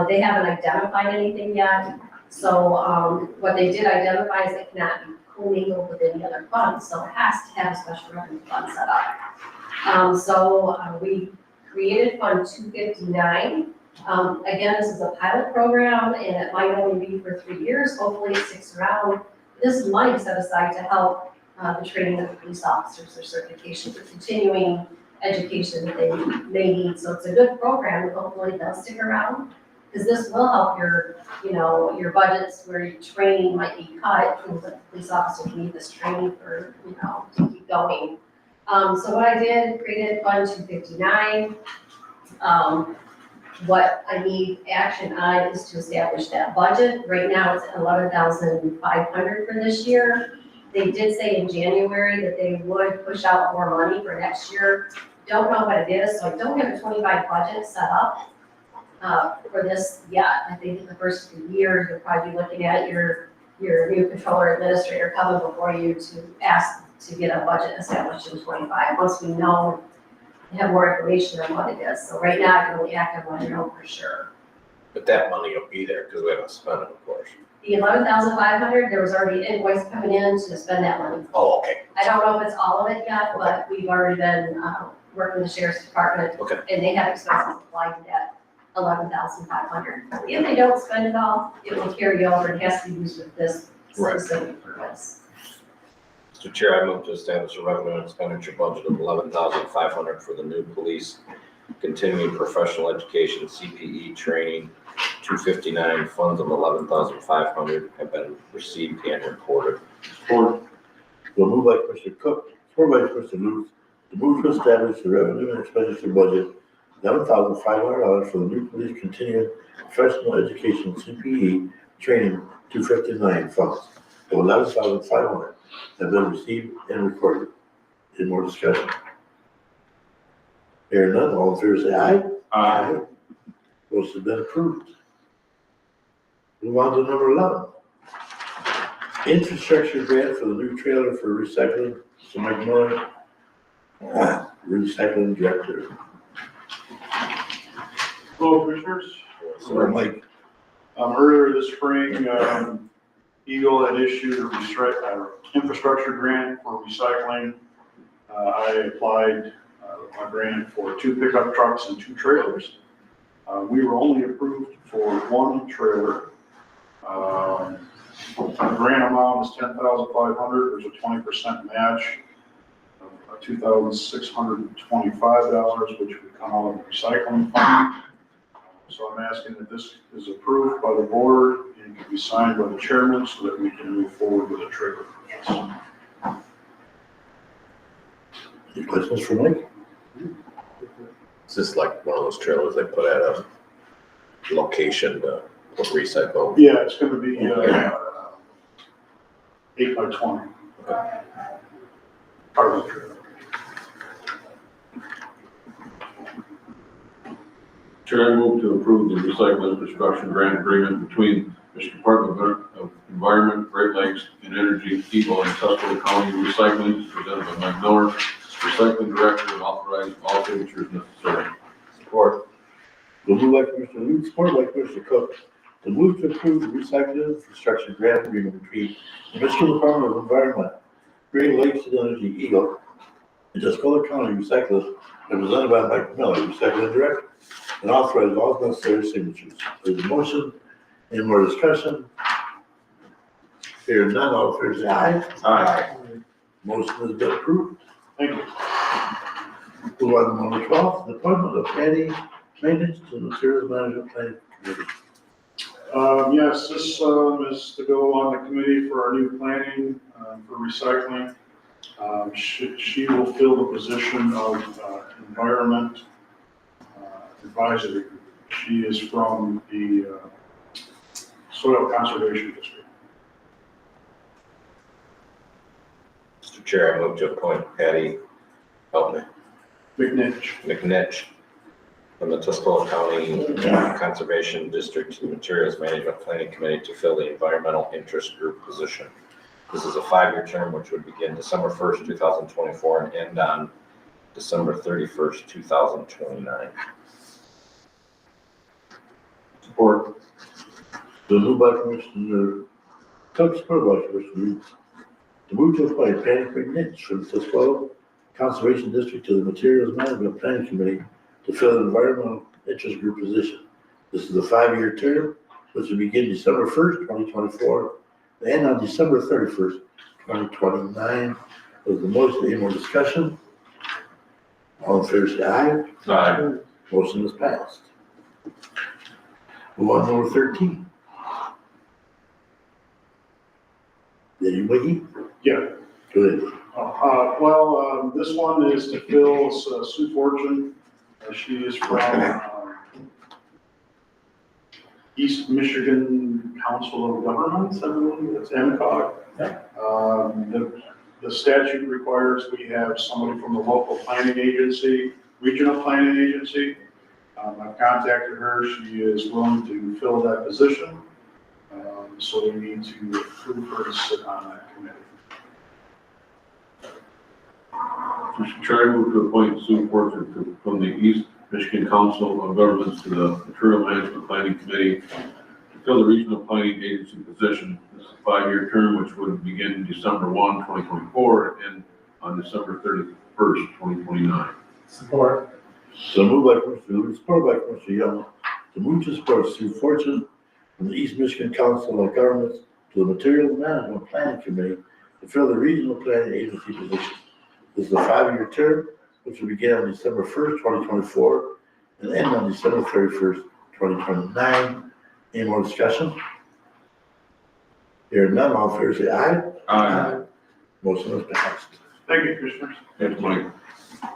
They haven't identified anything yet. So what they did identify is it cannot be commingled with any other funds, so it has to have a special revenue fund set up. We created Fund 259. Again, this is a pilot program, and it might only be for 3 years. Hopefully it sticks around. This money is set aside to help the training of police officers, their certification for continuing education that they may need. So it's a good program, and hopefully it does stick around, because this will help your budgets where your training might be cut, and the police officer can need this training for, to keep going. So what I did, created Fund 259. What I need action on is to establish that budget. Right now, it's $11,500 for this year. They did say in January that they would push out more money for next year. Don't know what it is, so I don't have a 25 budget set up for this yet. I think in the first few years, you'll probably be looking at your new controller administrator coming before you to ask to get a budget established in 25. Once we know, have more information on what it is. So right now, I can only act on what I know for sure. But that money will be there because we haven't spent it, of course. The $11,500, there was already an invoice coming in to spend that money. Oh, okay. I don't know if it's all of it yet, but we've already been working with the sheriff's department. Okay. And they have expenses applied to that $11,500. If they don't spend it all, it will carry over and has to be used with this specific purpose. Mr. Chair, I move to establish a revenue and expenditure budget of $11,500 for the new police continuing professional education CPE training. 259 funds of $11,500 have been received and reported. Support. Moved by Commissioner Cook, support by Commissioner Lutz, to move to establish the revenue and expenditure budget, $11,500 for the new police continuing professional education CPE training 259 funds of $11,500 have been received and recorded. Any more discussion? Hearing none, all in favor say aye. Aye. Motion has been approved. Move on to number 11. Infrastructure grant for the new trailer for recycling. So Mike Miller, recycling director. Hello, Commissioners. So Mike, Earlier this spring, Eagle had issued a infrastructure grant for recycling. I applied my grant for 2 pickup trucks and 2 trailers. We were only approved for 1 trailer. The grant amount is $10,500. There's a 20% match of $2,625, which would come out of the recycling fund. So I'm asking that this is approved by the board and can be signed by the chairman so that we can move forward with a trailer purchase. any questions for Mike? Is this like one of those trailers they put at a location to put recycle? Yeah, it's gonna be 8 by 20. Part of the trailer. Chair, I move to approve the recycling infrastructure grant agreement between Michigan Department of Environment, Great Lakes and Energy, Eagle and Tuscaloosa County Recycling, presented by Mike Miller, Recycling Director, and authorize all signatures necessary. Support. We'll move by Commissioner Lutz, support by Commissioner Cook, to move to approve the recycling infrastructure grant agreement between the Michigan Department of Environment, Great Lakes and Energy, Eagle, and Tuscola County Recyclers, represented by Mike Miller, Recycling Director, and authorize all necessary signatures. There's a motion. Any more discussion? Hearing none, all in favor say aye. Aye. Motion has been approved. Thank you. Move on to number 12, the appointment of Patty Maintenance to the Materials Management Planning Committee. Yes, this is to go on the committee for our new planning for recycling. She will fill the position of environment advisory. She is from the Soil Conservation District. Mr. Chair, I move to appoint Patty, help me, McNitch. McNitch from the Tuscola County Conservation District to the Materials Management Planning Committee to fill the Environmental Interest Group position. This is a 5-year term which would begin December 1st, 2024 and end on December 31st, 2029. Support. The move by Commissioner Cook, support by Commissioner Lutz, to move to appoint Patty McNitch from the Tuscola Conservation District to the Materials Management Planning Committee to fill the Environmental Interest Group position. This is a 5-year term, which will begin December 1st, 2024, and end on December 31st, 2029. With the motion, any more discussion? All in favor, say aye. Aye. Motion is passed. Move on to number 13. Did you, Wiggy? Yeah. Good. This one is to fill Sue Fortune. She is from East Michigan Council of Governments, I believe, it's MCOG. The statute requires we have somebody from the local planning agency, regional planning agency. I've contacted her, she is willing to fill that position. So we need to approve her to sit on that committee. Mr. Chair, I move to appoint Sue Fortune from the East Michigan Council of Governments to the Material Management Planning Committee to fill the regional planning agency position. This is a 5-year term which would begin December 1, 2024 and end on December 31st, 2029. Support. So moved by Commissioner Lutz, support by Commissioner Young, to move to support Sue Fortune from the East Michigan Council of Governments to the Material Management Planning Committee to fill the regional planning agency position. This is a 5-year term, which will begin on December 1st, 2024, and end on December 31st, 2029. Any more discussion? Hearing none, all in favor say aye. Aye. Motion is passed. Thank you, Commissioners. Thanks, Mike.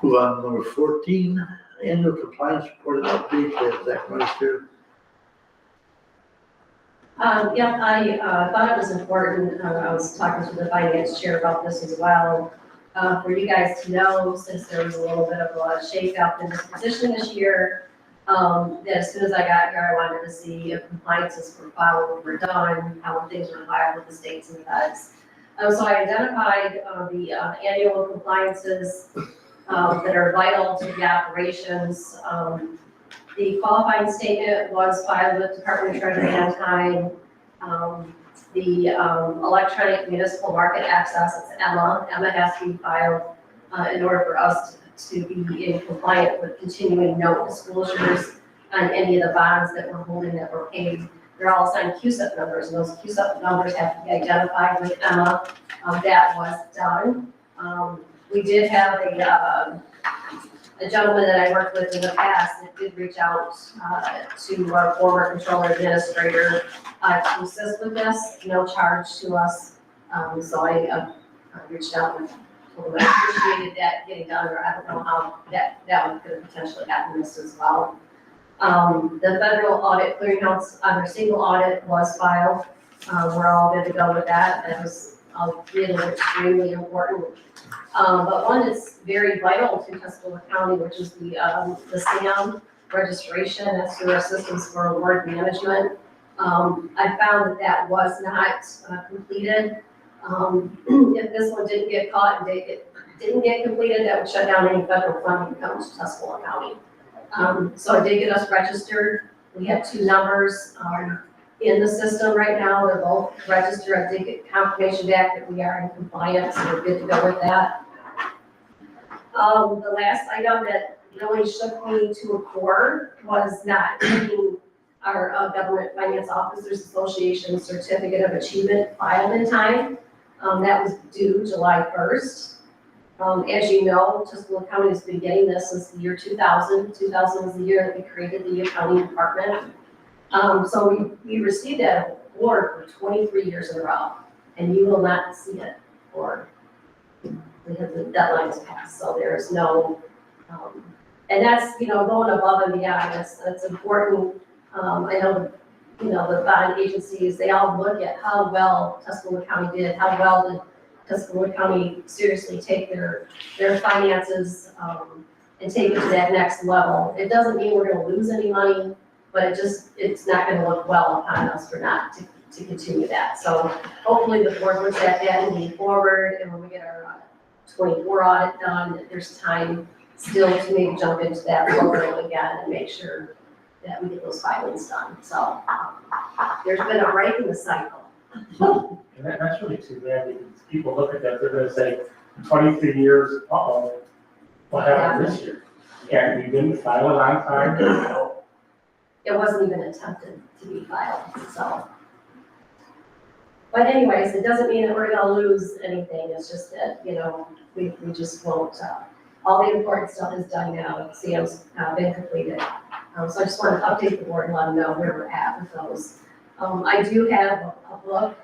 Move on to number 14, annual compliance report and update, Zach Meister. Yeah, I thought it was important, I was talking to the finance chair about this as well, for you guys to know, since there was a little bit of a shakeup in this position this year, that as soon as I got here, I wanted to see if compliances were followed, were done, how things were filed with the states and feds. So I identified the annual compliances that are vital to the operations. The qualifying statement was filed with Department of Treasury on time. The electronic municipal market access, it's EMMA. EMMA has to be filed in order for us to be in compliant with continuing note disclosures on any of the bonds that we're holding that were paid. They're all assigned CUSIP numbers, and those CUSIP numbers have to be identified with EMMA. That was done. We did have a gentleman that I worked with in the past that did reach out to our former controller administrator to assist with this, no charge to us. So I reached out and told him I appreciated that getting done, or I don't know how that could have potentially happened this as well. The federal audit clearinghouse under single audit was filed. We're all good to go with that. That was really extremely important. But one that's very vital to Tuscola County, which is the SAM registration, that's through our systems for award management. I found that was not completed. If this one didn't get caught and didn't get completed, that would shut down any federal funding that comes to Tuscola County. So it did get us registered. We have 2 numbers in the system right now. They're both registered. I did get confirmation back that we are in compliance, so we're good to go with that. The last item that really shook me to a core was not getting our Government Finance Officers Association Certificate of Achievement filed in time. That was due July 1st. As you know, Tuscola County has been getting this since the year 2000. 2000 was the year that we created the accounting department. So we received that award for 23 years in a row, and you will not see it because the deadline is passed, so there's no, and that's, going above and beyond, that's important. I know, the bond agencies, they all look at how well Tuscola County did, how well did Tuscola County seriously take their finances, and take it to that next level. It doesn't mean we're gonna lose any money, but it's not gonna look well upon us for not to continue that. So hopefully the board looks at that and move forward, and when we get our 24 audit done, that there's time still to maybe jump into that program again and make sure that we get those filings done. So there's been a break in the cycle. And that's really too bad, because people look at that, they're gonna say, 23 years, what happened this year? And we didn't file it on time. It wasn't even attempted to be filed, so. But anyways, it doesn't mean that we're gonna lose anything, it's just that, we just won't, all the important stuff is done now, CM's been completed. So I just wanted to update the board and let them know where we're at with those. I do have a book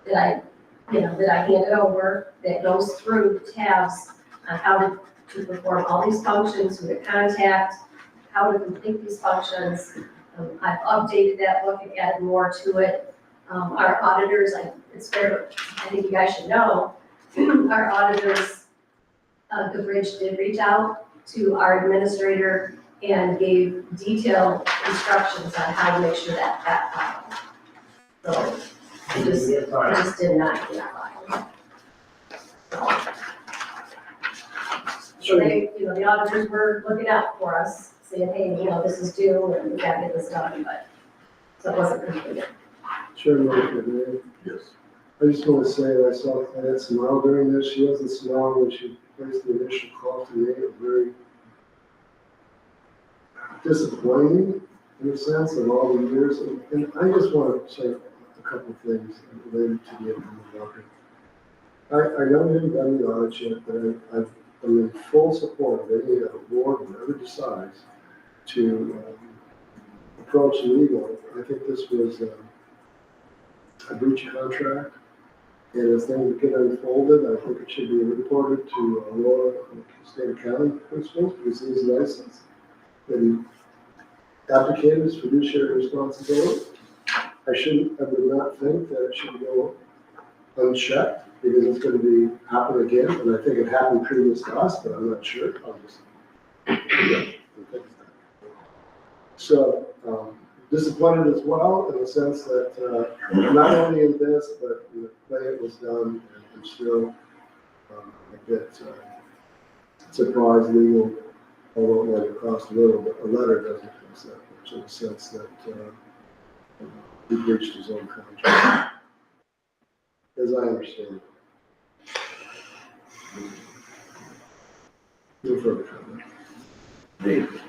that I handed over that goes through tabs on how to perform all these functions, who to contact, how to complete these functions. I've updated that book and added more to it. Our auditors, I think you guys should know, our auditors, Goodrich did reach out to our administrator and gave detailed instructions on how to make sure that got filed. So it just did not get filed. So they, the auditors were looking out for us, saying, hey, this is due and we gotta get this done, but, so it wasn't completed. Chairman, Yes. I just want to say that I saw Claire smile during this. She wasn't smiling when she placed the initial call to me. It was very disappointing in a sense of all the years. And I just want to say a couple of things related to the income market. I know we haven't done the audit yet, but I'm in full support of any board, whoever decides to approach legal. I think this was a breach of contract, And as things get unfolded, I think it should be reported to Laura, state accounting principals, because he's licensed. And abdicated his fiduciary responsibility. I would not think that it should go unchecked, because it's gonna be, happen again, and I think it happened previous to us, but I'm not sure, obviously. So, disappointed as well, in the sense that, not only in this, but in the way it was done, and still, a bit, surprised legal, although it might have cost a little, but a letter doesn't cost that much, in the sense that, he breached his own contract. As I understand it. No further comment. Dave?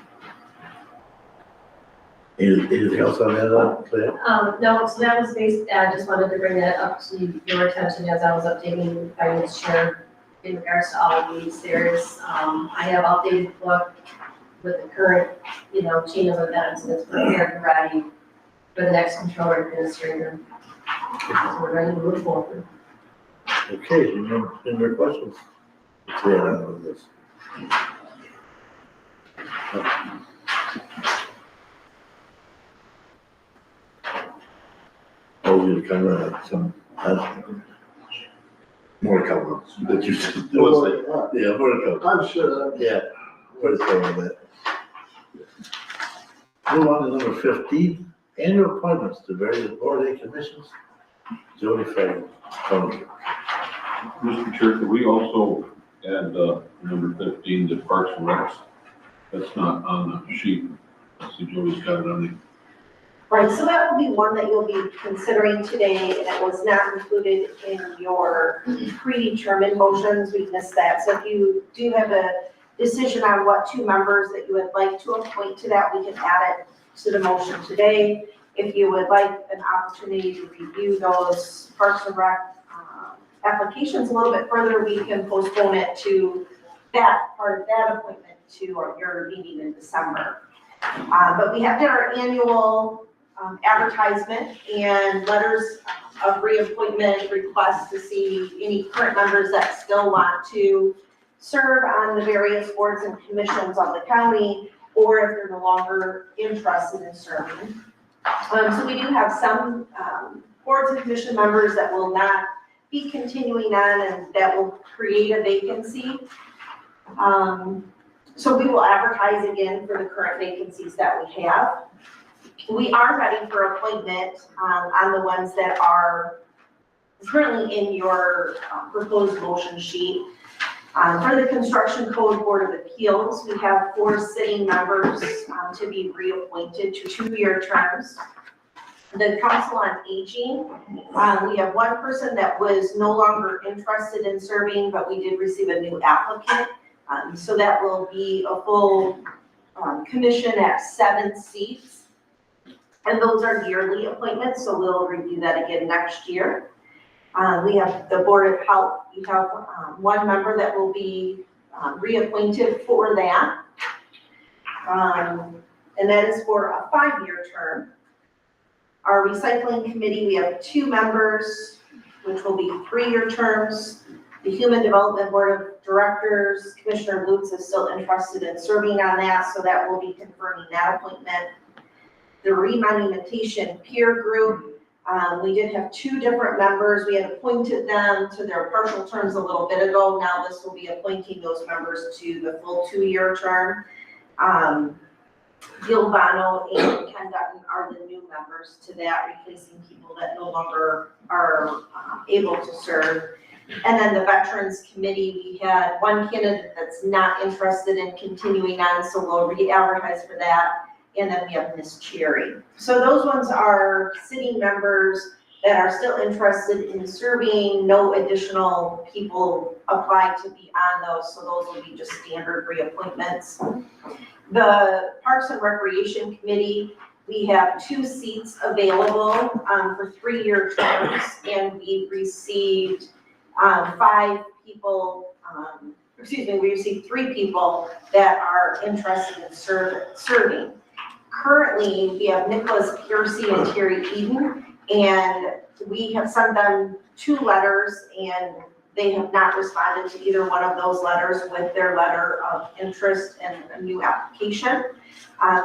Anything else on that, Claire? No, so that was based, I just wanted to bring that up to your attention as I was updating the finance chair in regards to all of these. There's, I have updated book with the current, chain of events, and it's prepared and ready for the next controller administrator. So we're ready to move forward. Okay, any more questions? Clear out of this. Oh, we'll cover some, more cover, but you said, yeah, more cover. I'm sure, Yeah, more to cover that. Move on to number 15, annual appointments to various board and commissions. Jody Federer, Mr. Chair, could we also add, number 15, the Parks and Recs? That's not on the sheet. I see Joey's got it on the. Right, so that will be one that you'll be considering today, and it was not included in your predetermined motions, we missed that. So if you do have a decision on what 2 members that you would like to appoint to that, we can add it to the motion today. If you would like an opportunity to review those Parks and Rec applications a little bit further, we can postpone it to that part of that appointment to your meeting in December. But we have done our annual advertisement and letters of reappointment requests to see any current members that still want to serve on the various boards and commissions of the county, or if they're no longer interested in serving. So we do have some boards and commission members that will not be continuing on and that will create a vacancy. So we will advertise again for the current vacancies that we have. We are ready for appointment on the ones that are currently in your proposed motion sheet. For the Construction Code Board of Appeals, we have 4 sitting members to be reappointed to 2-year terms. The Council on Aging, we have 1 person that was no longer interested in serving, but we did receive a new applicant. So that will be a full commission at 7 seats. And those are yearly appointments, so we'll review that again next year. We have the Board of Health. We have 1 member that will be reappointed for that. And that is for a 5-year term. Our Recycling Committee, we have 2 members, which will be 3-year terms. The Human Development Board of Directors, Commissioner Lutz is still interested in serving on that, so that will be confirming that appointment. The Remonumentation Peer Group, we did have 2 different members. We had appointed them to their partial terms a little bit ago. Now this will be appointing those members to the full 2-year term. Gil Vano and Ken Dutton are the new members to that, replacing people that no longer are able to serve. And then the Veterans Committee, we had 1 candidate that's not interested in continuing on, so we'll re-advertise for that. And then we have Ms. Cherry. So those ones are sitting members that are still interested in serving. No additional people apply to be on those, so those will be just standard reappointments. The Parks and Recreation Committee, we have 2 seats available for 3-year terms, and we received 5 people, we received 3 people that are interested in serving. Currently, we have Nicholas Piercy and Terry Eden, and we have sent them 2 letters, and they have not responded to either one of those letters with their letter of interest in a new application.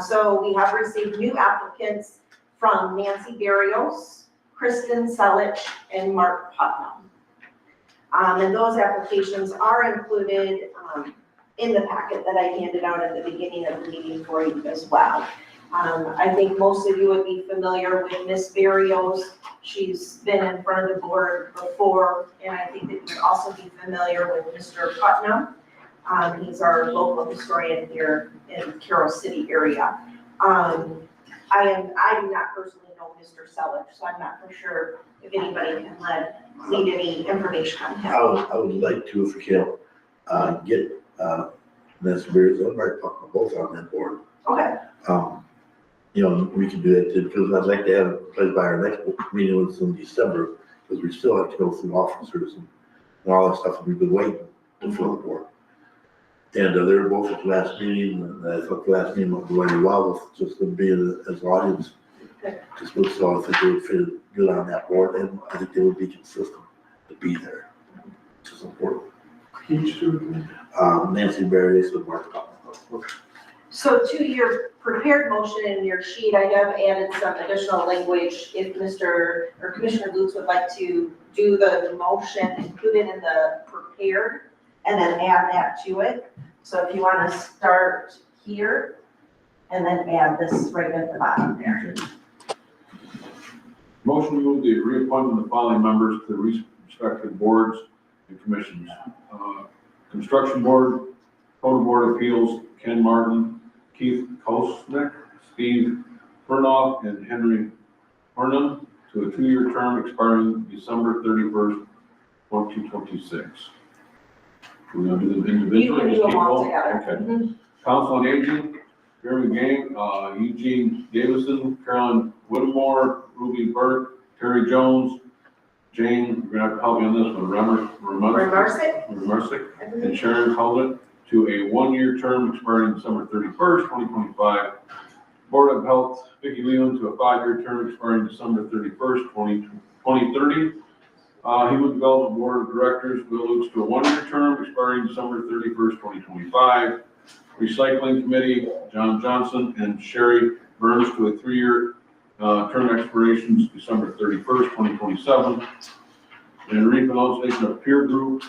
So we have received new applicants from Nancy Barrios, Kristen Selich, and Mark Putnam. And those applications are included in the packet that I handed out at the beginning of the meeting for you as well. I think most of you would be familiar with Ms. Barrios. She's been in front of the board before, and I think that you would also be familiar with Mr. Putnam. He's our local historian here in the Carroll City area. I do not personally know Mr. Seller, so I'm not for sure if anybody can lead any information on him. I would like to, if we can, get, Ms. Beers and Mark Putnam both on that board. Okay, You know, we can do that too, because I'd like to have it played by our next meeting, which is in December, because we still have to go through officers and all that stuff, and we've been waiting to fill the board. And they were both at the last meeting, and I thought the last meeting went really well with just them being as audience. Okay. Just look, so I think they would fit good on that board, and I think they would be consistent to be there, which is important. Each two. Nancy Barrios and Mark Putnam. so to your prepared motion in your sheet, I have added some additional language. If Mr. or Commissioner Lutz would like to do the motion, include it in the prepared, and then add that to it. So if you want to start here, and then add this right at the bottom there. Motion to move the reappointment of the following members to the respective boards and commissions. Construction Board, Code Board of Appeals, Ken Martin, Keith Kosnick, Steve Furnoff, and Henry Hornan, to a 2-year term expiring December 31st, 2026. We're gonna do them individually. You can do them all together. Okay. Mhm. Council on Aging, Jeremy Gang, Eugene Davison, Carolyn Whittemore, Ruby Burke, Terry Jones, Jane, you're gonna have to help me on this one, Remersick, and Sharon Cullen, to a 1-year term expiring December 31st, 2025. Board of Health, Vicki Leland, to a 5-year term expiring December 31st, 2030. Human Development Board of Directors, Will Lutz, to a 1-year term expiring December 31st, 2025. Recycling Committee, John Johnson and Sherry Burns, to a 3-year term expirations December 31st, 2027. And repronunciation of Peer Group,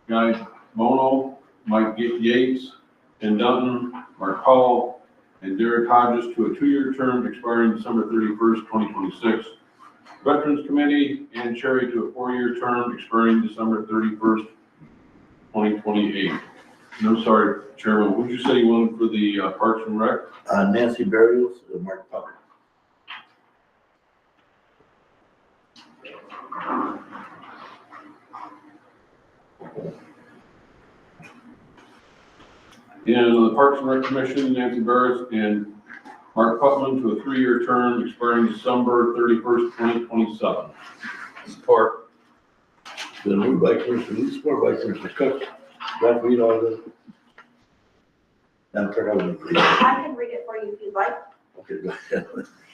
Guy Mono, Mike Yates, Ken Dutton, Mark Hall, and Derek Hodges, to a 2-year term expiring December 31st, 2026. Veterans Committee, Ann Cherry, to a 4-year term expiring December 31st, 2028. And I'm sorry, Chairman, what did you say you wanted for the Parks and Rec? Nancy Barrios and Mark Putnam. And the Parks and Rec Commission, Nancy Barris and Mark Putnam, to a 3-year term expiring December 31st, 2027. Support. Then moved by Commissioner Lutz, support by Commissioner Cook. Do I have to read all this? Madam Clerk, I would please. I can read it for you if you'd like. Okay, go ahead.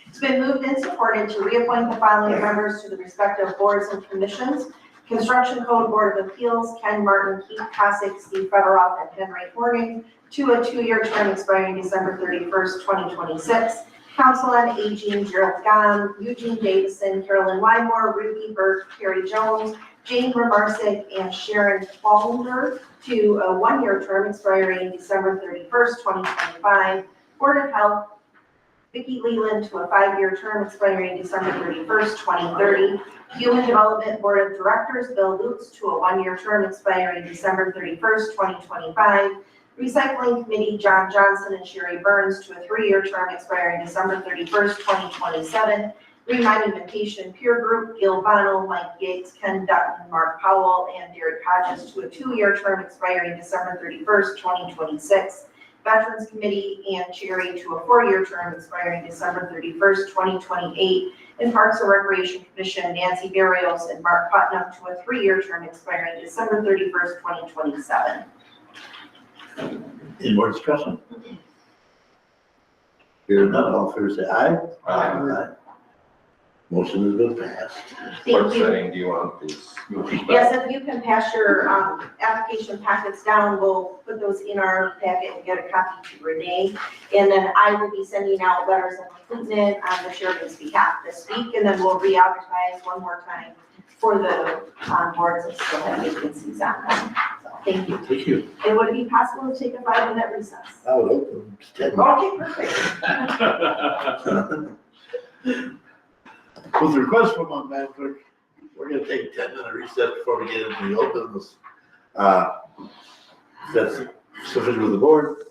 It's been moved and supported to reappoint the following members to the respective boards and commissions. Construction Code Board of Appeals, Ken Martin, Keith Cosick, Steve Federoff, and Henry Horning, to a 2-year term expiring December 31st, 2026. Council on Aging, Gerald Gahn, Eugene Davison, Carolyn Wymore, Ruby Burke, Terry Jones, Jane Remarsick, and Sharon Falder, to a 1-year term expiring December 31st, 2025. Board of Health, Vicki Leland, to a 5-year term expiring December 31st, 2030. Human Development Board of Directors, Bill Lutz, to a 1-year term expiring December 31st, 2025. Recycling Committee, John Johnson and Sherry Burns, to a 3-year term expiring December 31st, 2027. Remonumentation Peer Group, Gil Bono, Mike Yates, Ken Dutton, Mark Powell, and Derek Hodges, to a 2-year term expiring December 31st, 2026. Veterans Committee, Ann Cherry, to a 4-year term expiring December 31st, 2028. And Parks and Recreation Commission, Nancy Barrios and Mark Putnam, to a 3-year term expiring December 31st, 2027. Any more discussion? Hearing none, all in favor say aye. Aye. Motion has been passed. What Thank you. setting do you want these? Yes, if you can pass your application packets down, we'll put those in our packet and get a copy to Renee. And then I will be sending out letters of completement on the chairman's behalf this week, and then we'll re-advertise one more time for the boards that still have vacancies on them. So, thank you. Thank you. And would it be possible to take a 5-minute recess? I would open 10 Okay, perfect. With the request from my Madam Clerk, we're gonna take a 10-minute recess before we get into the open this. That's sufficient with the board.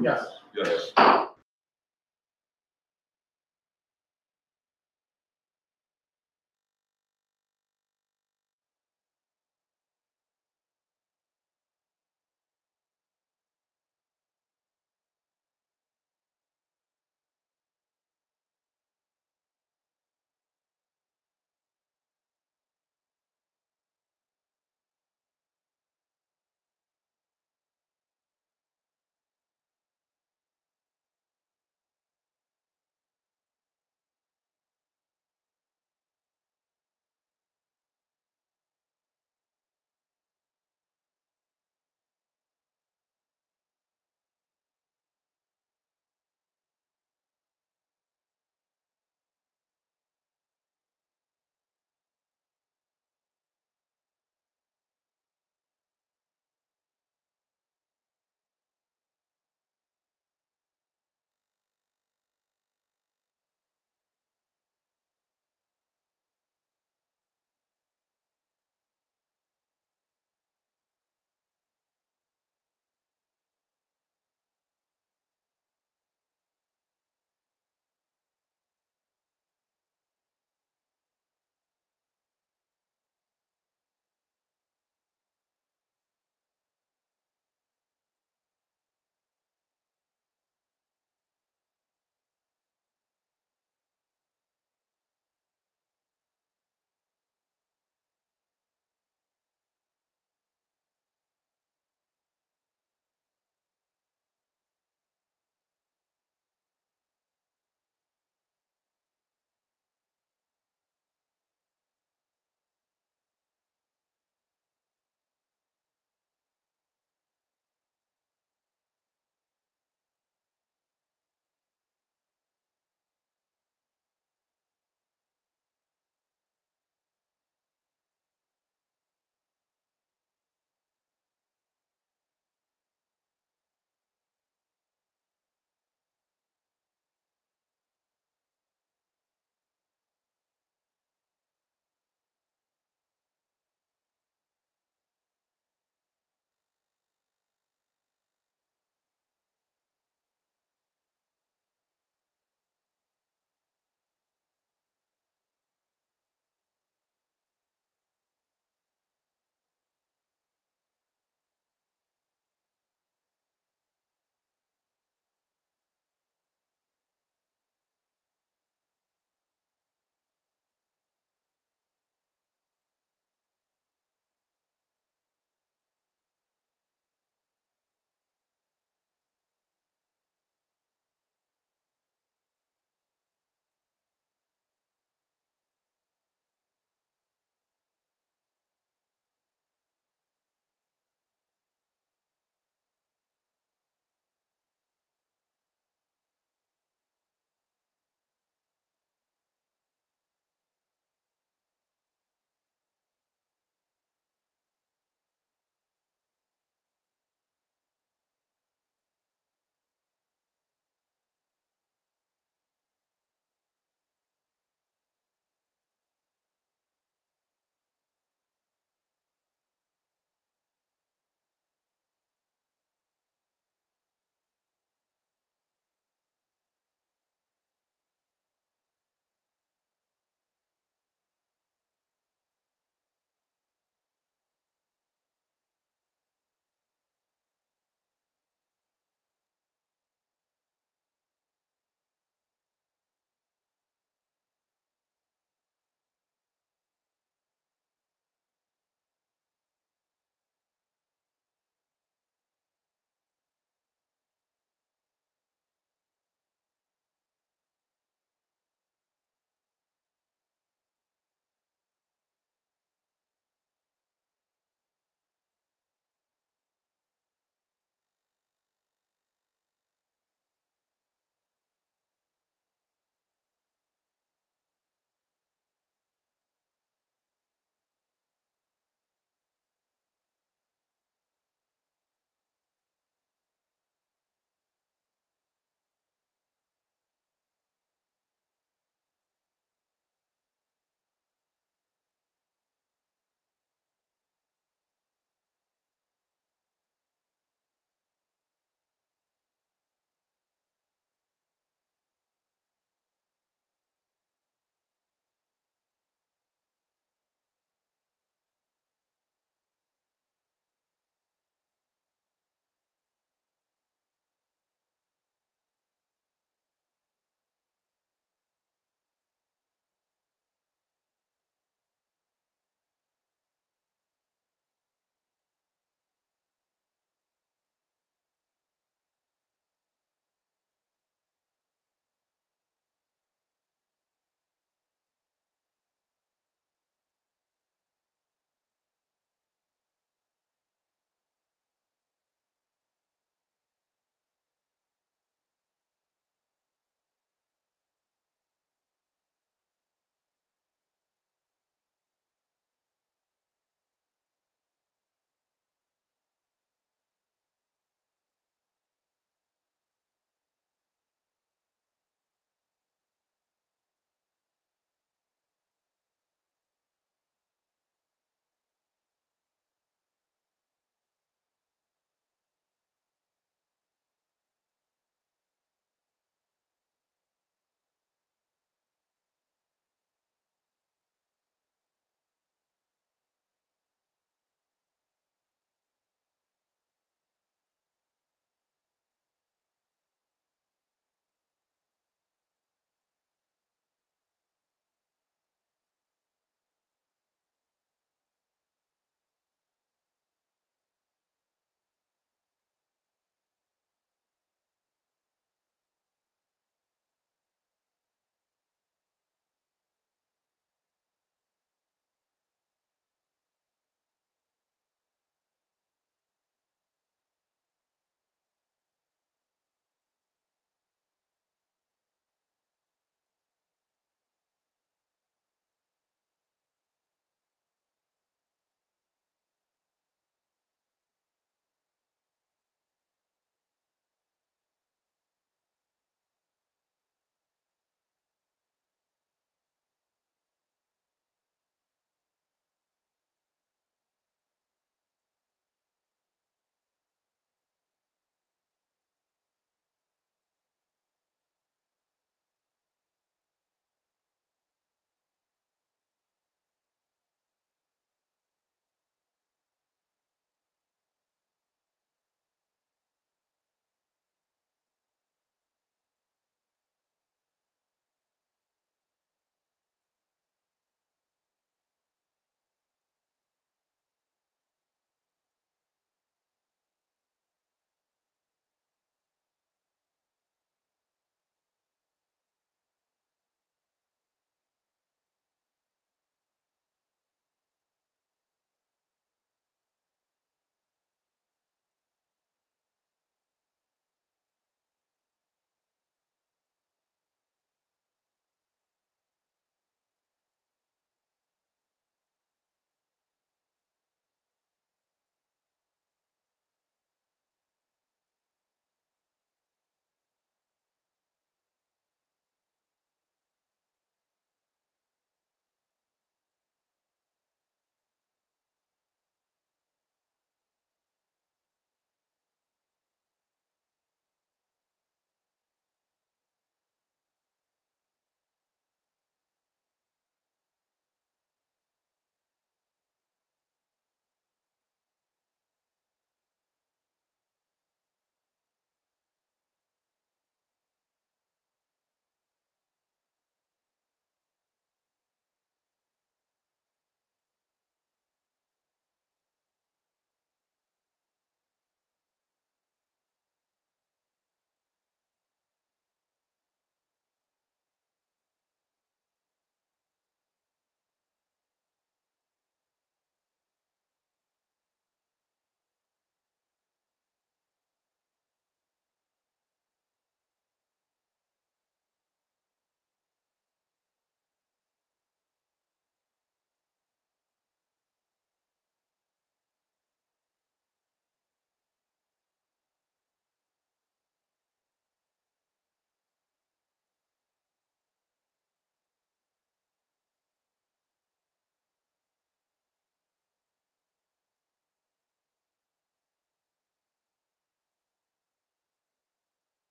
Yes. Yes.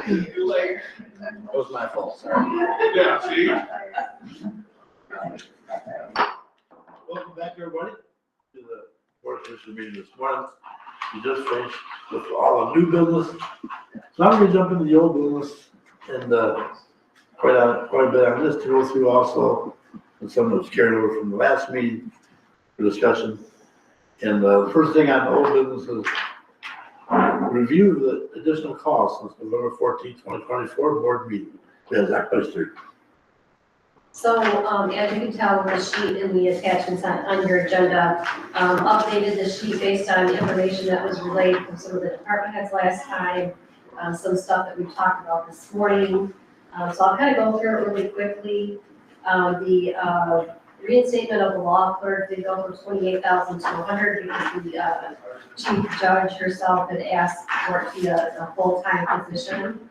Too late. It was my fault, sorry. Yeah, see? Welcome back, everybody, to the Board of Commissioners meeting this morning. We just finished with all the new business. Now we're gonna jump into the old business and, quite a bit on this to go through also. And some that was carried over from the last meeting for discussion. And, the first thing on the old business is review the additional costs of November 14th, 2024 board meeting. Yeah, Zach Beister. So, as you can tell, the sheet in the attachments on your agenda, updated the sheet based on information that was relayed from some of the department heads last time, some stuff that we talked about this morning. So I'll kind of go through it really quickly. The reinstatement of the law clerk did go from 28,000 to 100 because the chief judge herself had asked for it to be a full-time position.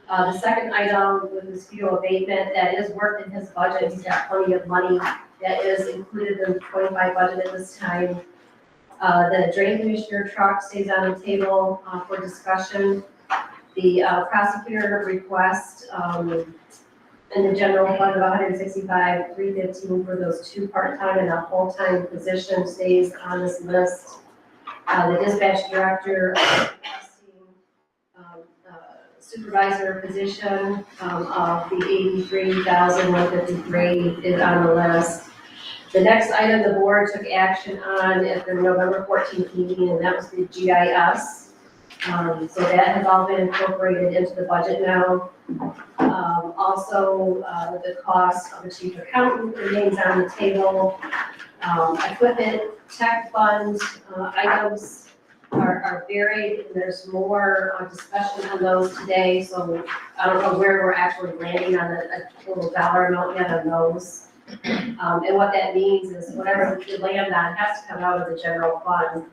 The second item with mosquito abatement, that is worked in his budget, he's got plenty of money that is included in the 25 budget at this time. The drain commissioner truck stays on the table for discussion. The prosecutor request in the general fund of 165,315 for those two part-time and a full-time position stays on this list. The dispatch director supervisor position of the 83,153 is on the list. The next item the board took action on at the November 14th meeting, and that was the GIS. So that has all been incorporated into the budget now. Also, the cost of the chief accountant remains on the table. Equipment tech fund items are varied, and there's more discussion on those today, so I don't know where we're actually landing on a total dollar amount yet on those. And what that means is whatever we land on has to come out of the general fund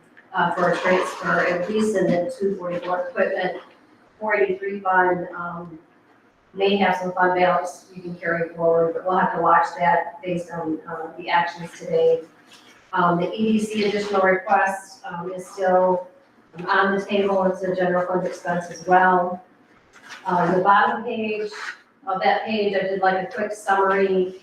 for a transfer, at least in the 244 equipment. 483 fund may have some fund balance you can carry forward, but we'll have to watch that based on the actions today. The EDC additional request is still on the table. It's a general fund expense as well. The bottom page of that page, I did like a quick summary.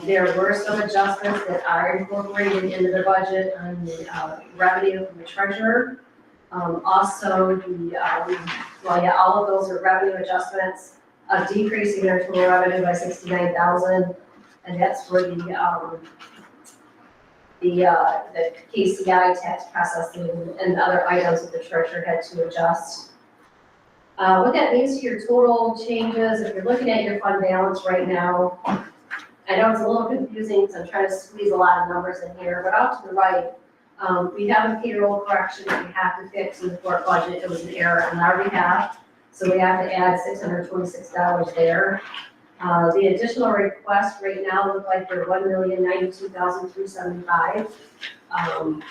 There were some adjustments that are incorporated into the budget on the revenue from the treasurer. Also, all of those are revenue adjustments, decreasing their total revenue by 69,000, and that's for the KCI tax processing and other items that the treasurer had to adjust. What that means to your total changes, if you're looking at your fund balance right now, I know it's a little confusing because I'm trying to squeeze a lot of numbers in here, but out to the right, we have a payroll correction that we have to fix in the court budget. It was an error on our behalf, so we have to add $626 there. The additional requests right now look like they're $1,092,375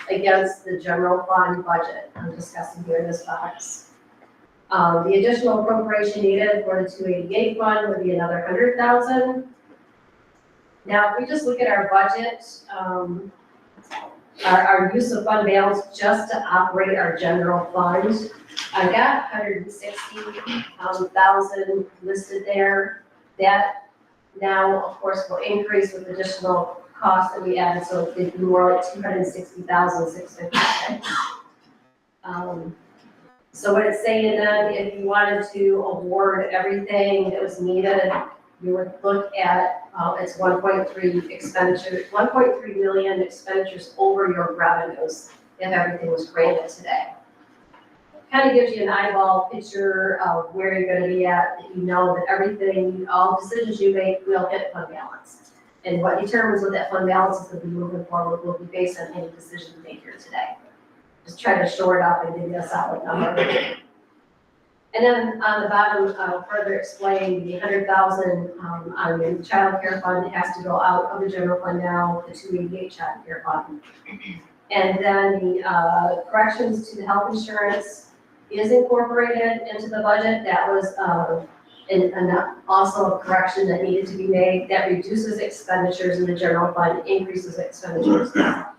against the general fund budget I'm discussing here in this box. The additional appropriation needed for the 288 fund would be another 100,000. Now, if we just look at our budget, our use of fund balance just to operate our general fund, I got 160,000 listed there. That now, of course, will increase with additional costs that we added, so it'd be more like 260,656. So what it's saying then, if you wanted to award everything that was needed, you would look at it's 1.3 expenditure, 1.3 million expenditures over your revenues if everything was granted today. Kind of gives you an eyeball picture of where you're going to be at, that you know that everything, all decisions you make will hit fund balance. And what determines what that fund balance is going to be moving forward will be based on any decision you make here today. Just try to shore it up and give you a solid number. And then on the bottom, further explain the 100,000 on the child care fund has to go out of the general fund now, the 288 child care fund. And then the corrections to the health insurance is incorporated into the budget. That was also a correction that needed to be made that reduces expenditures in the general fund, increases expenditures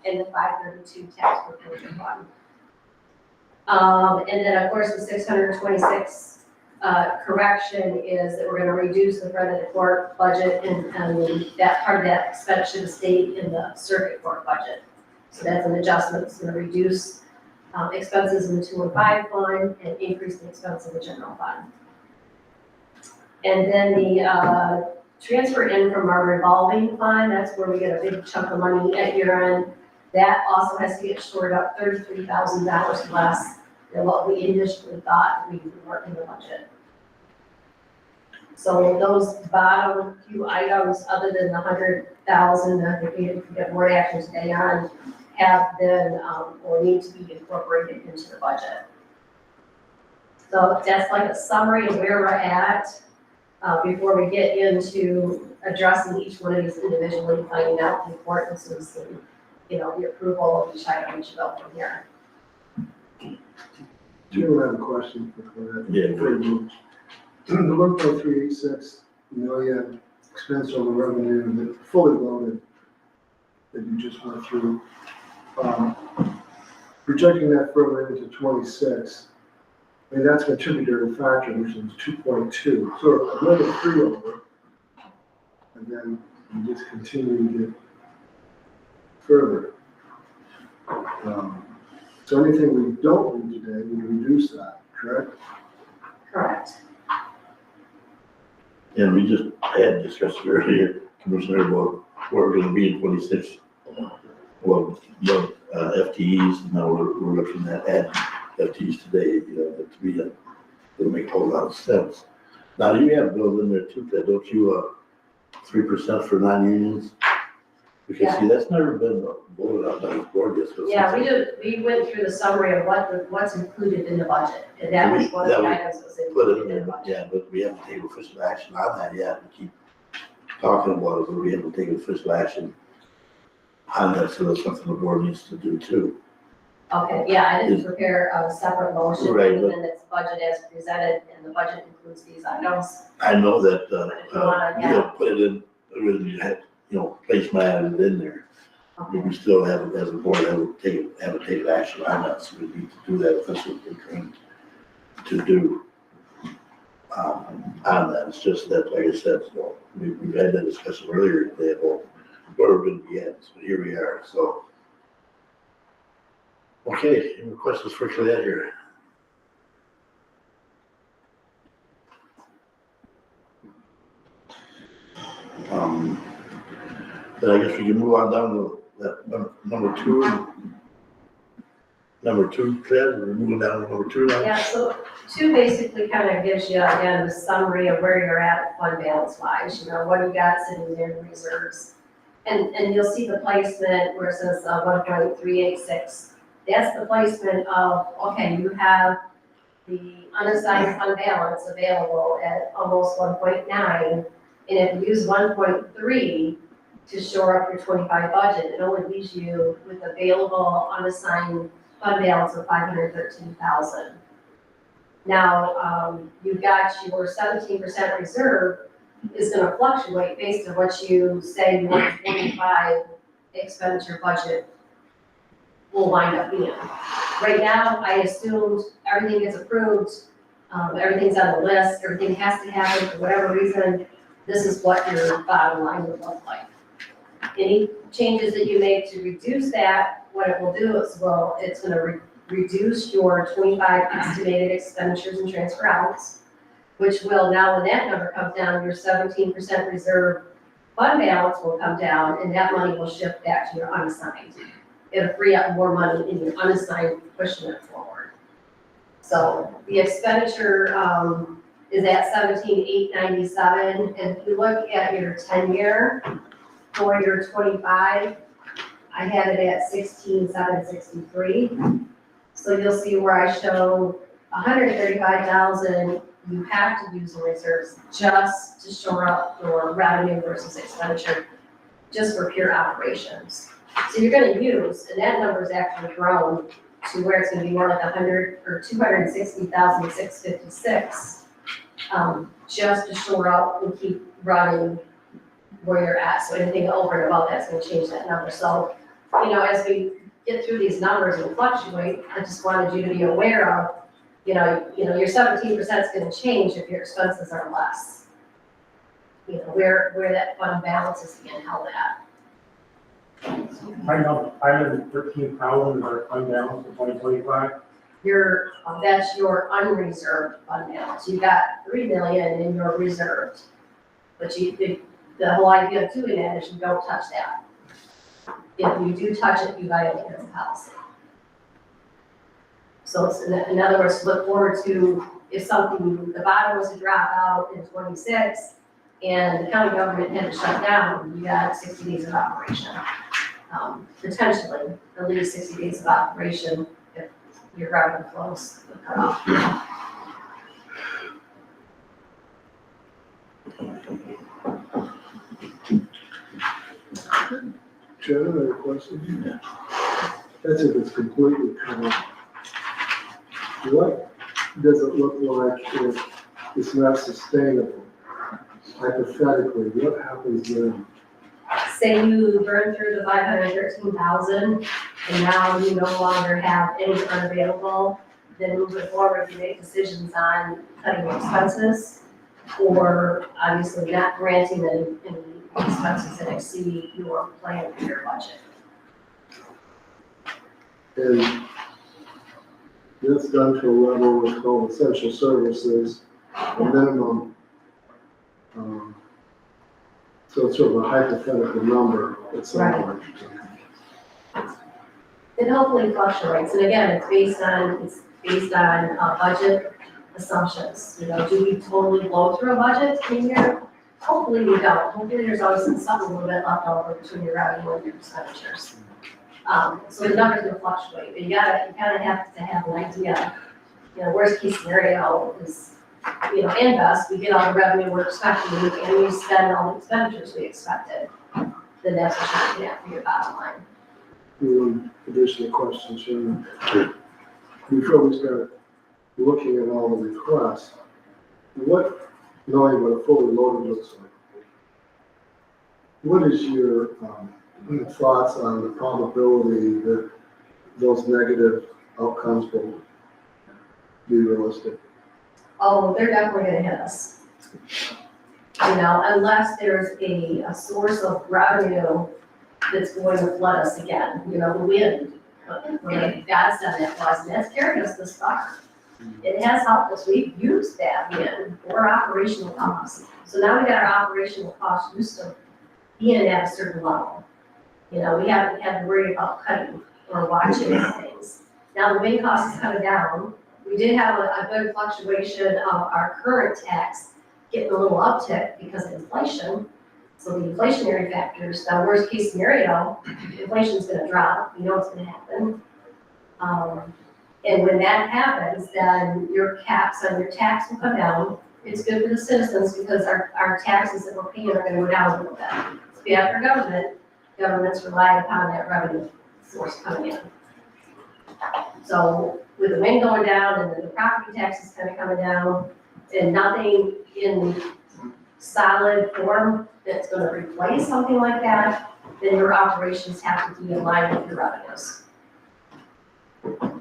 in the 532 tax foreclosure fund. And then, of course, the 626 correction is that we're gonna reduce the front of the court budget, and that part of that expense should have stayed in the circuit court budget. So that's an adjustment, it's gonna reduce expenses in the 215 fund and increase the expense in the general fund. And then the transfer in from our revolving fund, that's where we get a big chunk of money at year end. That also has to get shored up $33,000 less than what we initially thought we would work in the budget. So those bottom few items, other than the 100,000, I think we can get more action today on, have been, or need to be incorporated into the budget. So that's like a summary of where we're at, before we get into addressing each one of these individually, finding out the importance and, the approval of each item we should go from here. Jim, I have a question for that. Yeah, go ahead. The 1.386 million expense over revenue that fully loaded that you just went through, projecting that further into 26, I mean, that's a contributory factor, which is 2.2, so another 3 over, and then you just continue to get further. So anything we don't do today, we reduce that, correct? Correct. And we just had discussed earlier, Commissioner, about where we're gonna be in 26. Well, FTEs, now we're looking at adding FTEs today, to be, it'll make a whole lot of sense. Now, you have Bill in there too, don't you, 3% for non-unions? Because see, that's never been voted on by the board yet. so Yeah, we went through the summary of what's included in the budget, and that was one of the items that was Put it included in in there, the but budget. yeah, but we haven't taken official action on that yet, we keep talking about it, but we haven't taken official action on that, so that's something the board needs to do too. Okay, yeah, I didn't prepare a separate motion, Right, and but- then it's budget as presented, and the budget includes these items. I know that, If you wanna, put it in, you had, place my added in there. But we still haven't, as a board, haven't taken action on that, so we need to do that, if that's what we're trying to do. On that, it's just that, like I said, we've had that discussion earlier today about where we're gonna be at, so here we are, so. Okay, any questions for Colette here? Then I guess we can move on down to that number two. Number two, Colette, we're moving down to number two now. Yeah, so 2 basically kind of gives you, again, the summary of where you're at fund balance wise, what you got sitting there in reserves. And you'll see the placement where it says 1.386. That's the placement of, okay, you have the unassigned fund balance available at almost 1.9. And if you use 1.3 to shore up your 25 budget, it only leaves you with available unassigned fund balance of 513,000. Now, you've got your 17% reserve is gonna fluctuate based on what you say your 25 expenditure budget will wind up being. Right now, I assumed everything gets approved, everything's on the list, everything has to happen for whatever reason, this is what your bottom line would look like. Any changes that you make to reduce that, what it will do is, it's gonna reduce your 25 estimated expenditures and transfer outs, which will, now when that number comes down, your 17% reserve fund balance will come down, and that money will shift back to your unassigned. It'll free up more money in your unassigned, pushing it forward. So the expenditure, is at 17,897, and if you look at your 10-year for your 25, I had it at 16,763. So you'll see where I show 135,000 you have to use in reserves just to shore up your revenue versus expenditure, just for pure operations. So you're gonna use, and that number's actually grown to where it's gonna be more like 100 or 260,656, just to shore up and keep running where you're at. So anything over and above that's gonna change that number. So, as we get through these numbers and fluctuate. I just wanted you to be aware of, your 17% is gonna change if your expenses are less. Where that fund balance is being held at. Right now, 513,000 is our fund balance for 2025. That's your unreserved fund balance. You got 3 million in your reserved. But the whole idea of doing that is you don't touch that. If you do touch it, you violate the policy. So it's, in other words, look forward to if something, the bottom was to drop out in 26 and the county government had to shut down, you got 60 days of operation. Potentially, at least 60 days of operation if your revenue flows would cut off. Shannon, I have a question. That's if it's completely cut off. What does it look like if it's not sustainable? Hypothetically, what happens then? Say you burn through the 513,000 and now you no longer have any unavailable, then moving forward, you make decisions on cutting your expenses or obviously not granting any expenses that exceed your plan for your budget. And that's done to a level what's called essential services, a minimum. So it's sort of a hypothetical number at some point. It hopefully fluctuates, and again, it's based on budget assumptions. Do we totally blow through a budget in here? Hopefully we don't. Hopefully there's always something a little bit left over between your revenue and your expenditures. So the numbers will fluctuate, but you kind of have to have an idea. Worst case scenario is, and best, we get all the revenue we're expecting and we spend all the expenditures we expected. Then that's what you're looking at for your bottom line. One additional question, Shannon. Sure. Before we start looking at all the requests, knowing what a fully loaded looks like, what is your thoughts on the probability that those negative outcomes will be realistic? Oh, they're definitely gonna hit us. Unless there's a source of revenue that's going to flood us again, the wind. What God's done that for us, and that's carried us this far. It has helped us, we've used that wind for operational costs. So now we got our operational costs used to being at a certain level. We haven't had to worry about cutting or watching things. Now the wind cost is coming down. We did have a good fluctuation of our current tax getting a little uptick because of inflation. So the inflationary factors, the worst case scenario, inflation's gonna drop, it's gonna happen. And when that happens, then your caps on your tax will come down. It's good for the citizens because our taxes that we're paying are gonna go down a little bit. It's bad for governments rely upon that revenue source coming in. So with the wind going down and then the property taxes kind of coming down and nothing in solid form that's gonna replace something like that, then your operations have to be in line with your revenues.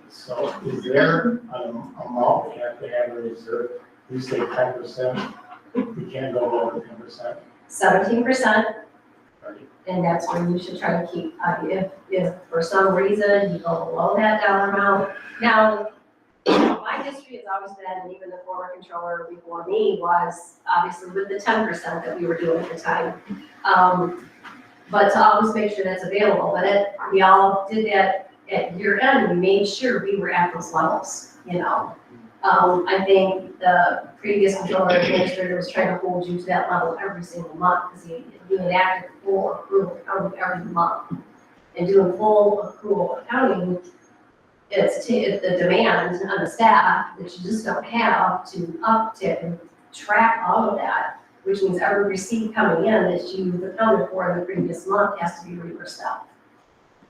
So is there an amount we have to have in reserve? You say 10%, we can't go over 10%. 17%, Right. and that's where you should try to keep, if for some reason you go below that dollar amount. Now, my history has always been, and even the former controller before me was obviously with the 10% that we were doing at the time. But to always make sure that's available, but we all did that at year end, we made sure we were at those levels, I think the previous controller administrator was trying to hold you to that level every single month because he enacted full accrual accounting every month. And doing full accrual accounting, it's the demand on the staff that you just don't have to uptick and track all of that, which means every receipt coming in that you've accounted for in the previous month has to be reversed out.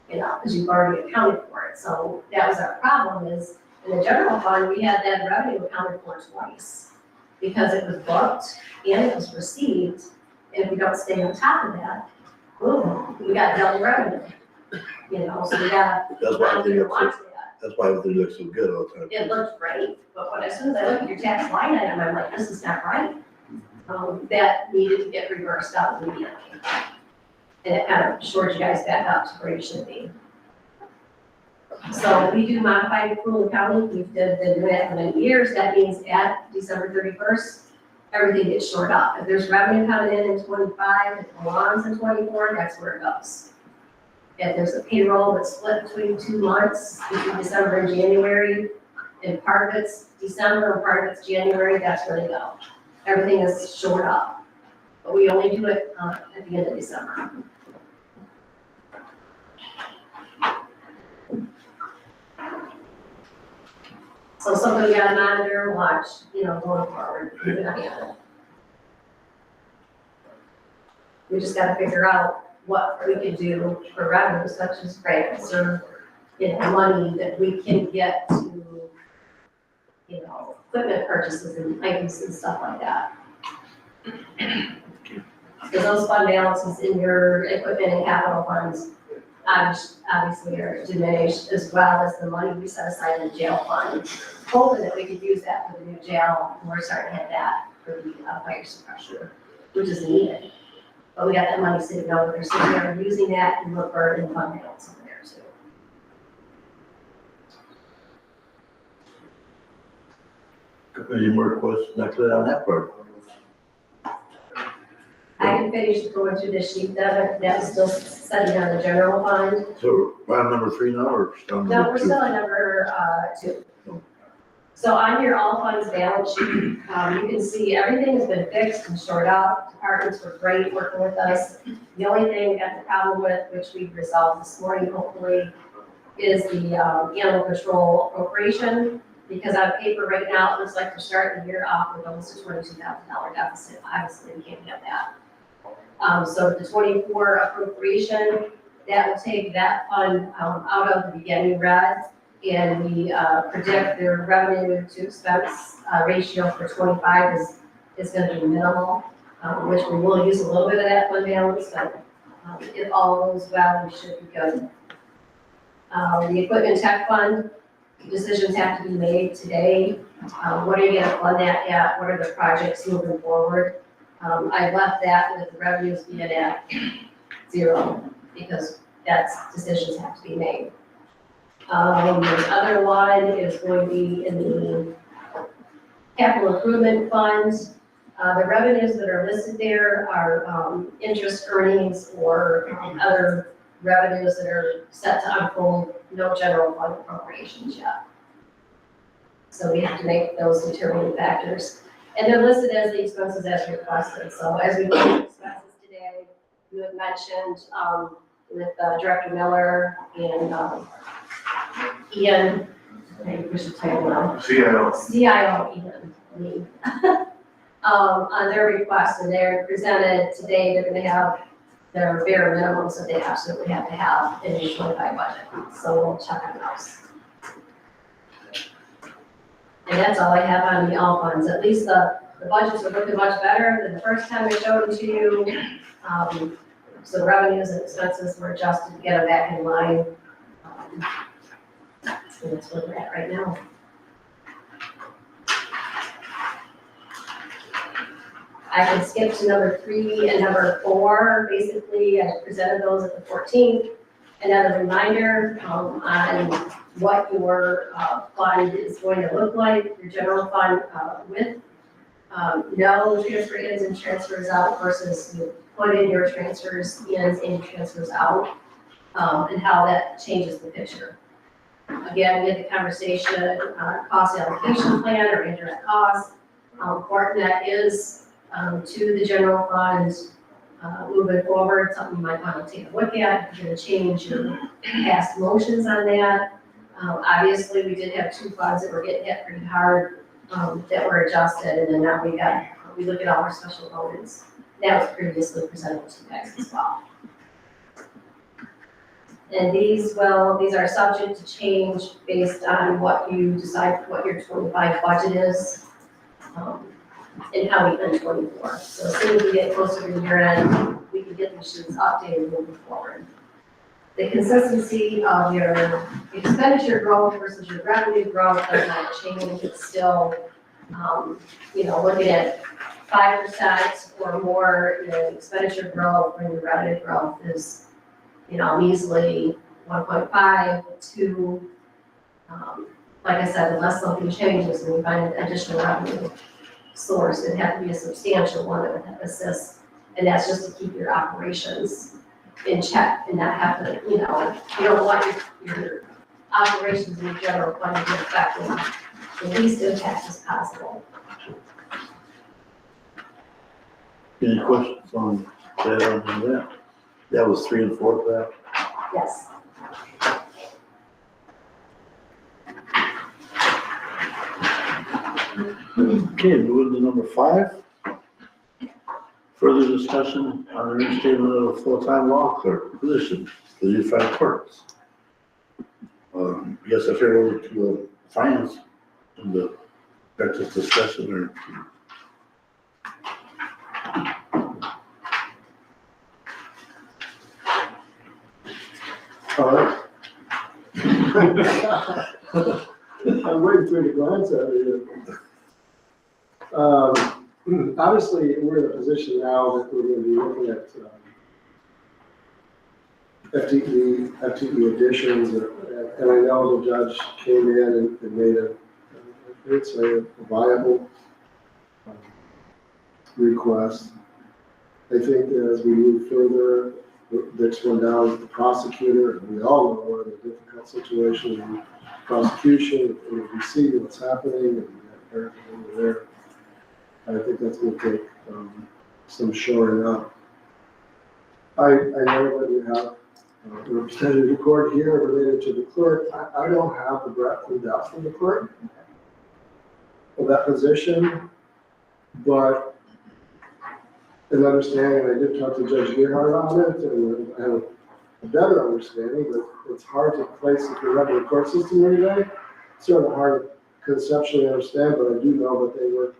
Because you've already accounted for it. So that was our problem is in the general fund, we had that revenue accounted for twice because it was booked and it was received. And if we don't stay on top of that, boom, we got double revenue. you know, so we gotta That's why everything watch looks, that. that's why everything looks so good all the time. It looks great, but when, as soon as I look at your tax line item, I'm like, this is not right. That needed to get reversed out immediately. And it kind of shored you guys back up to where you should be. So we do modified accrual accounting, we've been doing it for many years, that means at December 31st, everything gets shored up. If there's revenue coming in 25, it belongs in 24, that's where it goes. If there's a payroll that's split between 2 months, between December and January, and part of it's December and part of it's January, that's where they go. Everything is shored up, but we only do it at the end of December. So something we gotta monitor, watch, you know, going forward, keep an eye on it. We just gotta figure out what we can do for revenue, such as grants or, you know, money that we can get to, you know, equipment purchases and items and stuff like that. Because those fund balances in your equipment and capital funds obviously are diminished, as well as the money we set aside in the jail fund. Hoping that we could use that for the new jail, and we're starting to hit that for the fire suppression, which is needed. But we got that money sitting over there, so we are using that and look for in fund balance over there too. Any more questions, not clear on that part? I can finish going through this sheet, that's still setting on the general fund. So we're on number 3 now, or still on No, number we're 2? still at number 2. So on your all funds balance sheet, you can see everything has been fixed and shored up. Departments were great working with us. The only thing we got the problem with, which we've resolved this morning hopefully, is the animal control appropriation. Because on paper right now, it looks like we're starting the year off with almost a $22,000 deficit. Obviously, we can't have that. So the 24 appropriation, that will take that fund out of the beginning red. And we predict their revenue to expense ratio for 25 is going to be minimal, which we will use a little bit of that fund balance, but if all goes well, we should be good. The equipment tech fund, decisions have to be made today. What are you going to fund that at? What are the projects moving forward? I left that with the revenues being at 0 because that's decisions have to be made. The other one is going to be in the capital improvement funds. The revenues that are listed there are interest earnings or other revenues that are set to unfold, no general fund appropriations yet. So we have to make those determining factors. And they're listed as the expenses as requested. So as we look at expenses today, you had mentioned with Director Miller and Ian, we should title now. CIO Ian, me. On their request, and they're presented today, they're gonna have their bare minimums that they absolutely have to have in the 25 budget. So we'll check on those. And that's all I have on the all funds. At least the budgets are looking much better than the first time I showed them to you. So revenues and expenses were adjusted to get them back in line. So that's where we're at right now. I can skip to number 3 and number 4. Basically, I presented those at the 14th. Another reminder on what your fund is going to look like, your general fund with no transfer ins and transfers out versus you put in your transfers ins and transfers out, and how that changes the picture. Again, we had the conversation on cost allocation plan or indirect costs. How important that is to the general fund moving forward, something you might want to take a look at. If you're going to change your past motions on that. Obviously, we did have 2 funds that were getting hit pretty hard that were adjusted, and then now we look at all our special bonus. That was previously presented to you guys as well. And these are subject to change based on what you decide, what your 25 budget is, and how we end 24. So as soon as we get closer to year end, we can get the sheets updated moving forward. the consistency of your expenditure growth versus your revenue growth does not change. It's still, looking at 5% or more in expenditure growth when your revenue growth is, measly 1.5, 2. Like I said, unless something changes and we find an additional revenue source, it'd have to be a substantial one that would assist. And that's just to keep your operations in check and not have to, you don't want your operations in the general fund to be affected the least impact as possible. Any questions on that, on that? That was 3 and 4 for that? Yes. Okay, moving to number 5. Further discussion on the reinstatement of a full-time law clerk position for the unified courts. Yes, I turn over to finance and the practice discussion or. All right. I'm waiting for you to glance at it. Obviously, we're in a position now that we're going to be looking at FTE additions, and I know the judge came in and made a viable request. I think that as we move further, the next one down is the prosecutor, and we all know we're in a difficult situation in prosecution, and we see what's happening, and everything over there. I think that's going to take some shoring up. I know that we have a representative court here related to the clerk. I don't have the breadth and depth of the clerk of that position, but in understanding, I did talk to Judge Gerhard on it, and I have a better understanding, but it's hard to place if you're running the court system every day. It's sort of hard to conceptually understand, but I do know that they work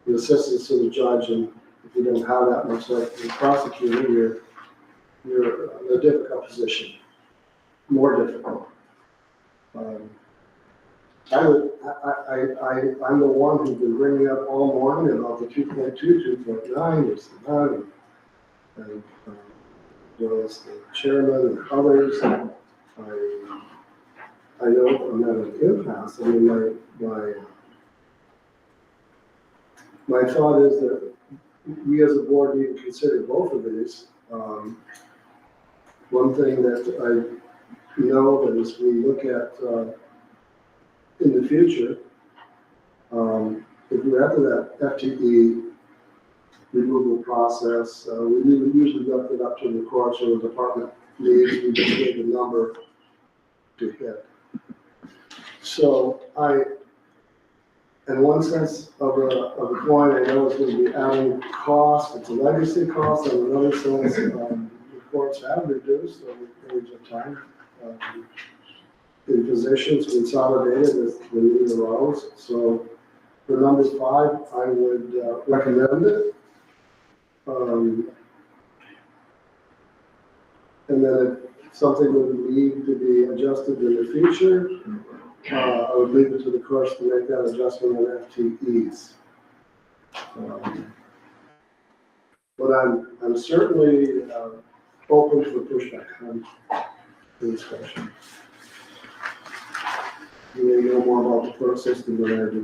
the assistance to the judge, and if you don't have that much like the prosecutor, you're in a difficult position, more difficult. I'm the one who's been bringing up all morning about the 2.2, 2.9, there's the 9, and there's the chairman and others. I know I'm at an impasse. I mean, my thought is that we as a board need to consider both of these. One thing that I know that as we look at in the future, if we're after that FTE removal process, we usually left it up to the courts or the department leads. We just give the number to hit. So in one sense of the coin, I know it's going to be adding cost. It's a legacy cost. In another sense, the courts have reduced over the period of time. In positions consolidated as the need arose. So for number 5, I would recommend it. And then if something would need to be adjusted in the future, I would leave it to the courts to make that adjustment on FTEs. But I'm certainly open for pushback on the discussion. You may know more about the court system than I do.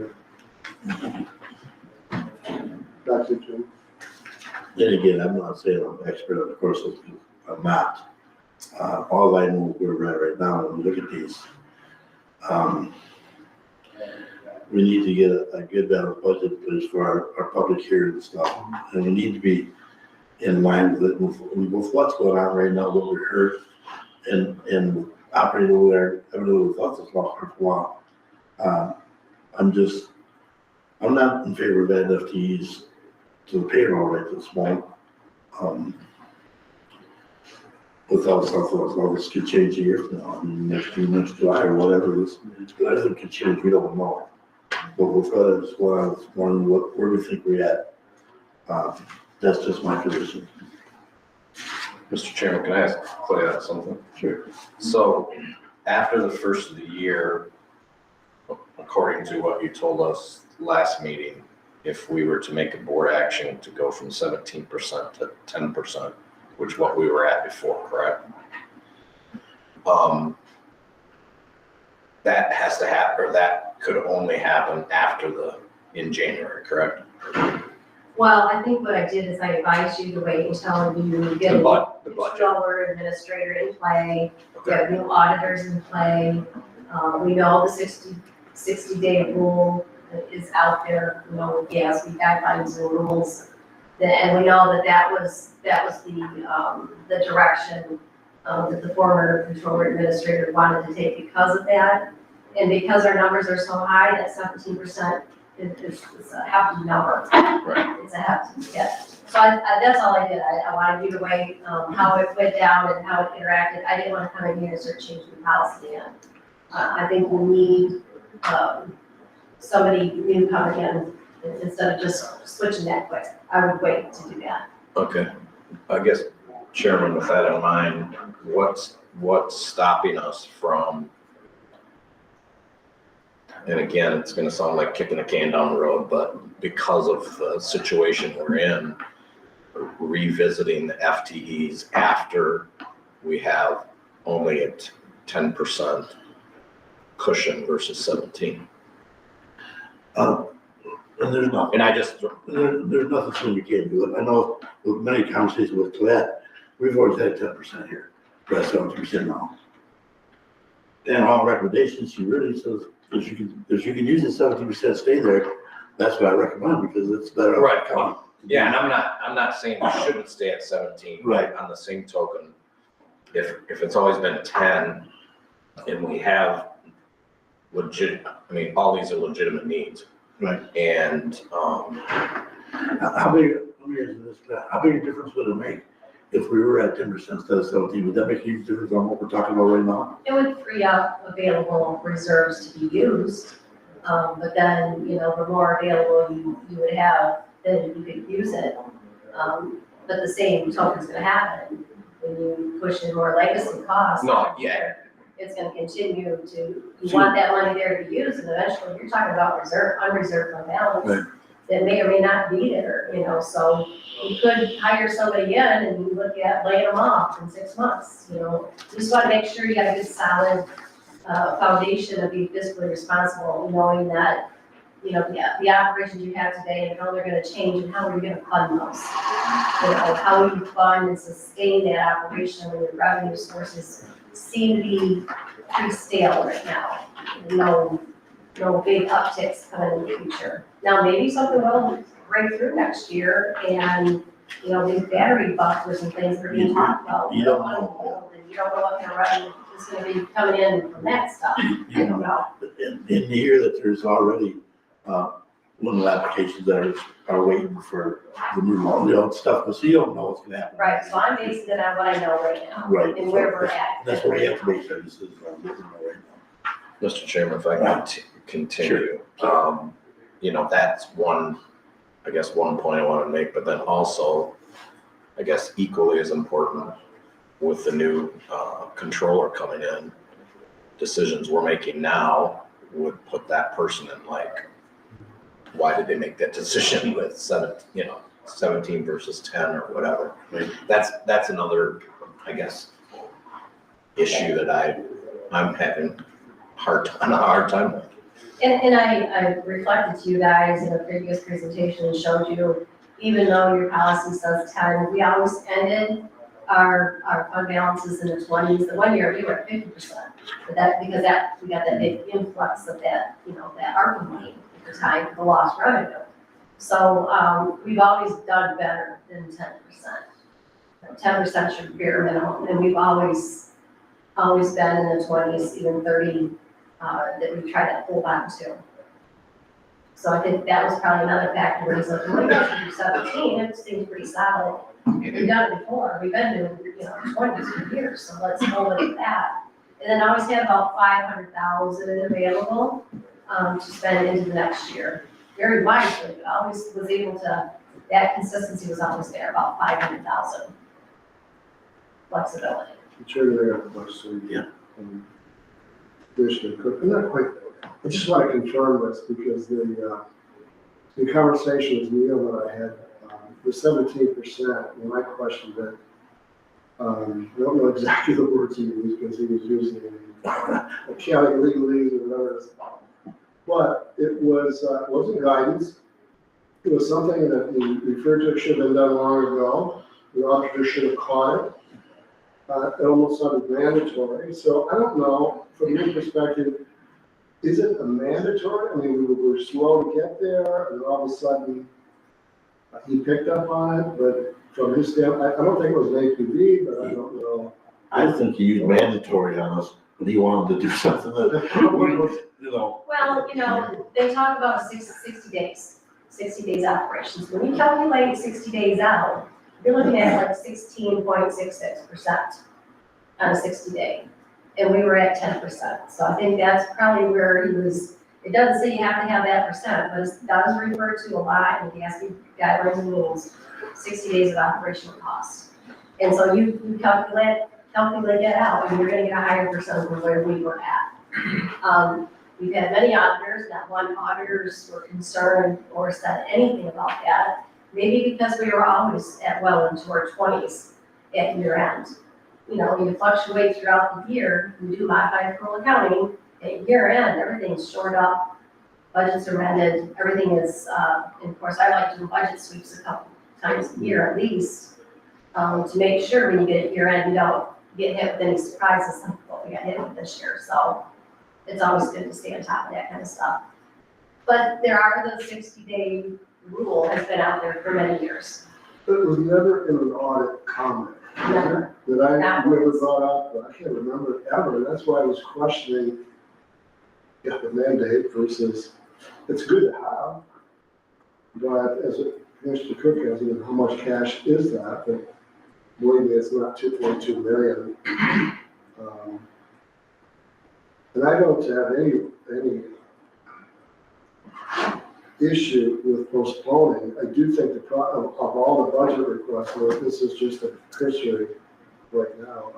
Back to Jim. Then again, I'm not saying I'm an expert on the court system. I'm not. All I know where we're at right now, when we look at these, we need to get a good balanced budget in place for our public hearing and stuff. And we need to be in line with what's going on right now, what we heard, and operating over there. I don't know what thoughts it's about for a while. I'm not in favor of adding FTEs to the payroll right this moment. Without something else, all this could change a year from now, I mean, next July or whatever, everything could change, we don't know. But we've got to just go on this morning, where we think we're at. That's just my position. Mr. Chairman, can I ask Clay on something? Sure. So after the first of the year, according to what you told us last meeting, if we were to make a board action to go from 17% to 10%, which what we were at before, correct? That has to happen, or that could only happen in January, correct? Well, I think what I did is I advised you to wait until you get The a budget, controller, administrator in play, we okay, have new auditors in play. We know the 60-day rule is out there, you know, with GASB guidelines and rules. And we know that was the direction that the former controller administrator wanted to take because of that. And because our numbers are so high, that 17% is a hefty number. right, It's a hefty hit. So that's all I did. I wanted you to weigh how it went down and how it interacted. I didn't want to come in here and start changing the policy in. I think we need somebody new coming in instead of just switching that quick. I would wait to do that. okay. I guess, Chairman, with that in mind, what's stopping us from, and again, it's gonna sound like kicking a can down the road, but because of the situation we're in, revisiting the FTEs after we have only a 10% cushion versus 17. And there's nothing, And I just, there's nothing saying you can't do it. I know with many conversations with Colette, we've always had 10% here, we're at 17% now. And all recommendations, she really says, if you can use the 17%, stay there, that's what I recommend, because it's better. Right. yeah, and I'm not saying we shouldn't stay at 17. Right. On the same token, if it's always been 10 and we have all these are legitimate needs. Right. And, How big, let me answer this, how big a difference would it make if we were at 10% instead of 17? Would that make a huge difference on what we're talking about right now? It would free up available reserves to be used. But then, you know, the more available you would have, then you could use it. But the same token's gonna happen when you push in more legacy costs. No, yeah. It's gonna continue you want that money there to be used, and eventually you're talking about unreserved fund balance. Right. That may or may not be there, you know, so you could hire somebody in and you look at laying them off in 6 months, you know. You just wanna make sure you got a good solid, foundation of being fiscally responsible, knowing that, you know, the operations you have today and how they're gonna change and how are you gonna fund those? You know, how you fund and sustain that operation when your revenue sources seem to be pretty stale right now. No big upticks coming in the future. Now, maybe something will break through next year and, you know, these battery buffers and things that are being talked about. You don't know. And you don't know what kind of revenue is gonna be coming in from that stuff. I don't know. In the year that there's already, little applications that are waiting for the new, stuff, but so you don't know what's gonna happen. Right, so I'm basing it on what I know right now. Right. And where we're at. That's what we have to base our decisions on, what we know right now. Mr. Chairman, if I can continue, you know, that's one point I want to make, but then also, I guess equally as important with the new controller coming in, decisions we're making now would put that person in like, why did they make that decision with 17 versus 10 or whatever? Right. That's another, I guess, issue that I'm having a hard time with. And I reflected to you guys in a previous presentation and showed you, even though your policy says 10, we always ended our fund balances in the 20s. The 1 year we were at 50%, but we got that big influx of that, you know, that ARPA money at the time, the lost revenue. So we've always done better than 10%. 10% should be bare minimum, and we've always been in the 20s, even 30, that we try to hold on to. So I think that was probably another factor where he's like, well, we should do 17, it seems pretty solid. We've done it before, we've been doing, 20s for years, so let's hold it at that. And then I always had about 500,000 available, to spend into the next year. Very wisely, but I always was able to, that consistency was always there, about 500,000. flexibility. Chairman, I got a question. Yeah. Commissioner Cook, I'm not quite, I just want to confirm this because the conversation with Neil that I had, the 17%, when I questioned it, I don't know exactly the words he used because he was using accounting legalese or whatever. it is. But it was, wasn't guidance. It was something that the refrigerator should have been done long ago. The auditor should have caught it. It almost sounded mandatory. So I don't know, from your perspective, is it a mandatory? I mean, we were slow to get there and all of a sudden he picked up on it, but from his standpoint, I don't think it was an APB, but I don't know. I think he used mandatory on us when he wanted to do something that, you know. Well, they talk about 60 days, 60 days operations. When you calculate 60 days out, you're looking at like 16.66% on a 60 day. And we were at 10%. So I think that's probably where he was. It doesn't say you have to have that percent, but it does refer to a lot in the ASPE guidelines and rules, 60 days of operational costs. And so you calculate that out, and you're gonna get a higher percent than where we were at. We've had many auditors, not one auditors were concerned or said anything about that. Maybe because we were always at well into our 20s at year end. You fluctuate throughout the year, we do modified accrual accounting, at year end, everything's shored up, budgets are amended, everything is, and of course, I like to do budget sweeps a couple times a year at least, to make sure when you get at year end, you don't get hit with any surprises like what we got hit with this year, so it's always good to stay on top of that kind of stuff. But there are the 60-day rule has been out there for many years. But it was never in an audit comment. Never. That I Not never once. brought up, but I can't remember it ever, and that's why I was questioning the mandate versus, it's good to have, but as Mr. Cook has, how much cash is that? But believe me, it's not 2.2 million. And I don't have any issue with postponing. I do think of all the budget requests, where this is just a cursory right now,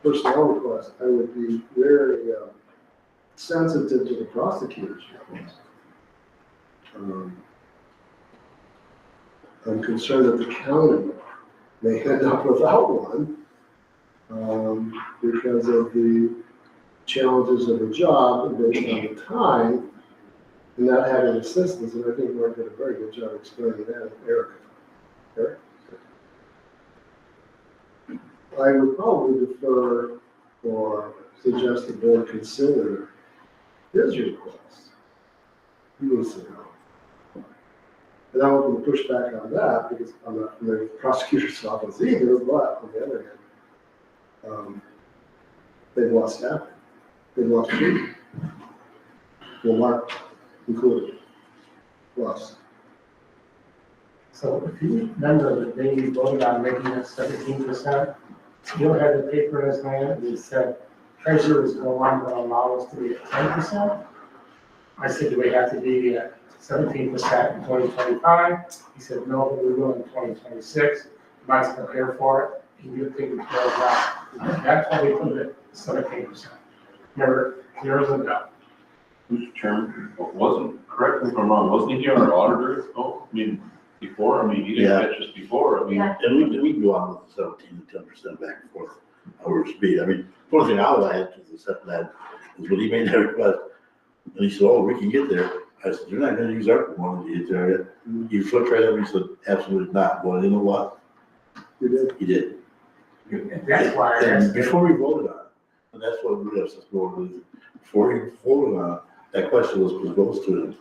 personnel requests, I would be very sensitive to the prosecutor's office. I'm concerned that the county may end up without one because of the challenges of the job and based on the time and not having assistance. And I think Mark did a very good job explaining that, Eric. Eric? I would probably defer or suggest the board consider his request. He was to know. And I'm going to push back on that because I'm not familiar with the prosecutor's office either, but on the other hand, they've lost staff. They've lost people. Well, Mark included. Lost. So if you remember the day you voted on making it 17%, Neil had the paper in his hand and he said, treasurers no longer allow us to be at 10%. I said, do we have to be at 17% in 2025? He said, no, but we will in 2026. Might prepare for it, and you're taking care of that. That's why we put it at 17%. Remember, there was a doubt. Mr. Chairman, wasn't, correct me if I'm wrong, wasn't he our auditor? Oh, before, he didn't catch us before, Yeah. And we can go on with 17 to 10% back and forth over speed. The only thing I would add to the second that is when he made that request, and he said, oh, we can get there. I said, you're not gonna use our one to get there yet. He flipped right up and he said, absolutely not. Well, you know what? You did. He did. That's why I And asked. before we voted on it, and that's what we have to go with, before he voted on it, that question was posed to him.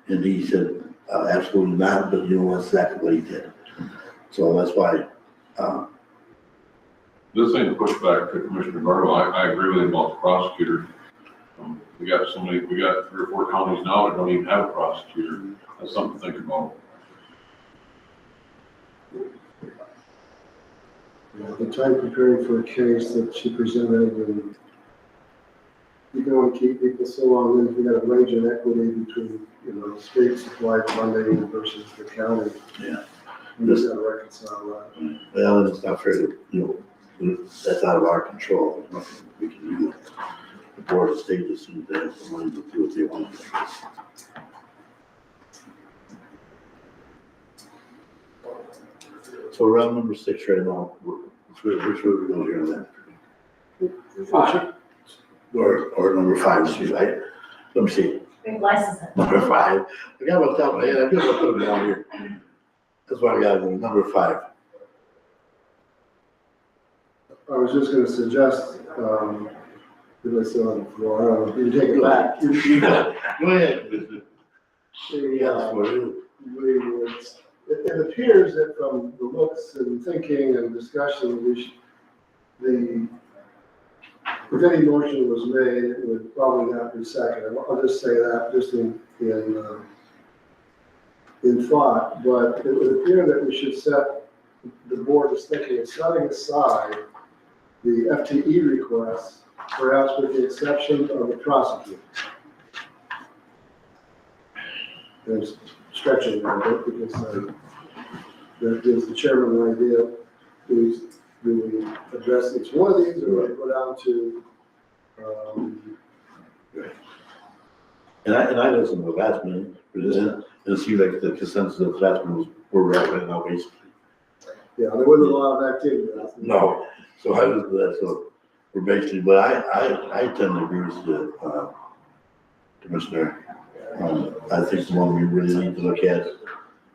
And he said, absolutely not, but you know that's exactly what he did. So that's why, This ain't a pushback to Commissioner Bartle. I agree with him about the prosecutor. We got 3 or 4 counties now that don't even have a prosecutor. That's something to think about. At the time preparing for a case that she presented, and you can only keep people so long, then if you got a range of equity between, state supplied funding versus the county. Yeah. You just gotta reconcile that. well, it's not fair to, That's out of our control, there's nothing we can do. The board of state just seems to have the money to do what they want to do. So round number 6 right now, which way we go here on that? 5. Or number 5, right? Let me see, Big license. number 5. I got what's out of my head, I just put it down here. That's why I got it, number 5. I was just gonna suggest, because I still on the floor, I don't know, you take it back. You got it. Go ahead, Mr. The, Yes, for you. It appears that from the looks and thinking and discussion, if any motion was made, it would probably not be seconded. I'll just say that, just in thought, but it would appear that we should set, the board is thinking of setting aside the FTE requests, perhaps with the exception of the prosecutor. There's stretching a little bit because that gives the chairman an idea, do we address each one of these or go down to, And I listened to the last meeting, and it seemed like the consensus of the last meeting was where we're at right now, basically. yeah, there wasn't a lot of activity. No, so I listened to that, so we're basically, but I tend to agree with the, Commissioner. I think the one we really need to look at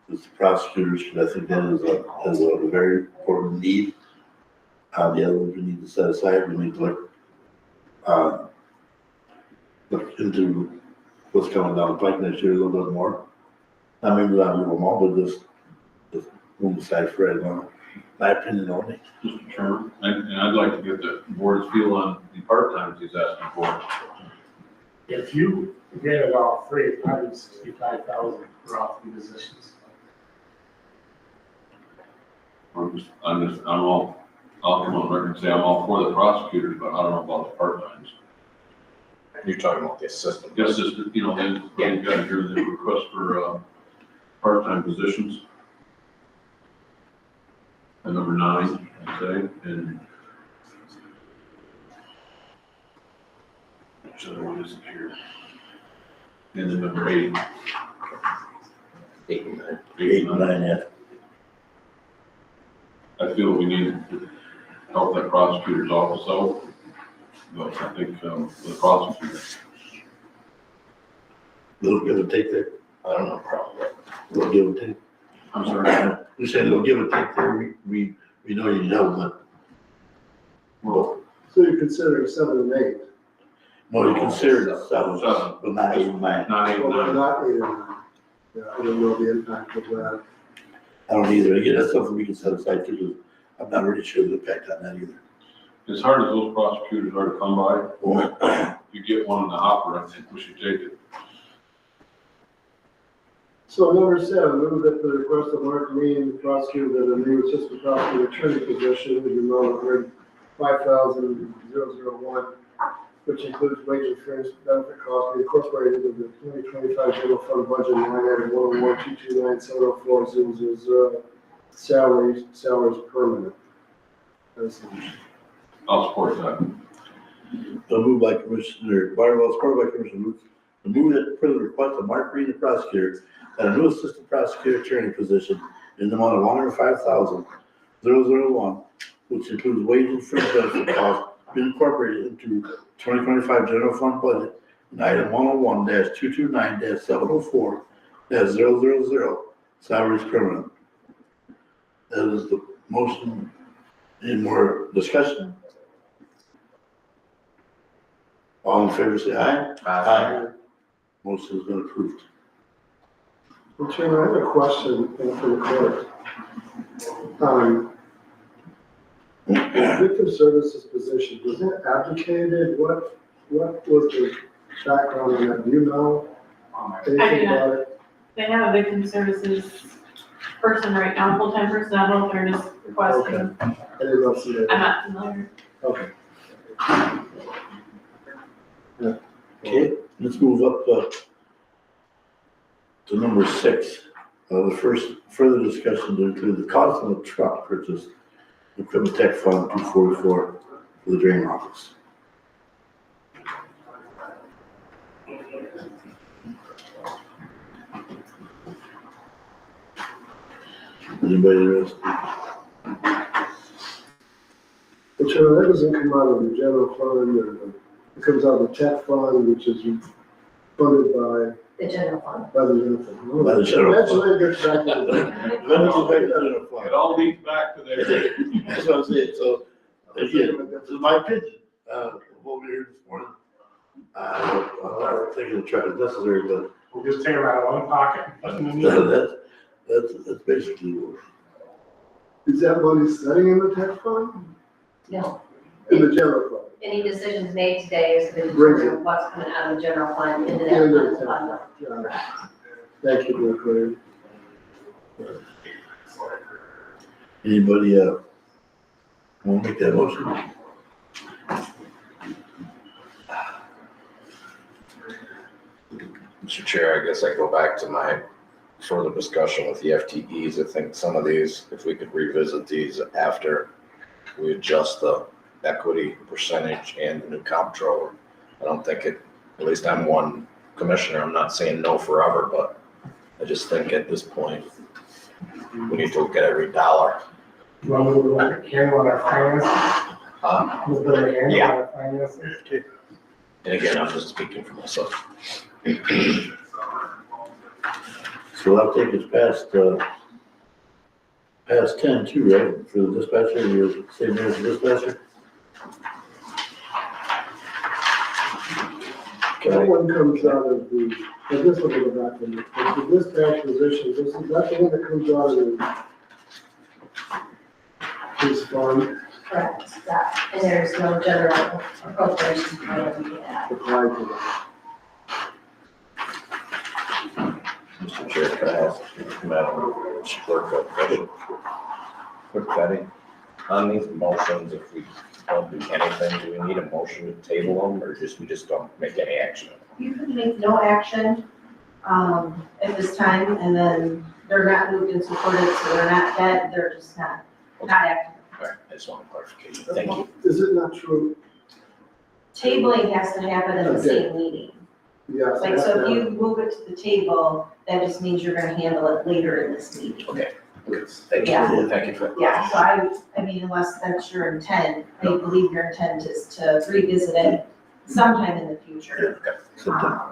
is the prosecutors, because I think that is a very important need. The other ones we need to set aside, we need to look into what's coming down the pike next year a little bit more. I mean, we'll do them all, but just move aside for right now. My opinion only. Mr. Chairman, and I'd like to get the board's feel on the part-times he's asking for. If you get it all free, $165,000 for all 3 positions. I'll come on record and say I'm all for the prosecutors, but I don't know about the part-times. You're talking about the assistant. Guess just, you know, then you've got to hear the request for, part-time positions. And number 9, I'd say, and. Which other one isn't here? And then number 8. 8 and 9. 8 and 9, yeah. I feel we need to help that prosecutor's office out, but I think, the prosecutor. Little give and take there. I don't know, probably. Little give and take. I'm sorry. You said little give and take there. We know you know, but Well, So you're considering 7 and 8, no, you consider it 7, Seven. but not 8 and 9. not 8 and well, 9. not 8 and 9. Yeah, I don't know the impact of that. I don't either. Again, that's something we can set aside too. I'm not really sure the impact on that either. As hard as those prosecutors are to come by, you get one in the hopper, I think we should take it. So number 7, move that the request of Mark Mean, the prosecutor, that a new assistant prosecutor attorney position with the amount of $5,001, which includes wage and fringe benefit costs, be incorporated into the 2025 general fund budget line item 101-229-704-000, salaries permanent. That's the motion. I'll support that. So moved by Commissioner Barwell, supported by Commissioner Luke. To move that per the request of Mark Reed, the prosecutor, that a new assistant prosecutor attorney position in the amount of $105,001, which includes wage and fringe benefit costs, be incorporated into 2025 general fund budget in item 101-229-704-000, salaries permanent. That is the motion. Any more discussion? All in favor, say aye. Aye. Motion has been approved. Well, Chairman, I have a question for the court. Victim services position, was it advocated? What was the background on that? Do you know anything about it? They have a victim services person right now, full-time person, I don't know if they're just requesting, Okay. I didn't know if you I'm not familiar. Okay. Okay, let's move up to number 6. The first further discussion to include the cost of the truck purchase Equipment Tech Fund 244 for the drain office. Anybody interested? But Chairman, that doesn't come out of the general fund, it comes out of the tech fund, which is funded The general fund. by the general fund. By the general fund. Eventually it gets back to the. Then it goes back to the general fund. It all leads back to there. That's what I'm saying, so, again, this is my opinion, what we heard this morning. I don't think it's necessary, but We'll just take it out of one pocket and put it in the other. that's basically what. Is that money sitting in the tech fund? No. In the general fund? Any decisions made today is going to Brings determine what's coming out of the general fund into that Into the fund. Yeah. Thank you for the clarity. Anybody, want to make that motion? Mr. Chair, I guess I go back to my further discussion with the FTEs. I think some of these, if we could revisit these after we adjust the equity percentage and the new comptroller. I don't think it, at least I'm one commissioner, I'm not saying no forever, but I just think at this point, we need to look at every dollar. You want to look at handle on our finances? We'll put a handle on our finances. And again, I'm just speaking for myself. So I'll take us past 10 too, right, for the dispatcher, you're same as the dispatcher? That one comes out of the, but this one will go back to the dispatch position, that's the one that comes out of this fund Correct, that, and there's no general appropriation for that. applied to that. Mr. Chair, can I ask Madam Clerk a question? Quick Betty, on these motions, if we don't do anything, do we need a motion to table them, or we just don't make any action? You could make no action, at this time, and then they're not moved and supported, so they're not dead, they're just not active. All right, I just want clarification. Thank you. Is it not true? Tabling has to happen in the same meeting. Yes. Like, so if you move it to the table, that just means you're gonna handle it later in this meeting. Okay, thank Yeah. you, thank you for that. Yeah, so I mean, unless that's your intent, I believe your intent is to revisit it sometime in the future. Okay,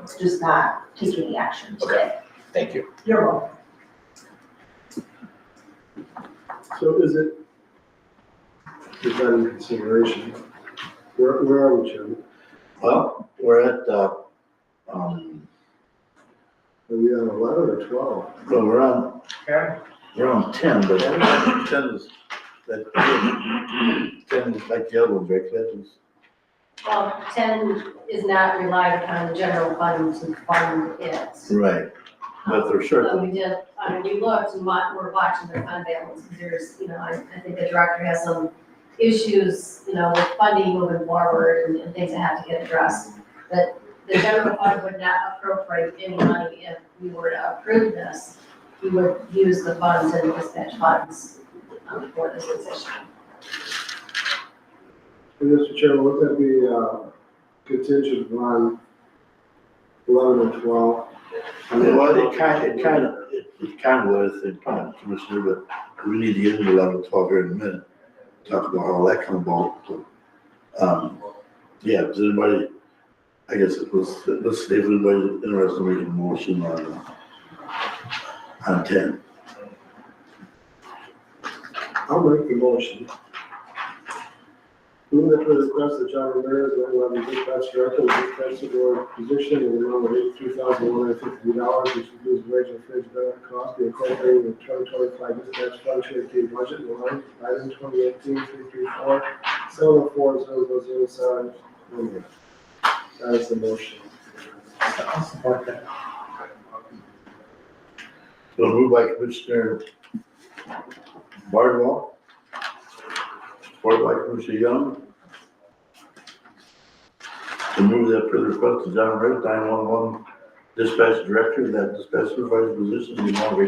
It's just not taking any action today. thank you. You're welcome. So is it that in consideration? Where are we, Chairman? Well, we're at, Are we on 11 or 12? well, Okay? we're on 10, but 10 is, that, 10 is like the other ones, right, that is, Well, 10 is not relied upon the general fund to fund it. right, but they're certain. So we did, I mean, we looked and we're watching the fund balance, because there's, I think the director has some issues, with funding moving forward and things that have to get addressed. But the general fund would not appropriate any money if we were to approve this. We would use the funds and dispatch funds for this position. And Mr. Chairman, would that be contingent on 11 and 12? Well, it kind of was, Commissioner, but we need to get into 11, 12 here in a minute. Talk about how that come about. So, yeah, does anybody, I guess let's see if anybody's interested in making a motion on 10. I'll make the motion. Move that for the request of John Ramirez, 911 dispatch director, dispatch board position in the amount of $83,150, which includes wage and fringe benefit cost, be incorporated in the 2025 dispatch fund to budget in line, item 2018-334, 704-0007. That is the motion. I'll support that. So moved by Commissioner Bardwell, supported by Commissioner Young. To move that further request to John Ray, 911 dispatch director, that dispatch supervisor position, in the amount of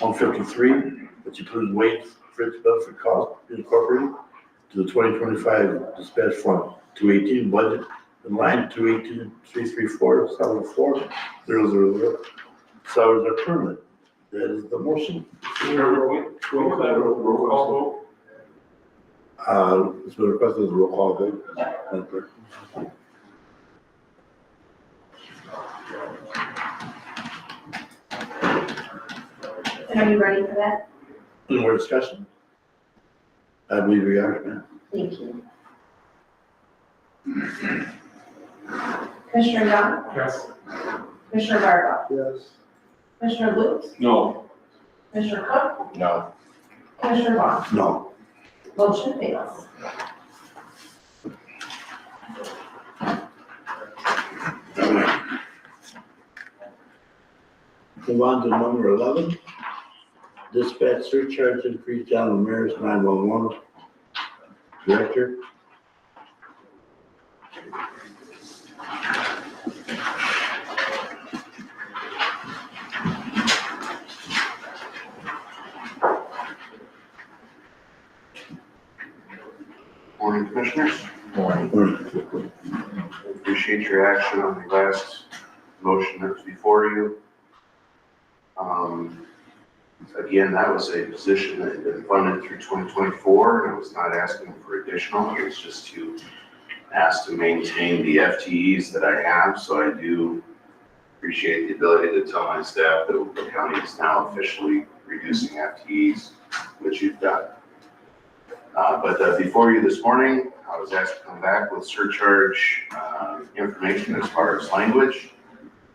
$83,153, which includes wage Fritz Bedford Cost Incorporated to the 2025 dispatch fund, 218 budget, in line 218,334, 74000. Salaries are permanent. That is the motion. Roll call vote? It's been requested as a roll call vote. Madam Clerk. And are you ready for that? Any more discussion? I believe we are, man. Thank you. Commissioner Young, Yes. Commissioner Barba, Yes. Commissioner Lutz, No. Commissioner Cook, No. Commissioner Vaughn. No. Motion fails. Move on to number 11. Dispatch surcharge increase down the mayor's 911 director. Morning, Commissioners. Morning. Appreciate your action on the last motion that was before you. Again, that was a position that had been funded through 2024, and I was not asking for additional. It was just to ask to maintain the FTEs that I have, so I do appreciate the ability to tell my staff that the county is now officially reducing FTEs, which you've done. But before you this morning, I was asked to come back with surcharge information as far as language,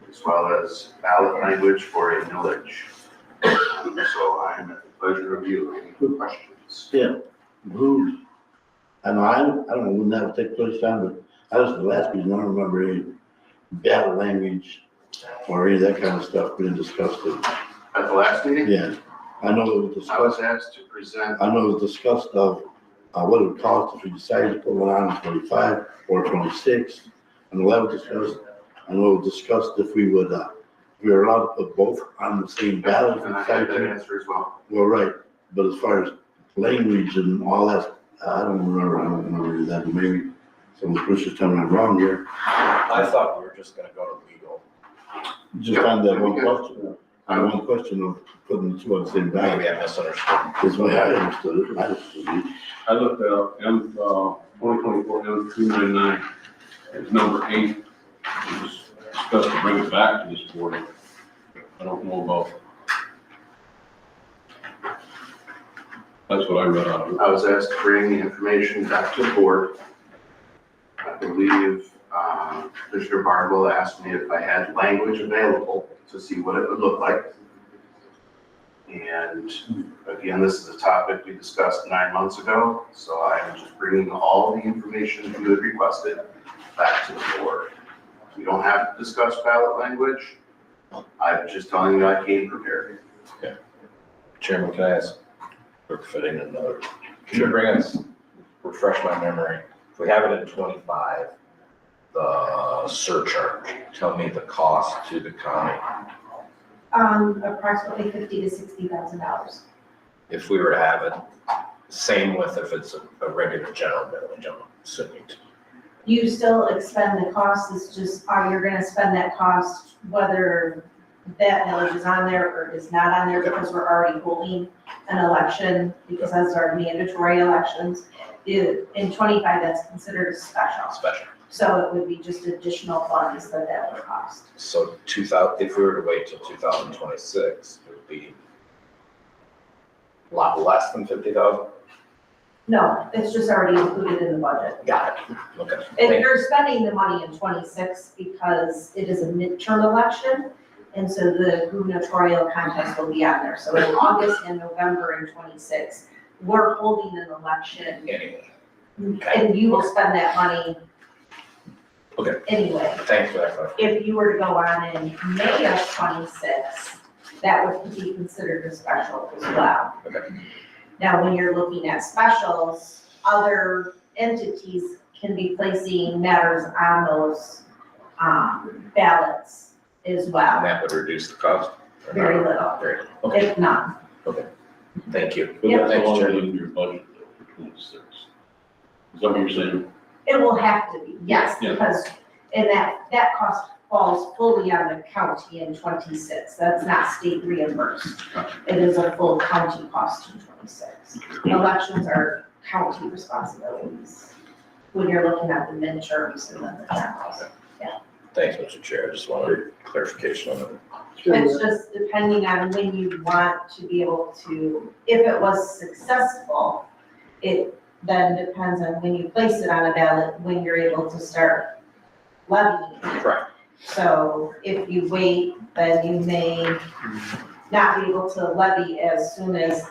as well as ballot language for a millage. So I am at the pleasure of you. Any questions? Yeah. Who? I don't know when that would take place, John, but I was the last reason, I don't remember any ballot language or any of that kind of stuff being discussed. At the last meeting? Yeah. I know it was I was discussed, asked to present, I know it was discussed of what it would cost if we decided to put one on in 25 or 26. And 11 discussed, I know it was discussed if we would, we are allowed to put both on the same ballot. if we and I decided had that to. answer as well. Well, right, but as far as language and all that, I don't remember that, maybe some of Bruce's telling me I'm wrong here. I thought we were just gonna go to legal. Just on that one Yeah. question, on one question of putting the two on the same ballot, Maybe I misunderstood. is the way I understood it, I understood it. I looked at M, 2024 M299, it's number 8. We just discussed to bring it back to this board. I don't know about. That's what I read out of it. I was asked to bring the information back to the board. I believe Commissioner Barwell asked me if I had language available to see what it would look like. And again, this is a topic we discussed 9 months ago, so I'm just bringing all the information you had requested back to the board. We don't have to discuss ballot language. I'm just telling you I came prepared. Chairman, can I ask, for fitting another, can you bring us, refresh my memory, if we have it in 25, the surcharge, tell me the cost to the county. Approximately $50,000 to $60,000. If we were to have it, same with if it's a regular general millage, I'm assuming. You still expend the cost, it's just, you're gonna spend that cost whether that millage is on there or is not on there, because we're already holding an election, because those are mandatory elections. In 25, that's considered a special, Special. so it would be just additional funds that would cost. So 2000, if we were to wait till 2026, it would be a lot less than 50,000? No, it's just already included in the budget. Got it. Okay. And you're spending the money in 26 because it is a midterm election, and so the gubernatorial contest will be on there. So in August and November in 26, we're holding an election, Anyway, and you will spend that money Okay. anyway. thanks for that clarification. If you were to go on in May of 26, that would be considered a special as well. Okay. Now, when you're looking at specials, other entities can be placing matters on those ballots as And well, that would reduce the cost? or very not? little, Very little. Okay. if none. Thank you. But that's Thanks, all Chair. in your budget though, for 26. Is that what you're saying? It will have to be, yes, Yeah. because, and that cost falls fully on the county in 26. That's not state reimbursed. It is a full county cost in 26. Elections are county responsibilities when you're looking at the midterms and then the generals. Thanks, Mr. Chair. I just wanted clarification on it. It's just depending on when you want to be able to, if it was successful, it then depends on when you place it on a ballot, when you're able to start levying. Correct. So if you wait, then you may not be able to levy as soon as,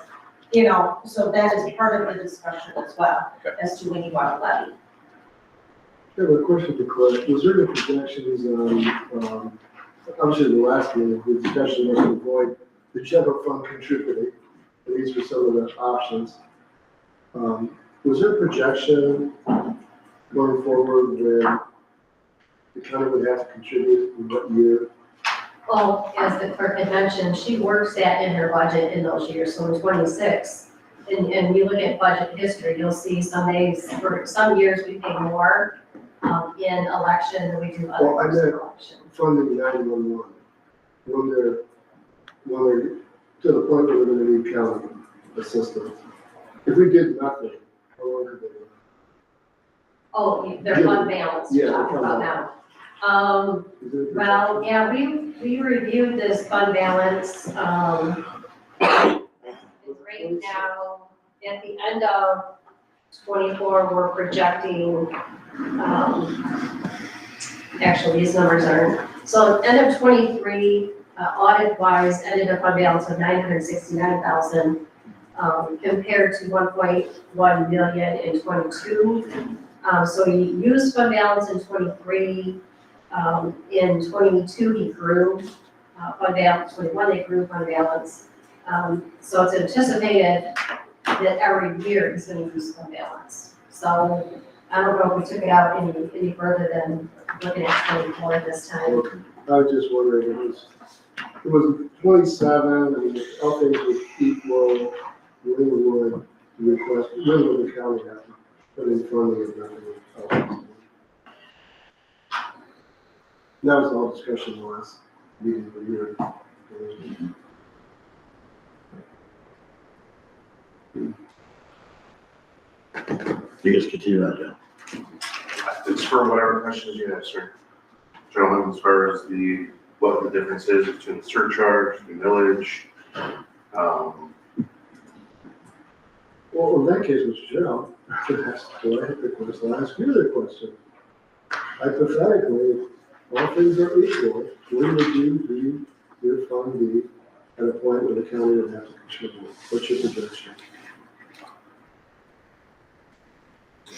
so that is part of the discussion as well, Okay. as to when you want to levy. I have a question to Claire. Was there any projections on, obviously the last meeting, the discussion was to avoid the general fund contributing, at least for some of the options. Was there a projection going forward when the county would have to contribute in what year? Well, as the clerk had mentioned, she works that in her budget in those years, so in 26. And you look at budget history, you'll see some days, for some years we pay more in election than we do Well, I other years in meant- election. Funding 911, when they're to the point where we're gonna need county assistance. If we did nothing, how long could they go? Oh, their fund balance, Yeah, you're the talking fund about now. Is there a Well, projection? yeah, we reviewed this fund balance, right now, at the end of 24, we're projecting, actually, these numbers aren't. So end of 23, audit wise, ended up fund balance of 969,000, compared to 1.1 million in 22. So you used fund balance in 23, in 22, he grew, fund balance, 21, they grew fund balance. So it's anticipated that every year he's gonna use fund balance. So I don't know if we took it out any further than looking at 24 this time. I was just wondering, it was 27, and if all things were equal, when would the county have to put in funding if nothing else? That was all discussion last meeting of the year. You guys continue that, John. It's for whatever questions you have, sir. Gentlemen, as far as what the difference is between the surcharge, the millage, Well, in that case, Mr. Chair, I'll ask the question, I'll ask you the question. Hypothetically, if all things are equal, when would your fund be at a point where the county would have to contribute? What's your projection?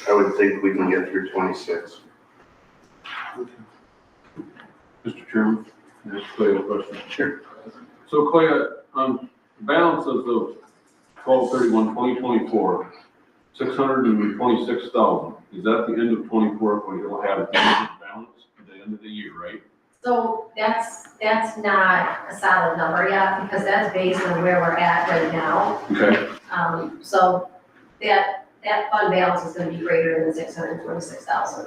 I would think we can get through 26. Mr. Chairman, can I ask Clay a question? Sure. So Clay, on balances of 12/31/2024, 626,000, is that the end of 24 when you'll have a balance at the end of the year, right? So that's not a solid number yet, because that's based on where we're at right now. Okay. So that fund balance is gonna be greater than 626,000.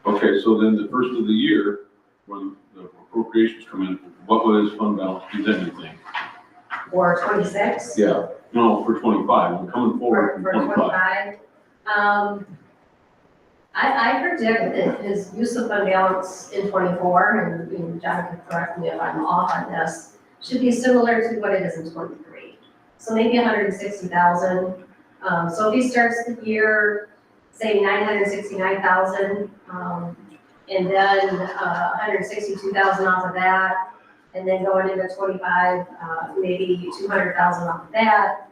Okay, so then the first of the year, when the appropriations come in, what will his fund balance be then, you think? Or 26? Yeah. No, for 25, we're coming forward from For 25. 25? I predict that his use of fund balance in 24, and John can correct me if I'm off on this, should be similar to what it is in 23. So maybe 160,000. So if he starts the year, say 969,000, and then 162,000 off of that, and then going into 25, maybe 200,000 off of that,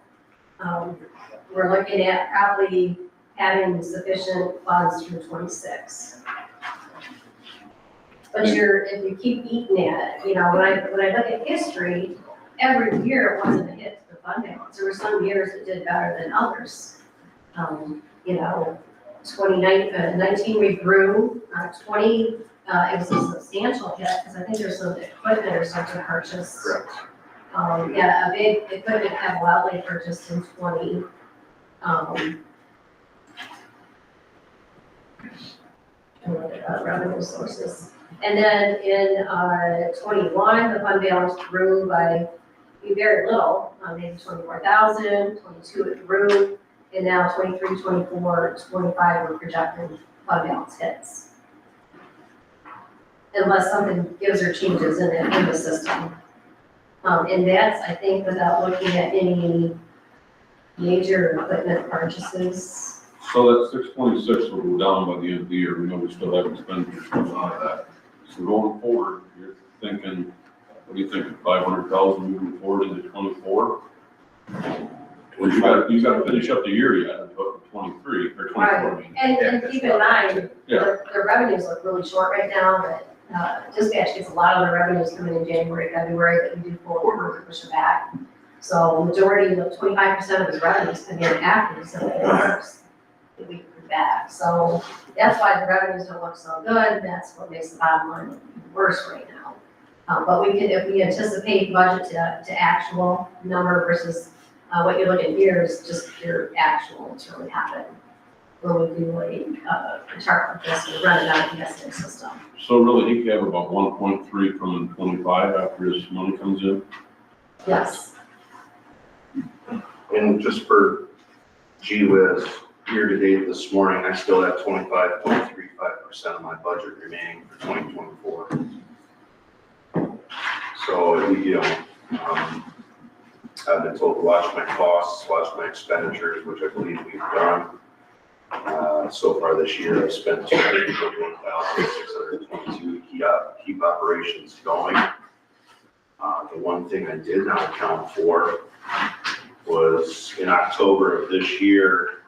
we're looking at probably having sufficient funds through 26. But if you keep eating at it, when I look at history, every year it wasn't a hit to the fund balance. There were some years that did better than others. 2019 we grew, 20, it was a substantial hit, because I think there's some equipment or something purchased. Correct. Yeah, a big equipment capital outlay purchased in 20, revenue sources. And then in 21, the fund balance grew by very little, maybe 24,000, 22 it grew, and now 23, 24, 25 we're projecting fund balance hits. Unless something gives or changes in the system. And that's, I think, without looking at any major equipment purchases. So that 626 will go down by the end of the year. We know we still have expenditures coming out of that. So going forward, you're thinking, what do you think, 500,000 moving forward into 24? You got to finish up the year yet, until 23 or 24. I mean. And keep in mind, Yeah. the revenues look really short right now, but dispatch gets a lot of the revenues coming in January, February that we do forward, we push it back. So majority, 25% of his revenues come in after December 31st, that we put back. So that's why the revenues don't look so good, that's what makes the bottom line look worse right now. But we can, if we anticipate budget to actual number versus what you're looking here is just your actual to really happen. When we do a chart like this, we run it out of the estimate system. So really, he could have about 1.3 from 25 after his money comes in? Yes. And just for gee whiz, year to date this morning, I still have 25.35% of my budget remaining for 2024. So, you know, I've been told to watch my costs, watch my expenditures, which I believe we've done. So far this year, I've spent $241,622 to keep operations going. The one thing I did not account for was in October of this year,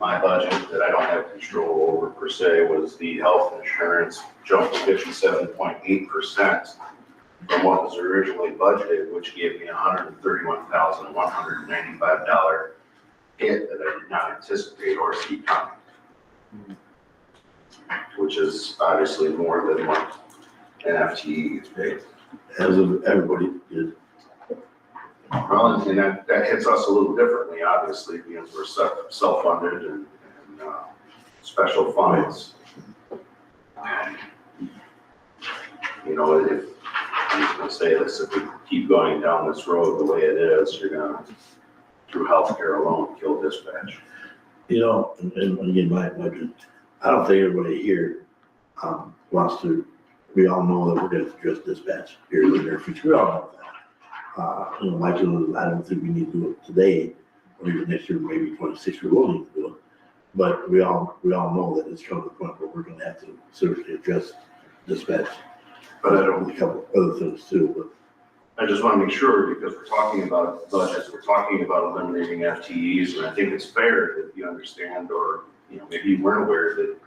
my budget that I don't have control over per se was the health insurance jumped to 57.8% from what was originally budgeted, which gave me $131,195 hit that I did not anticipate or see coming. Which is obviously more than what an FTE gets paid. As of everybody is. Well, and that hits us a little differently, obviously, because we're self-funded and special funds. You know, if, I'm just gonna say this, if we keep going down this road the way it is, you're gonna, through healthcare alone, kill dispatch. You know, and again, my budget, I don't think everybody here, wants to, we all know that we're gonna address dispatch here in the near future, we all know that. You know, Michael, I don't think we need to do it today, or even next year, maybe 26, we will need to do it. But we all know that it's come to the point where we're gonna have to seriously address dispatch. But I don't, A couple other things too, but I just wanna make sure, because we're talking about budgets, we're talking about eliminating FTEs, and I think it's fair that you understand, or, you know, maybe you weren't aware that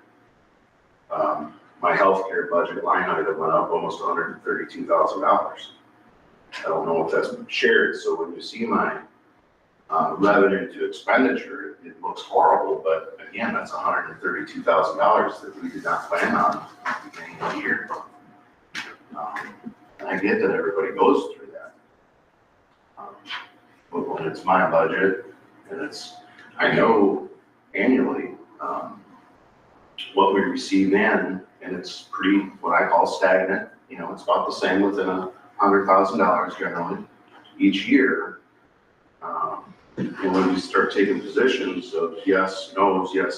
my healthcare budget line item went up almost $132,000. I don't know if that's been shared, so when you see my revenue to expenditure, it looks horrible, but again, that's $132,000 that we did not plan on at the beginning of the year. And I get that everybody goes through that. But when it's my budget, and it's, I know annually, what we receive in, and it's pretty, what I call stagnant, you know, it's about the same within $100,000 generally each year. And when we start taking positions of yes, no's, I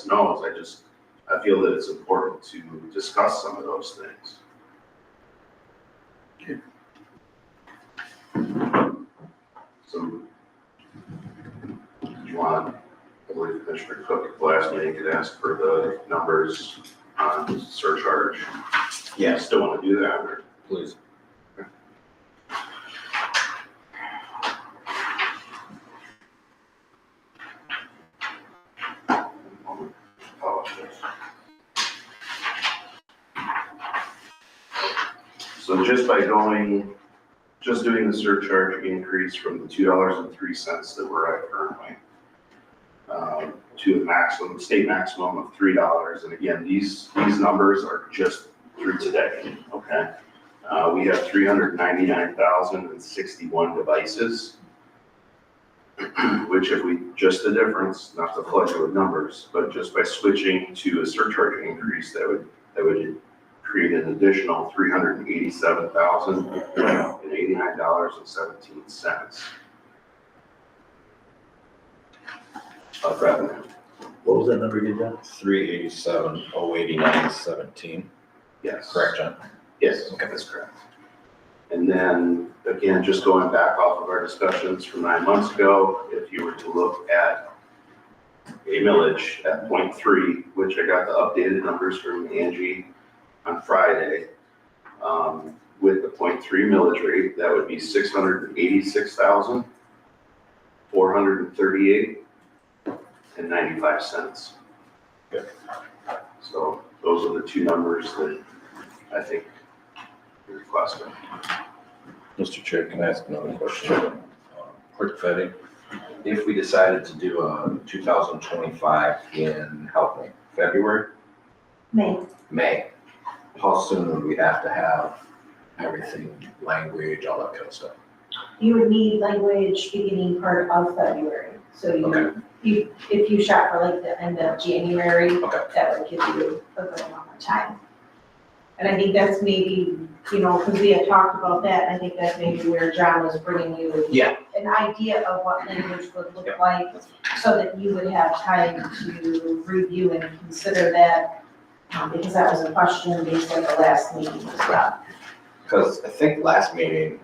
feel that it's important to discuss some of those things. So, do you want, I believe Commissioner Cook at the last meeting could ask for the numbers on surcharge. Yeah. Still want to do that, or? Please. So just by just doing the surcharge increase from the $2.03 that we're at currently, to a maximum, state maximum of $3. And again, these numbers are just through today, okay? We have 399,061 devices, which if we, just the difference, not to flood you with numbers, but just by switching to a surcharge increase, that would create an additional $387,089.17 of revenue. What was that number again, John? 387,089.17. Yes. Correct, John? Yes, that's correct. And then, again, just going back off of our discussions from 9 months ago, if you were to look at a millage at 0.3, which I got the updated numbers from Angie on Friday, with the 0.3 millage rate, that would be $686,438.95. Good. So those are the two numbers that I think you're requesting. Mr. Chair, can I ask another question? Clerk Fetty, if we decided to do a 2025 in, help me, February? May, how soon would we have to have everything, language, all that kind of stuff? You would need language beginning part of February. So if you shot for like the end of January, Okay. that would give you a good amount of time. And I think that's maybe, because we had talked about that, and I think that's maybe where John was bringing you Yeah. an idea of what language would look like, so that you would have time to review and consider that, because that was a question based on the last meeting as well. Because I think last meeting,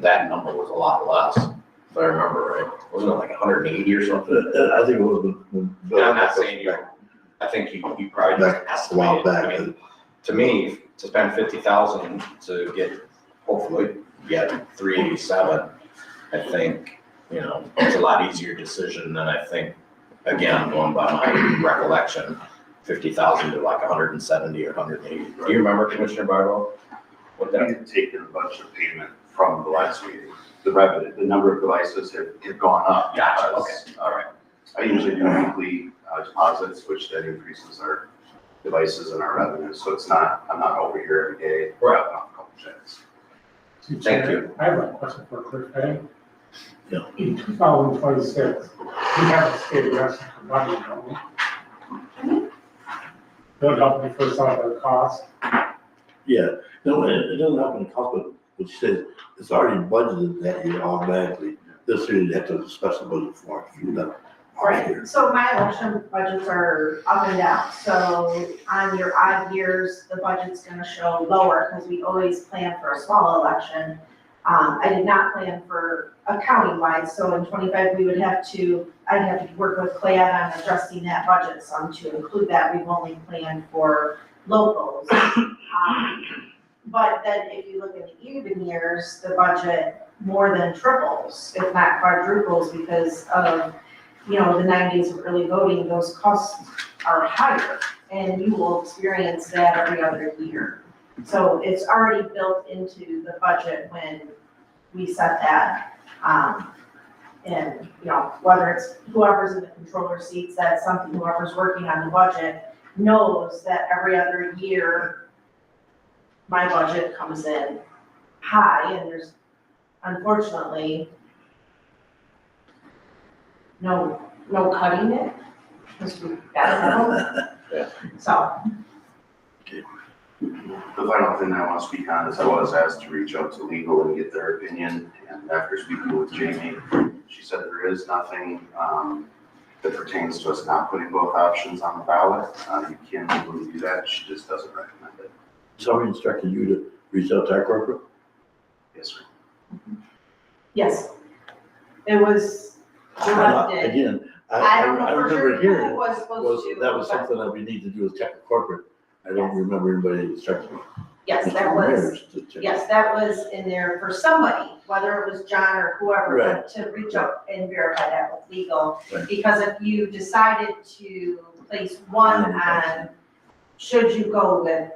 that number was a lot less, if I remember right. Wasn't it like 180 or something? I think it was when Bill. I'm not saying you, I think you probably just Back a while estimated. back. I mean, to me, to spend 50,000 to get, hopefully, get 387, I think, it's a lot easier decision than I think, again, going by my recollection, 50,000 to like 170 or 180. Do you remember, Commissioner Barlow? What We that, had taken a bunch of payment from the last meeting. The revenue, the number of devices have gone up. gotcha, because okay, all right. I usually do weekly deposits, which then increases our devices and our revenue. So it's not, I'm not over here every day. Right. Off a couple checks. Thank you. I have a question for Clerk Fetty. Yeah. In 2026, we have a state election for budget, don't we? Don't help me for some of the costs. Yeah, no, it doesn't happen in cost, but what you said, it's already budgeted that year automatically. This year you have to have a special budget for it. You've done Right, so my election budgets are up and down, so on your odd years, the budget's gonna show lower, because we always plan for a small election. I did not plan for a county-wide, so in 25, I'd have to work with Clay on adjusting that budget some to include that. We've only planned for locals. But then if you look at the even years, the budget more than triples, if not quadruples, because of the 9 days of early voting, those costs are higher, and you will experience that every other year. So it's already built into the budget when we set that. And, whether it's whoever's in the controller seats, that's something whoever's working on the budget knows that every other year, my budget comes in high, and there's unfortunately no cutting it, because we've got Yeah. So, The final thing I want to speak on is I was asked to reach out to legal and get their opinion. And after speaking with Jamie, she said there is nothing that pertains to us not putting both options on the ballot. You can legally do that. She just doesn't recommend it. Somebody instructed you to reach out to our corporate? Yes, sir. yes, it was directed. Again, I don't know I for remember sure who hearing, was supposed to. that was but something that we need to do with check with corporate. I don't remember anybody instructing me. Yes, that Mr. was, Ramirez to check. yes, that was in there for somebody, whether it was John or whoever, Right. but to reach out and verify that with legal. Right. Because if you decided to place one on, should you go with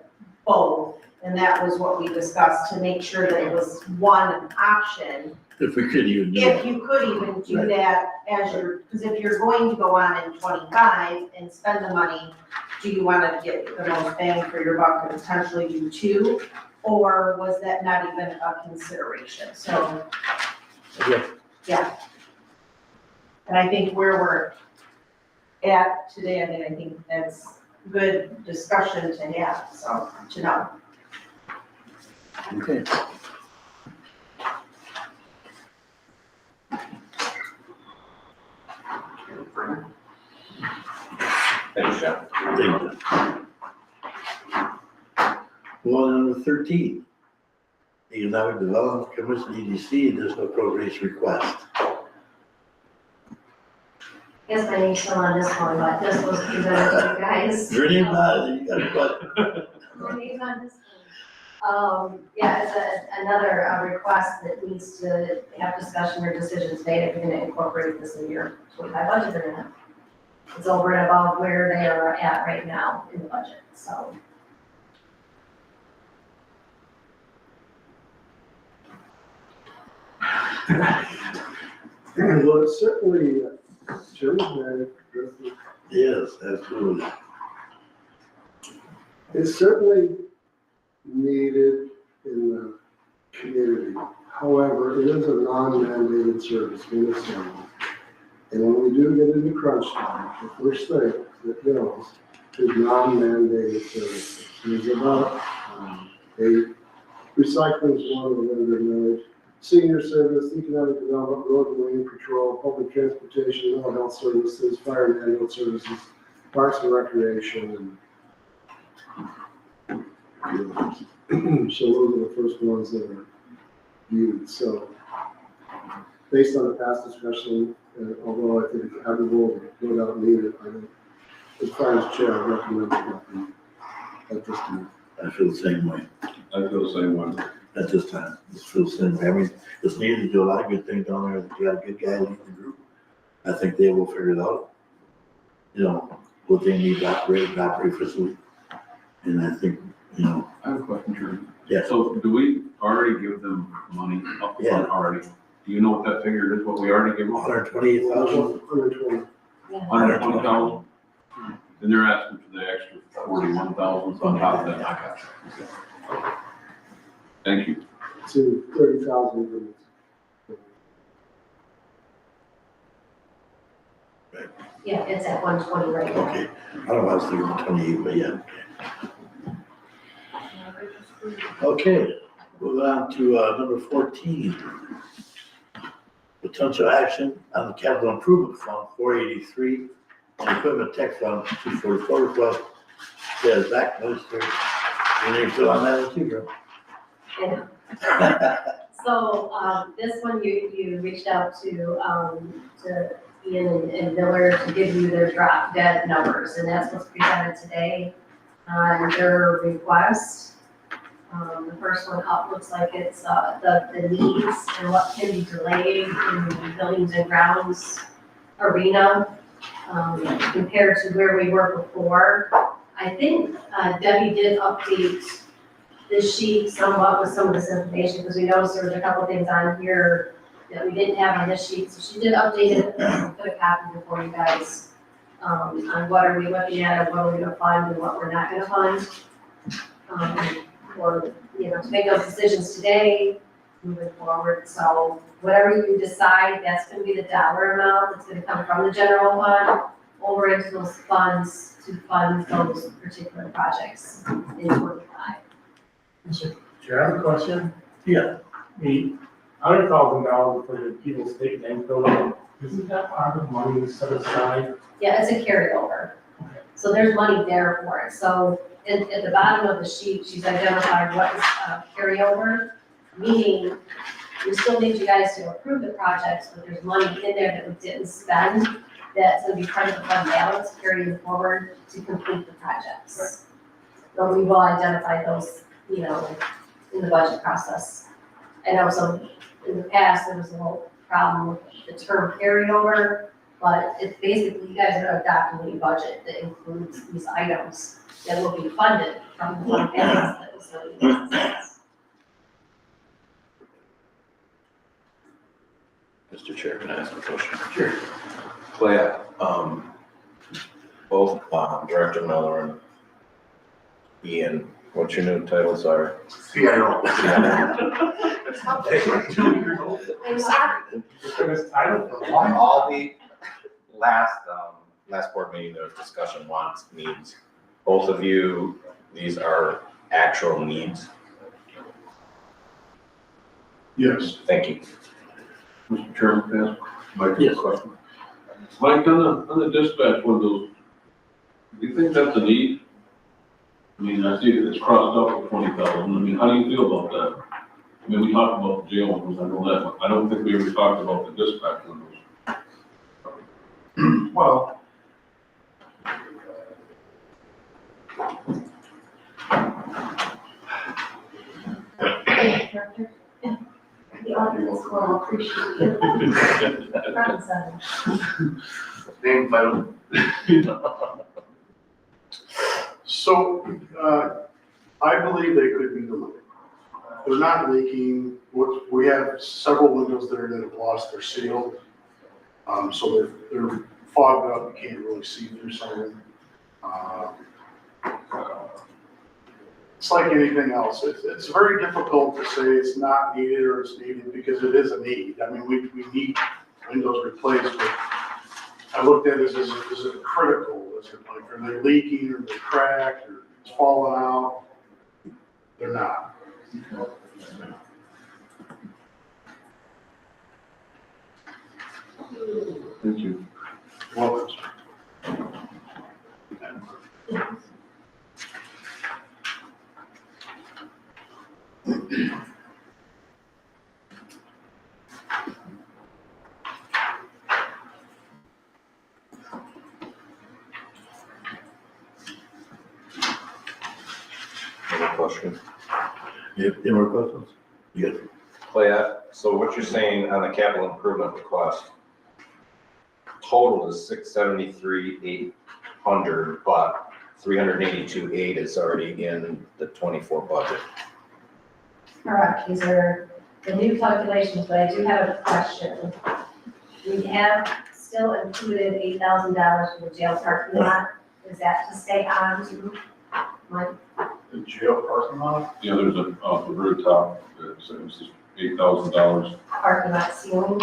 both? And that was what we discussed, to make sure that it was one option. If we could even do If that. you could even do Right. that as because if you're going to go on in 25 and spend the money, do you want to get the most bang for your buck and potentially do two? Or was that not even a consideration? So, Yeah. yeah. And I think where we're at today, I mean, I think that's good discussion to have, so, to know. Okay. Thanks, John. Thank you. Well, number 13, the Economic Development Commission, EDC, additional appropriation request. Guess my name's still on this one, but this was presented to you guys. Your name, you got a question? My name's on this one. Yeah, it's another request that needs to have discussion or decisions made if you're gonna incorporate this in your 25 budget or not. It's over and above where they are at right now in the budget, so. Well, it's certainly, Jim, Yes, absolutely. it's certainly needed in the community. However, it is a non-mandated service, municipal. And when we do get into crunch time, the first thing that goes is non-mandated services. There's about, recycling is one of the limited knowledge. Senior service, economic development, road and marine patrol, public transportation, mental health services, fire and ambulance services, parks and recreation, and so those are the first ones that are viewed. So based on the past discussion, although I think it's admirable, no doubt needed, I think as finance chair, I recommend nothing at this time. I feel the same way I feel the same way. at this time. Just feel the same way. I mean, it's needed to do a lot of good things down there. You got a good guy leading the group. I think they will figure it out. You know, what they need to operate efficiently. And I think, you know, I have a question, Jerry. Yeah. So do we already give them money up Yeah. front already? Do you know what that figure is, what we already give them? 128,000. 120. 120,000? And they're asking for the extra 41,000 on top of that. I got you. Okay. Thank you. To 30,000. Yeah, it's at 120 right now. Okay, I don't know, I was thinking 128, but yeah. Okay, moving on to number 14. Potential action on the capital improvement fund, 483, and equipment tech fund, 244 request. Yeah, Zach, Mr. You need to fill on that one too, girl. Yeah. So, this one, you reached out to Ian and Miller to give you their drop dead numbers, and that's what's presented today on their request. The first one up looks like it's, the needs and what can be delayed in the buildings and grounds arena, compared to where we were before. I think, Debbie did update this sheet somewhat with some of this information, because we noticed there was a couple things on here that we didn't have on this sheet, so she did update it, put a copy before you guys, on what are we looking at, and what are we gonna fund and what we're not gonna fund. Or, you know, to make those decisions today, moving forward, so whatever you decide, that's gonna be the dollar amount that's gonna come from the general fund over into those funds to fund those particular projects in 25. Mr. Chair, I have a question. Yeah. The $100,000 for the People's State Bank building, isn't that part of money set aside? Yeah, it's a carryover. So there's money there for it. So at the bottom of the sheet, she's identified what is carryover, meaning we still need you guys to approve the projects, but there's money in there that we didn't spend that's gonna be part of the fund balance carrying forward to complete the projects. So we will identify those, you know, in the budget process. I know some, in the past, there was a little problem with the term carryover, but it's basically, you guys are adopting a budget that includes these items that will be funded from the fund balance that was already. Mr. Chair, can I ask a question? Sure. Well, yeah, both Director Miller and Ian What your new titles are. CIO. They were 2 years old. Just for this title for a while. All the last board meeting, there was discussion, wants, needs. Both of you, these are actual needs. Yes. Thank you. Mr. Chairman, can I ask Mike a Yes. question? Mike, on the dispatch windows, do you think that's a need? I mean, I see it's crossed out for 20,000. I mean, how do you feel about that? I mean, we talked about the jail windows, I know that, but I don't think we ever talked about the dispatch windows. Well, Director? The audience will appreciate you. Front and center. Name, title. so, I believe they could be delivered. They're not leaking. We have several windows there that have lost their seal. So they're fogged up, you can't really see through some of them. It's like anything else. It's very difficult to say it's not needed or it's needed because it is a need. I mean, we need windows replaced, but I looked at it as, is it critical? Is it like, are they leaking or they cracked or it's falling out? They're not. Thank you. Well, Any question? Any more questions? Yes. Clay, so what you're saying on the capital improvement request, total is 673,800, but 382,800 is already in the 24 budget. Correct, these are the new calculations, but I do have a question. We have still included $8,000 for the jail parking lot. Is that to stay on to Mike? the jail parking lot? Yeah, there's a, off the very top, it says $8,000. Parking lot ceiling?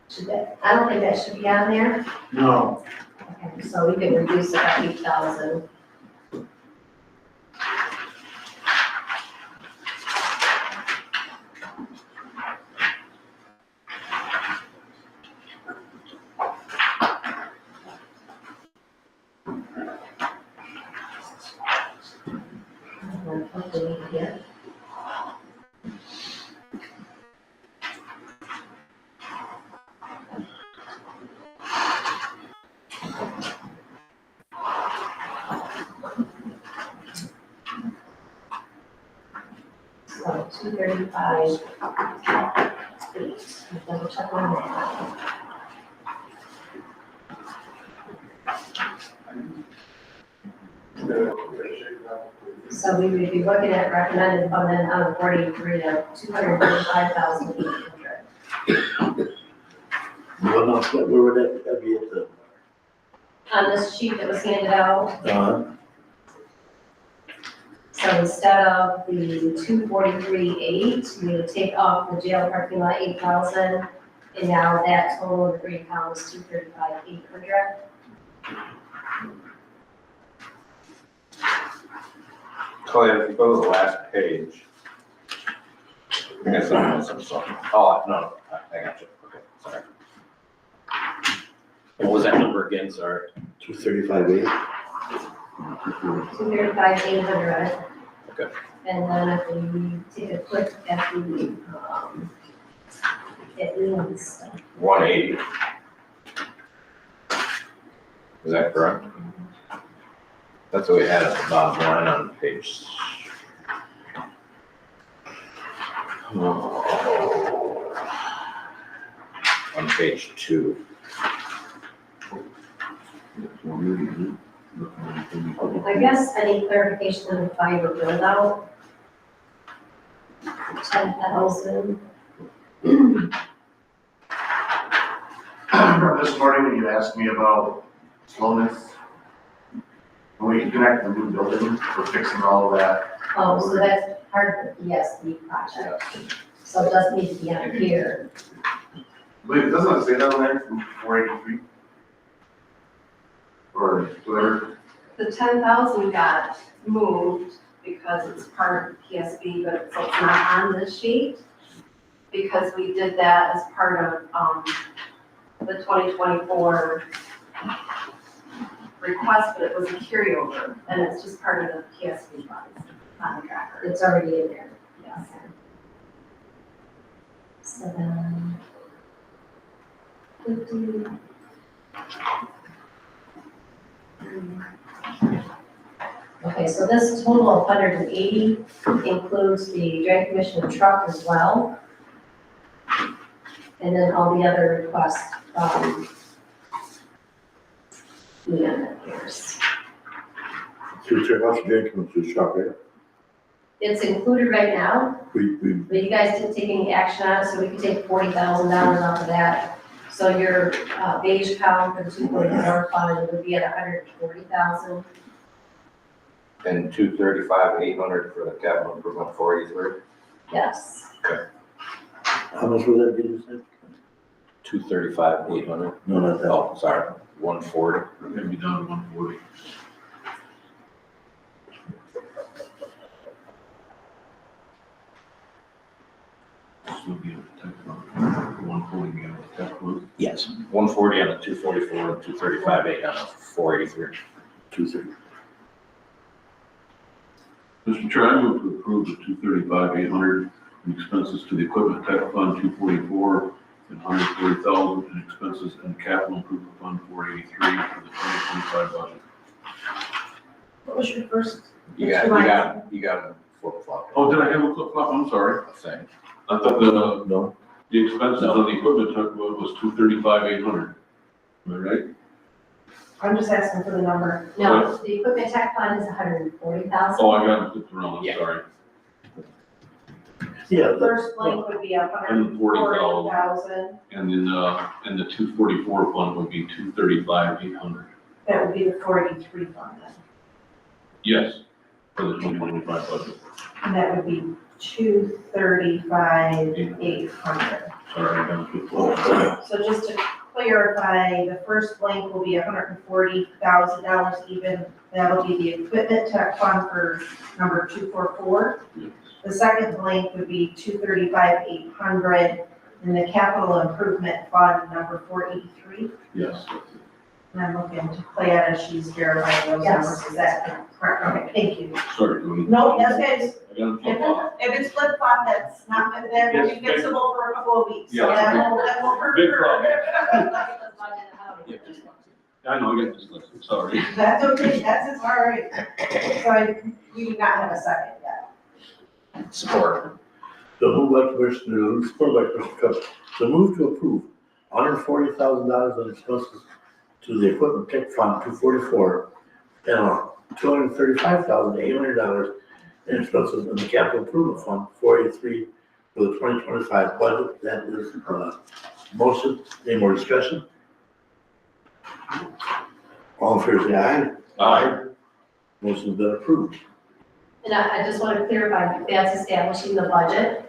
Should that, I don't think that should be on there. No. Okay, so we could reduce it by 8,000. Here. So 235. Double check on that. So we would be looking at recommended funding on 43 of 235,800. Well, no, where would that be at the, On this sheet that was handed out, so instead of the 243,800, we would take off the jail parking lot 8,000, and now that total of the account is 235,800. Clay, if you go to the last page. I guess I'm missing something. Oh, no, I got you. Okay, sorry. What was that number again, sorry? 235,800? 235,800. Okay. And then if we take a quick at the, it means 180. Is that correct? That's what we had at the bottom line on page. On page 2. I guess any clarification on the fiber build out. 10,000. This morning when you asked me about slowness, when we reconnect the new building, we're fixing all of that. Oh, so that's part of the PSB project. So it doesn't need to be on here. Wait, doesn't it say that on there, 483? Or whatever? The 10,000 got moved because it's part of PSB, but so it's not on this sheet. Because we did that as part of, the 2024 request, but it was a carryover, and it's just part of the PSB funds, not the tracker. It's already in there. Yes. So then. 50. Okay, so this total of 180 includes the drain commission truck as well. And then all the other requests, here's. Future house drain comes to shop, right? It's included right now, We, but you guys didn't take any action on it, so we could take $40,000 off of that. So your beige column for the 244 fund would be at 140,000. And 235,800 for the capital improvement 483. Yes. how much was that, did you say? 235,800. No, not that. Oh, sorry, 140. Maybe down to 140. So be on the tech fund. 140 be on the tech fund. Yes. 140 on the 244 and 235,800 on the 483. 230. Mr. Chair, I move to approve the 235,800 in expenses to the equipment tech fund 244 and 140,000 in expenses and capital improvement fund 483 for the 2025 budget. What was your first? You got a flip flop. Oh, did I have a flip flop? I'm sorry. Thing. I thought No, the expenses on the equipment tech fund was 235,800. Am I right? I'm just asking for the number. No, the equipment tech fund is 140,000. Oh, I got it flipped around, I'm Yeah. sorry. yeah, The first blank would be 140,000. And then, and the 244 fund would be 235,800. That would be the 483 fund then. Yes, for the 2025 budget. And that would be 235,800. Sorry, I got it flipped around. So just to clarify, the first blank will be $140,000 even. That'll be the equipment tech fund for number 244. Yes. The second blank would be 235,800 in the capital improvement fund number 483. Yes. And I'm looking to Clea as she's verifying those Yes. numbers. Is that correct? Okay, thank you. Sorry, Tony. No, that's good. I got it flipped off. If it's flip flop, that's not, that will be Yes, fixable for a couple of weeks. So Yeah. that will hurt. Big problem. Yeah, just one. I know, I got this listed, sorry. That's okay, that's all right. So we do not have a second yet. Support. the move by Commissioner, support by Commissioner Cook. The move to approve $140,000 in expenses to the equipment tech fund 244 and $235,800 in expenses in the capital improvement fund 483 for the 2025 budget. That is, motion. Any more discussion? All in favor, say aye. Aye. Motion's been approved. And I just want to clarify, that's establishing the budget.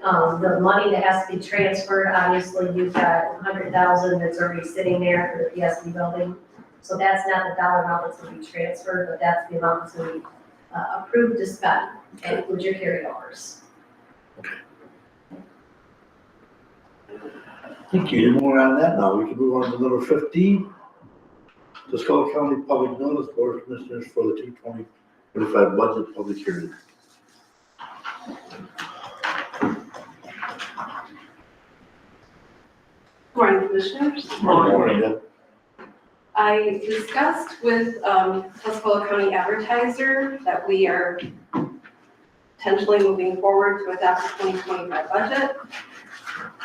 The money that has to be transferred, obviously, you've got 100,000 that's already sitting there for the PSB building. So that's not the dollar amount that's going to be transferred, but that's the amount that's going to be approved to spend, and include your carryovers. Thank you. Any more on that now? We can move on to number 15. Tuscola County Public Notice Board of Commissioners for the 2025 budget public hearing. Morning, Commissioners. Morning, Deb. I discussed with Tuscola County Advertiser that we are potentially moving forward to adopt the 2025 budget.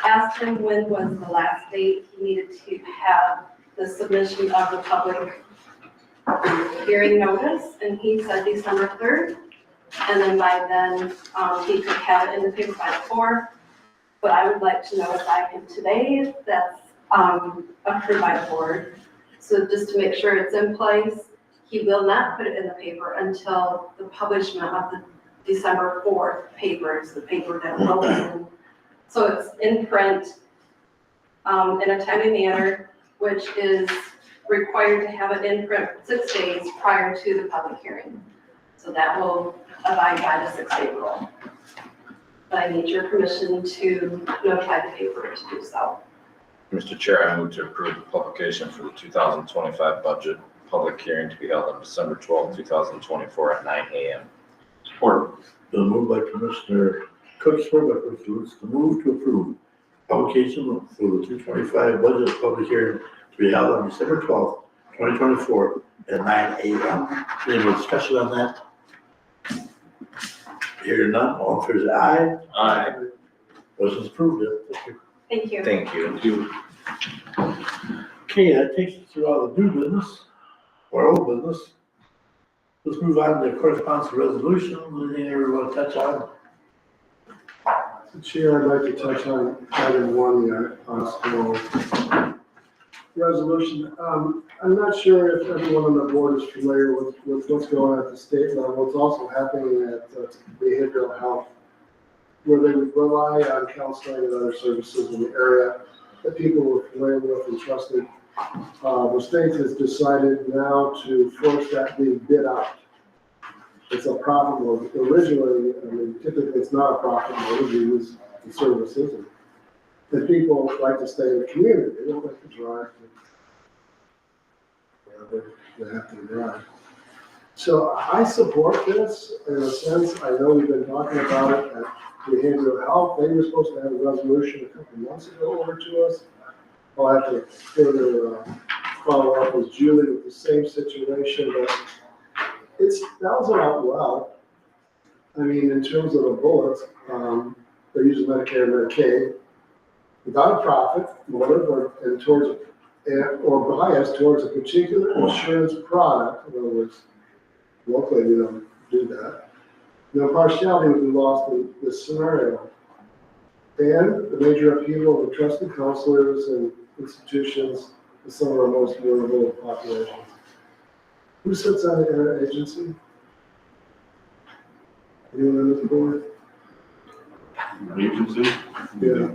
Asked him when was the last date he needed to have the submission of the public hearing notice, and he said December 3rd. And then by then, he could have it in the paper by the 4th. But I would like to know if I can today, if that's approved by the board. So just to make sure it's in place, he will not put it in the paper until the publishment of the December 4th papers, the paper that will be in. So it's in print in a timely manner, which is required to have it in print 6 days prior to the public hearing. So that will abide by the 6-day rule. But I need your permission to notify the paper to do so. Mr. Chair, I move to approve the publication for the 2025 budget public hearing to be held on December 12th, 2024 at 9 a.m. Support. Been moved by Commissioner Cook, supported by Commissioner Lutz, to move to approve publication for the 225 budget public hearing to be held on December 12th, 2024 at 9 a.m. Any more discussion on that? Hearing none, all in favor say aye. Aye. Motion's approved. Thank you. Thank you. Thank you. Okay, that takes us through all the new business or old business. Let's move on to correspondence resolution. Anything everyone want to touch on? Chair, I'd like to touch on item 1, the hospital resolution. I'm not sure if everyone on the board is familiar with what's going on at the state level. It's also happening at behavioral health, where they rely on counseling and other services in the area that people were familiar with and trusted. The state has decided now to force that being bid out. It's a profit mode. Originally, I mean, typically it's not a profit mode, we use the services. And people like to stay in the community, they don't like to drive. They have to drive. So I support this in a sense. I know we've been talking about it at behavioral health. They were supposed to have a resolution a couple months ago over to us. I'll have to further follow up with Julie with the same situation, but it spells it out well. I mean, in terms of the bullets, they're using Medicare and Medicaid without a profit motive or bias towards a particular insurance product. In other words, locally we don't do that. No partiality would be lost in this scenario. And the major upheaval of the trusted counselors and institutions is some of our most vulnerable populations. Who sits on the interagency? Anyone on this board? Agency? Yeah.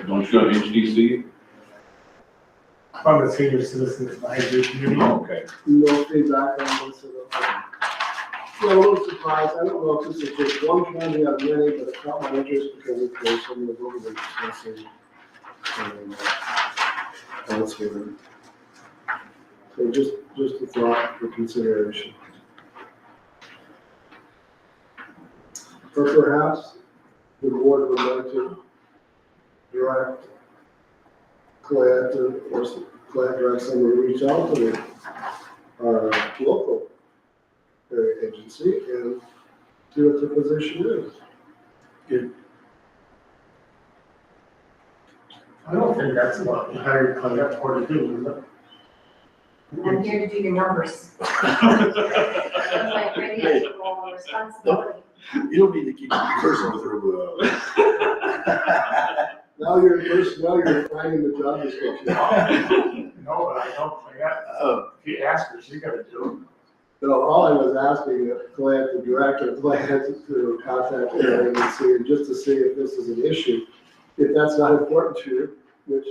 Don't you have HDC? From the Senior Citizens Advisory Committee. Okay. No feedback on this at all. Yeah, I'm a little surprised. I don't know if this is just one county out of many, but it caught my interest because of course some of the voter discussing. Elsewhere. So just a thought for consideration. Or perhaps the board would like to direct Colette or Colette direct someone to reach out to our local area agency and see what the position is. I don't think that's what you hired Colette for to do, is it? I'm here to do your numbers. That's my great role and responsibility. You don't need to keep personal through. Now you're finding the job description. No, but I don't, if you ask her, she's gonna do No, all I was asking Colette, the director, Colette, to contact her and see, just to see if this is an issue. If that's not important to you, which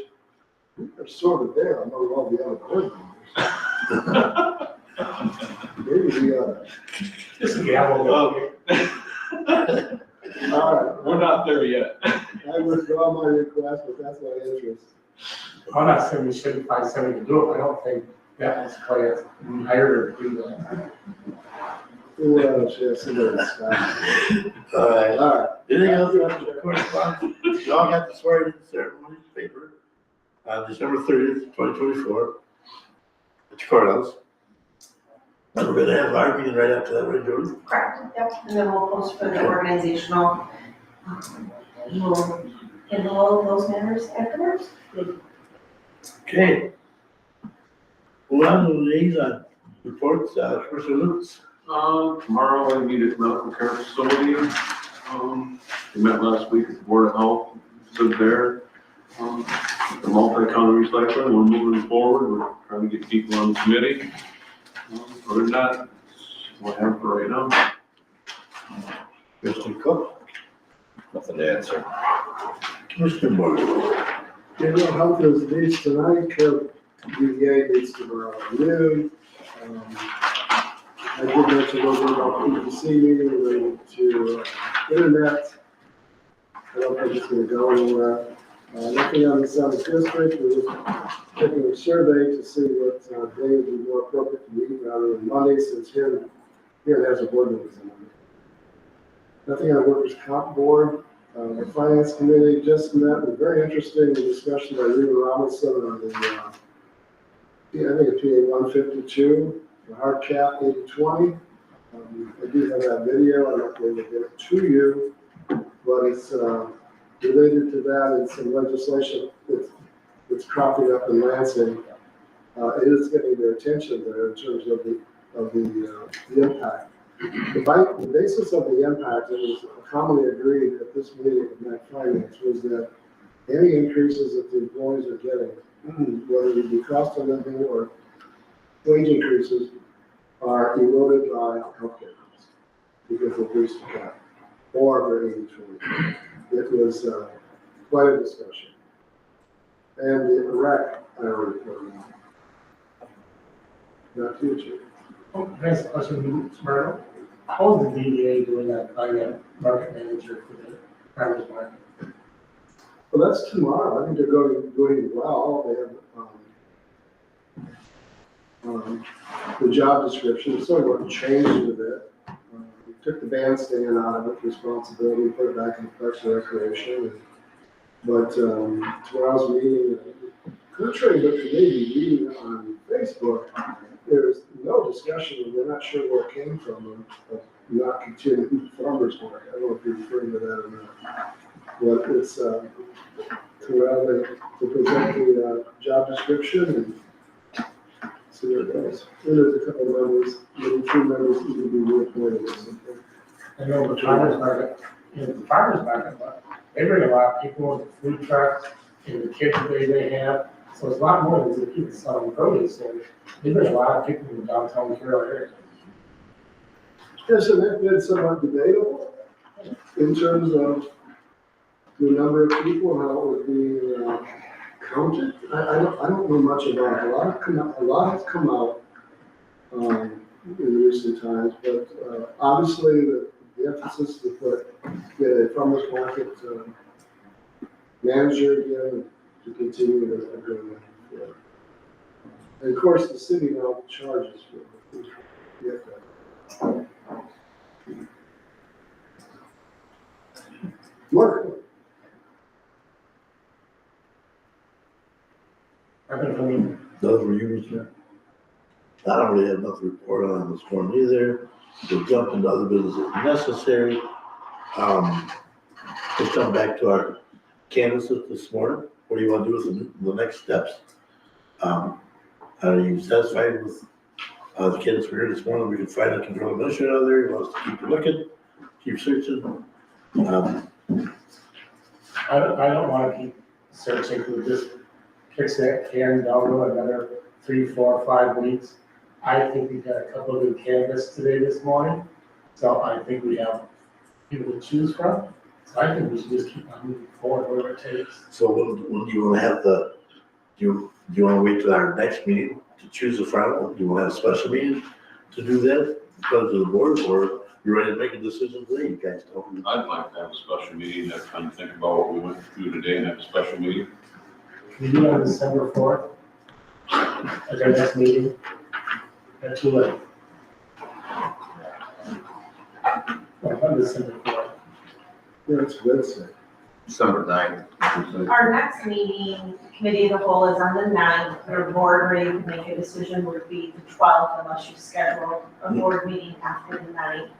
are sort of there among all the other board members. Maybe we ought it. Just gavel. all right. We're not there yet. I withdraw my request, but that's my interest. I'm not saying we shouldn't find somebody to do it, but I don't think that was Colette. We hired her to do that. Well, she has somebody to stop. All right. All right. Anything else you want to correspond? You all got the swearing in ceremony paper on December 30th, 2024 at the courthouse. And we're gonna have our meeting right after that, right, Jody? Correct, yep, and then we'll post for the organizational. We'll handle all of those matters afterwards. Okay. Move on to the liaison reports, Commissioner Lutz. Tomorrow I meet at medical care facility. We met last week at the Board of Health, stood there. The multi-county recycling, we're moving forward, we're trying to get people on the committee. Other than that, what I have for right now. Mr. Cook, Nothing to answer. Mr. Board. General health is needs tonight, DEA needs tomorrow noon. I did mention a little bit about PPC meeting related to internet. I don't think it's gonna go anywhere. Nothing on the Seventh District, we're just taking a survey to see what day would be more appropriate to meet rather than Monday, since here it has a board meeting on Monday. Nothing on Workers' Comp Board. The Finance Committee just met, a very interesting discussion by Rita Robinson on the, I think it's PA 152, the hard cap 80/20. I do have that video, I'm not going to get it to you, but it's related to that and some legislation that's cropping up in Lansing. It is getting their attention there in terms of the impact. The basis of the impact, it was commonly agreed at this meeting of Met Finance, was that any increases that the employees are getting, whether it be cost of living or wage increases, are eroded by healthcare costs because of boost cap or their 80/20. It was quite a discussion. And the Iraq, I already put on. Not future. Next question, Mr. Murdo. How is the DEA doing that private market manager for the farmers market? Well, that's tomorrow. I think they're doing well. They have the job description, it's sort of changed a bit. We took the bandstand out of it, responsibility, put it back in Parks and Recreation. But tomorrow's meeting, contrary to what you may be reading on Facebook, there's no discussion, and they're not sure where it came from, of not continuing farmers market. I don't know if you're referring to that or not. But it's, tomorrow they present the job description and see where it goes. And there's a couple of members, maybe 2 members even be reappointed or something. I know the farmers market, but they bring a lot of people with food trucks and the kids that they have. So it's a lot more than just people selling produce. So they bring a lot of people in downtown Carroll area. Yes, and that's been somewhat debatable in terms of the number of people, how it would be counted. I don't know much about it. A lot has come out in recent times, but obviously the emphasis is to get a farmers market manager again to continue to go there. And of course, the city now charges for it. Get that. Mark? Those were you, Mr. I don't really have enough to report on this one either. We'll jump into other business if necessary. We'll come back to our canvases this morning. What do you want to do with the next steps? Are you satisfied with the candidates we're here this morning? We can find a control administrator out there. You want us to keep looking, keep searching? I don't want to keep searching. We just fix that can down to another 3, 4, 5 weeks. I think we got a couple of good candidates today this morning. So I think we have people to choose from. So I think we should just keep on moving forward wherever it takes. So when do you want to have do you want to wait till our next meeting to choose the final? Do you want to have a special meeting to do that because of the board, or you're ready to make a decision today? You guys tell me. I'd like to have a special meeting, that kind of think about what we went through today and have a special meeting. Can you do it on December 4th? At our next meeting? That's too late. On December 4th. Yeah, it's Wednesday. December 9th. Our next meeting, committee of the whole, is on the 9th. Your board ready to make a decision would be the 12th unless you schedule a board meeting after the 9th.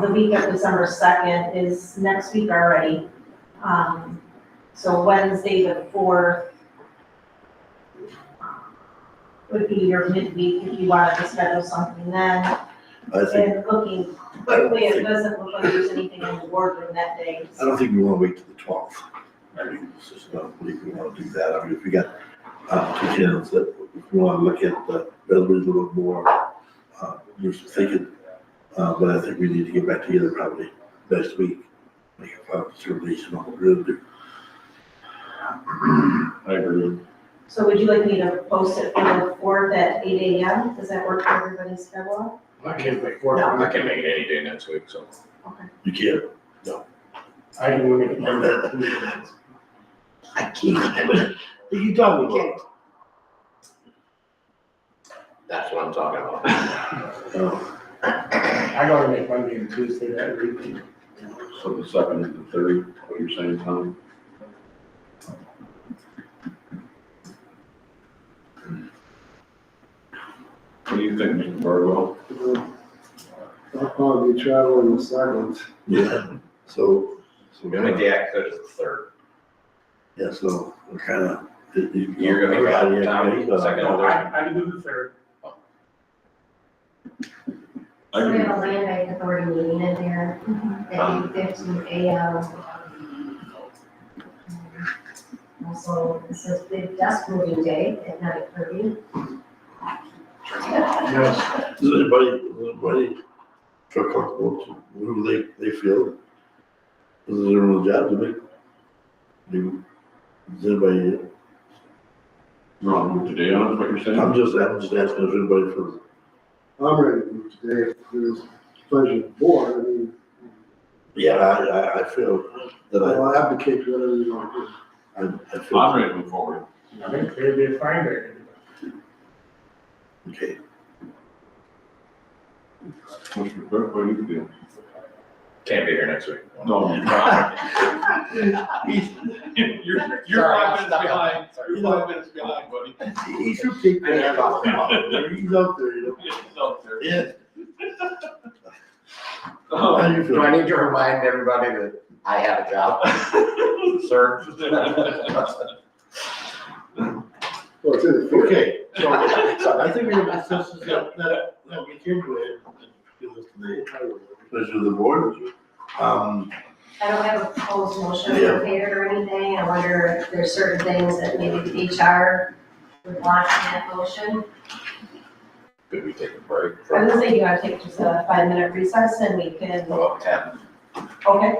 The week of December 2nd is next week already. So Wednesday the 4th would be your midweek if you wanted to schedule something then. I think, And looking quickly, it doesn't look like there's anything in the boardroom that day. I don't think we want to wait till the 12th. I mean, it's just, I don't believe we want to do that. I mean, if we got 2 candidates that, if we want to look at resolution a little more, just thinking, but I think we need to get back together probably next week. Make a final determination on what we're gonna do. I agree. So would you like me to post it for the 4th at 8 AM? Does that work for everybody's schedule? I can't make work. No. I can make it any day next week, so. You can't? I can make it Monday, Tuesday. I can't. You talking about? That's what I'm talking about. Oh, I gotta make Monday and Tuesday that week. So the second and the third, what you're saying, Tom? What do you think, Mr. Bardwell? I'll probably be traveling the second. yeah, so, The only day I could is the third. yeah, so we're kinda. You're gonna be out of town, second or third? I can do the third. I So we can, have a land bank authority meeting in there at 8:15 AM. Also, it says big desk moving day at 9:30. Yes. Does anybody feel comfortable to who they feel? This is their own job to make. Does anybody, you want to move today on, is what you're saying? I'm just asking if anybody feels. I'm ready to move today if there's pleasure of the board. I mean, Yeah, I feel that I'll advocate for whatever you want to do. I feel, I'm ready to move forward. I think they'd be a fine day. okay. Commissioner Burke, what do you feel? Can't be here next week. No. You're 5 minutes behind, you're 5 minutes behind, buddy. He should take that out. He's out there, you know. It's out there. Yeah. Oh, How do you feel? Do I need to remind everybody that I have a job? Sir? Well, it's in the field. Okay, so I think we have consensus that we can go ahead and do this today. Pleasure of the board. I don't have a proposed motion Yeah. prepared or anything. I wonder if there's certain things that maybe the HR would want in that motion. Could we take a break I for was thinking you want to take just a 5-minute recess and we can, about 10? okay?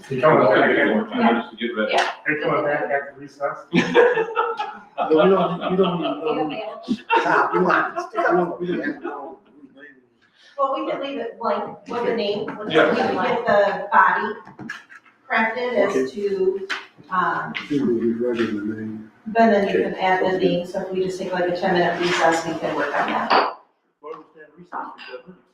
You coming Well, back, okay, you're more time minutes to get ready. Yeah. coming back after recess? No, we don't, Stop, we don't know. Well, we can leave it blank with the name. We Yeah. can get the body crafted Okay. as to, Should be ready in the name. then you can add the name. So if we just take like a 10-minute recess, we can work on that. Board will stand recess for 10 minutes.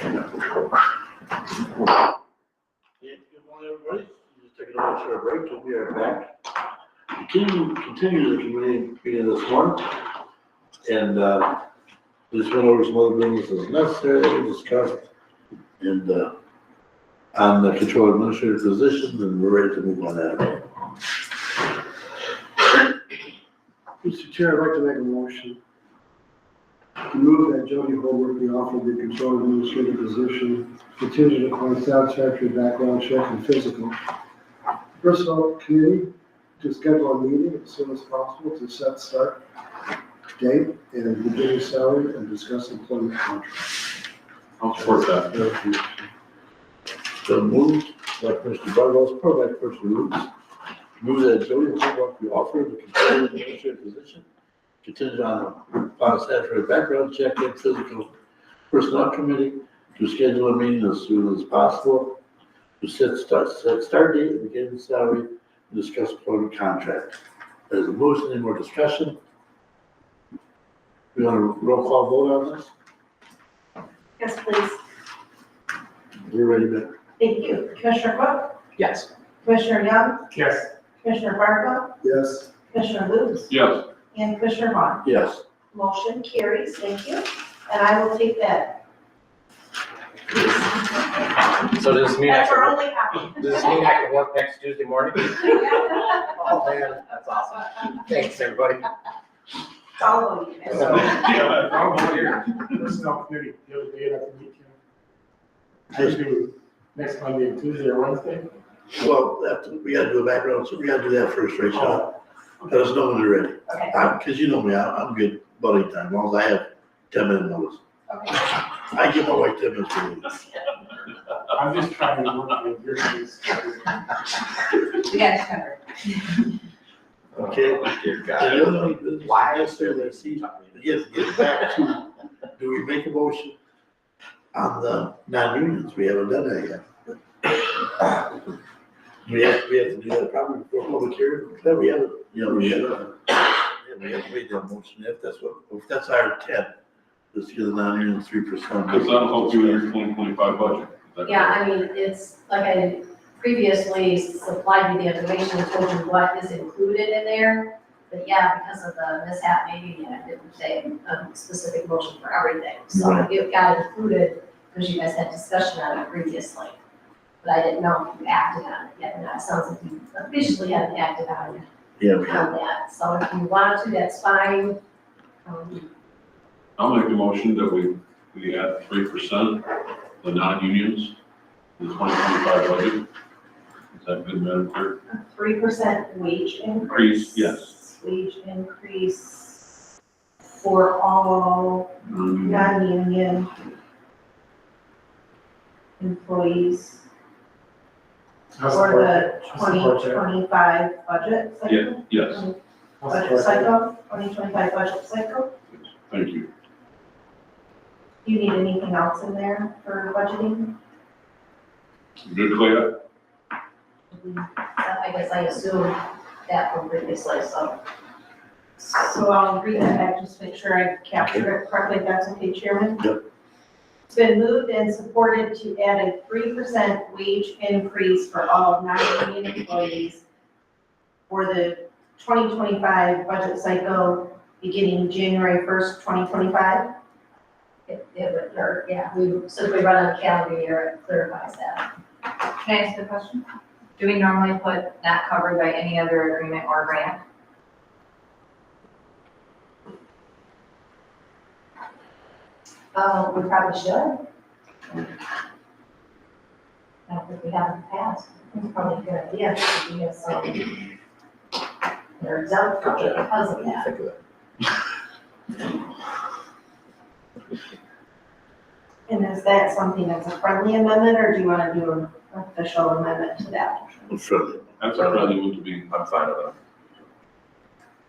Good morning, everybody. Just taking a little short break, we'll be right back. Continue the committee meeting this morning. And, we just went over some other business as necessary that we discussed. And, on the control administrator position, and we're ready to move on that. Mr. Chair, I'd like to make a motion to move that Jody Holbrook be offered the control administrator position contingent upon satisfactory background check and physical. Personnel committee to schedule a meeting as soon as possible to set start date and beginning salary and discuss employment contract. I'll support that. So moved by Commissioner Barlow, support by Commissioner Roots. Move that Jody Holbrook be offered the control administrator position contingent upon satisfactory background check and physical. Personnel committee to schedule a meeting as soon as possible to set start date and beginning salary and discuss employment contract. There's a motion, any more discussion? We want a roll call vote on this? Yes, please. We're ready, Ben. Thank you. Commissioner Cook? Yes. Commissioner Young? Yes. Commissioner Barco? Yes. Commissioner Lutz? Yes. And Commissioner Vaughn? Yes. Motion carries, thank you. And I will take that. So does this mean I That's our can, only copy. does this mean I can work next Tuesday morning? Oh, man, that's awesome. Thanks, everybody. It's all of you. Yeah, probably here. Personnel committee, the other day, I think, how you do next Monday, Tuesday, or Wednesday? Well, we gotta do a background, so we gotta do that first, right, Sean? Let us know when you're ready. Okay. Cause you know me, I'm good about any time, as long as I have 10-minute notice. Okay. I give my wife 10 minutes to leave. I'm just trying to work with your case. We got it covered. Okay. Dear And God. the other thing is, why is there, let's see, get back to, do we make a motion on the non-unions? We haven't done that yet. We have to do that probably before public hearing, but we haven't, we haven't made that motion yet, if that's our intent, let's get the non-union 3%. Because that'll help you with your 2025 budget. Is that Yeah, correct? I mean, it's like I previously supplied you the information, and told you what is included in there. But yeah, because of the mishap, maybe I didn't say a specific motion for everything. So Right. it got included because you guys had discussion on it previously. But I didn't know if you acted on it yet, and that sounds like you officially haven't acted on Yeah, we have. that. So if you want to, that's fine. I'll make a motion that we add 3%, the non-unions, in the 2025 budget. Is that good, Madam Clerk? 3% wage increase. Increase, yes. Wage increase for all non-union employees I'll for support the I'll support that. 2025 budget cycle. Yeah, yes, I'll Budget support that. cycle, 2025 budget cycle. thank you. Do you need anything else in there for budgeting? Good, Clea? I guess I assumed that from previously, so. So I'll read that back, just to make sure I capture it correctly, if that's okay, Chairman? Yep. It's been moved and supported to add a 3% wage increase for all non-union employees for the 2025 budget cycle beginning January 1st, 2025. It would, or, yeah, we simply run on the calendar year, it clarifies that. Can I ask a question? Do we normally put not covered by any other agreement or grant? We probably should. I don't think we have in the past. It's probably a good idea, because we have some, they're exempt from it because of that. Think of that. And is that something that's a friendly amendment, or do you want to do an official amendment to that? Friendly. That's a friendly one to be. I'm fine with that.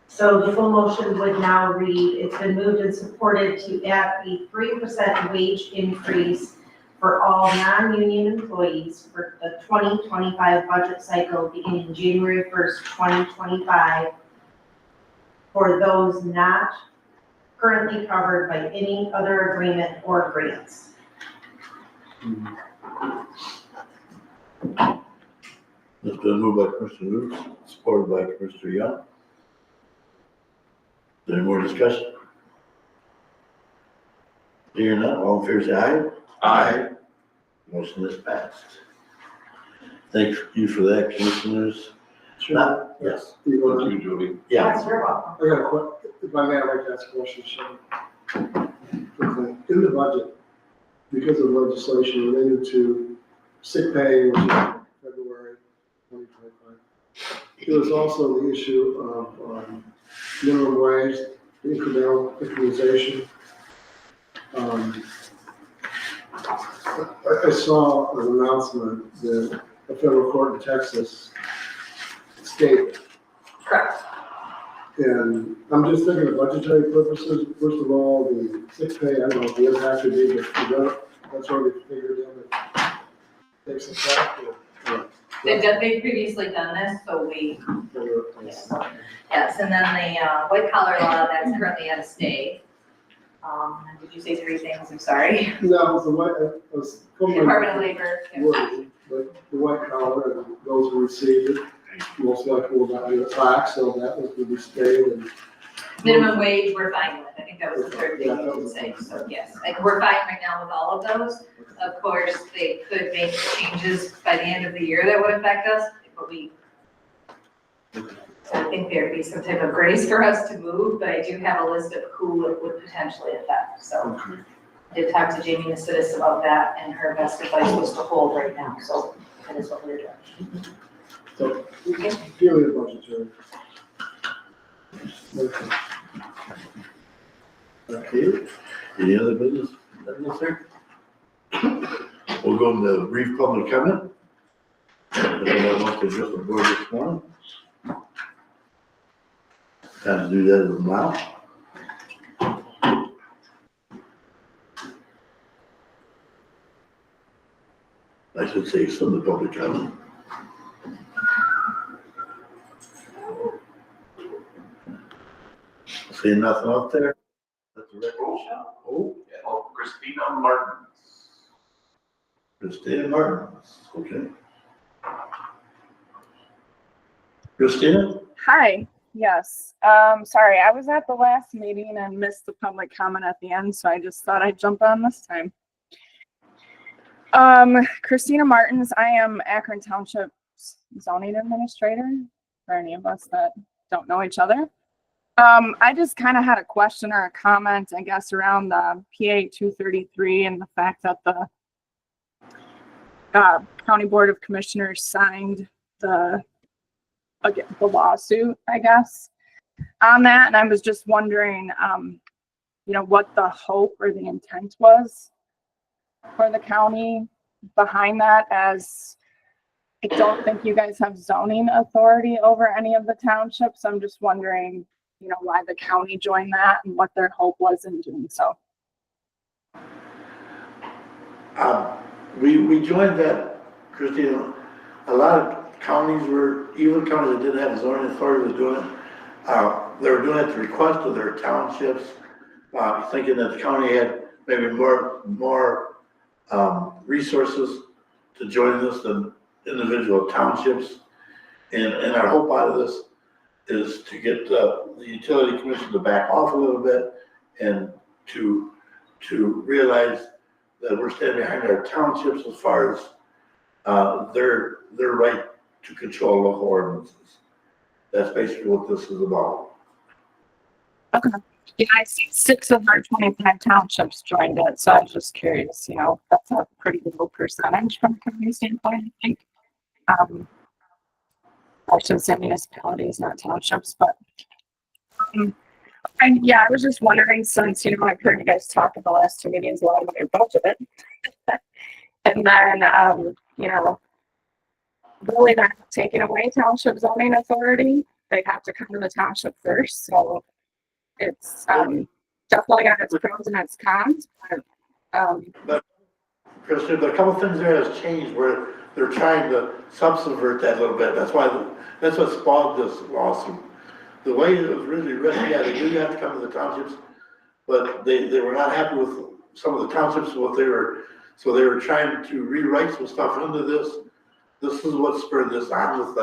So the full motion would now read, it's been moved and supported to add a 3% wage increase for all non-union employees for the 2025 budget cycle beginning January 1st, 2025, for those not currently covered by any other agreement or grants. It's been moved by Commissioner Roots, supported by Commissioner Young. Is there any more discussion? Hearing none, all in favor say aye. Aye. Motion is passed. Thank you for that, commissioners. Sure. Yes, You Thank wanna- you, Jody. yeah. You're welcome. I got a question, if I may, I'd like to ask a question, Sharon. Quickly, in the budget, because of legislation related to sick pay, which is February 2025, there was also the issue of minimum wage, incrementalization. I saw an announcement that a federal court in Texas stated. Correct. And I'm just thinking of budgetary purposes, first of all, the sick pay, I don't know what the impact would be, but that's already figured in, it takes effect, or. They've previously done this, so we, or- yes, and then the white collar law, that's currently at a stay. Did you say three things? I'm sorry. No, it was the white, it was. Department of Labor. Word, but the white collar and those who receive it, most likely will not be a tax, so that will be stayed and. Minimum wage, we're fine with. I think that was the third thing you did say, so yes. Like, we're fine right now with all of those. Of course, they could make changes by the end of the year that would affect us, but I think there'd be some type of grace for us to move, but I do have a list of who it would potentially affect, so. I did talk to Jamie Nasidis about that, and her best advice was to hold right now, so that is what we're doing. So, Okay. purely budgetary. Okay. Okay, any other business? Yes, sir. We'll go into brief public comment. Anyone wants to address the board this morning? Time to do that now. I should say some of the public comment. See nothing out there? That's the record show. Oh, Oh, Christina Martin. Christina Martin, okay. Christina? Hi, yes. Sorry, I was at the last meeting and missed the public comment at the end, so I just thought I'd jump on this time. Christina Martins, I am Akron Township zoning administrator, for any of us that don't know each other. I just kind of had a question or a comment, I guess, around the PA 233 and the fact that the County Board of Commissioners signed the lawsuit, I guess, on that. And I was just wondering, what the hope or the intent was for the county behind that, as I don't think you guys have zoning authority over any of the townships. I'm just wondering, why the county joined that and what their hope was in doing so. We joined that, Christina. A lot of counties were, even counties that didn't have zoning authority was doing it. They were doing it at the request of their townships, thinking that the county had maybe more resources to join this than individual townships. And our hope out of this is to get the utility commission to back off a little bit and to realize that we're standing behind our townships as far as their right to control local ordinances. That's basically what this is about. Okay. Yeah, I see 6 of our 25 townships joined it, so I was just curious, that's a pretty low percentage from a county standpoint, I think. I should say municipalities, not townships, but I was just wondering, since, I've heard you guys talk at the last 2 meetings a lot about your budget. And then, really not taking away township zoning authority. They have to come to the township first, so it's definitely got its pros and its cons. But Christian, but a couple things there has changed where they're trying to subvert that a little bit. That's what spawned this lawsuit. The way it was really written, yeah, they do have to come to the townships, but they were not happy with some of the townships, what they were So they were trying to rewrite some stuff into this. This is what spurred this on with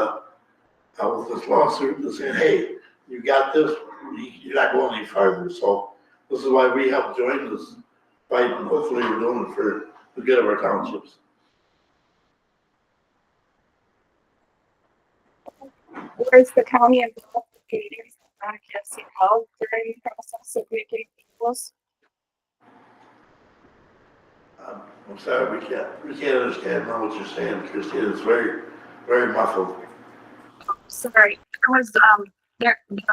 this lawsuit, and saying, hey, you got this, you're not going any farther. So this is why we helped join this fight, and hopefully we're doing it for the good of our townships. Where's the county involved in meetings that KFC held during the process of making rules? I'm sorry, we can't understand what you're saying, Christine. It's very, very muffled. Sorry, there was,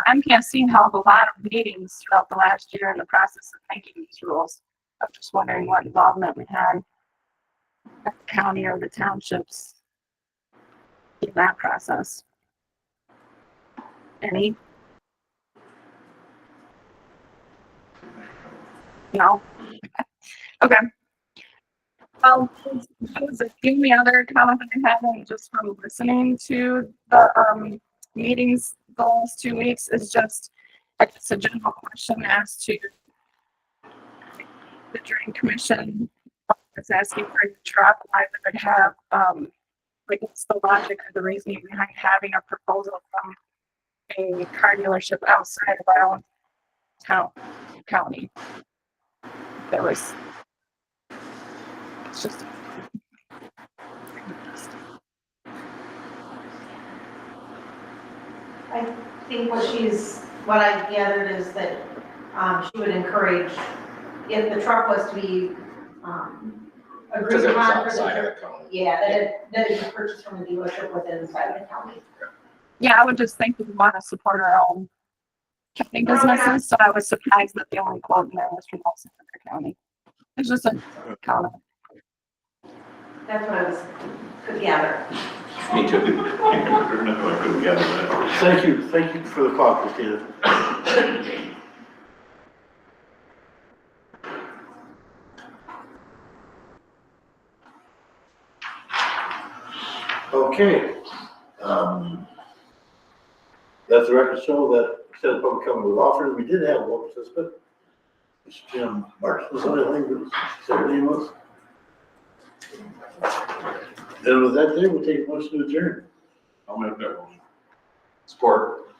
MPSC held a lot of meetings throughout the last year in the process of making these rules. I'm just wondering what involvement we had at the county or the townships in that process. Any? No? Okay. Well, the only other comment I had, and just from listening to the meetings the last 2 weeks, is just, I guess, a general question as to the Drain Commission is asking for a truck, why they would have, like, what's the logic or the reasoning behind having a proposal from a car dealership outside of our own county? There was, it's just. I think what I gathered is that, she would encourage, if the truck was to be, agreed Because it was upon for outside of the, the county. yeah, that it be purchased from a dealership within inside the county. Yeah, I would just think we want to support our own county businesses, so I was surprised that the only quote in there was from outside of the county. It's just a comment. That's what I could gather. Me too. Thank you for the call, Christina. Okay. That's the record show that said the public comment was offered. We did have one participant. Mr. Jim Marks was on the language. Said her name was. And with that, we'll take a motion to adjourn. I'll make that motion. Support.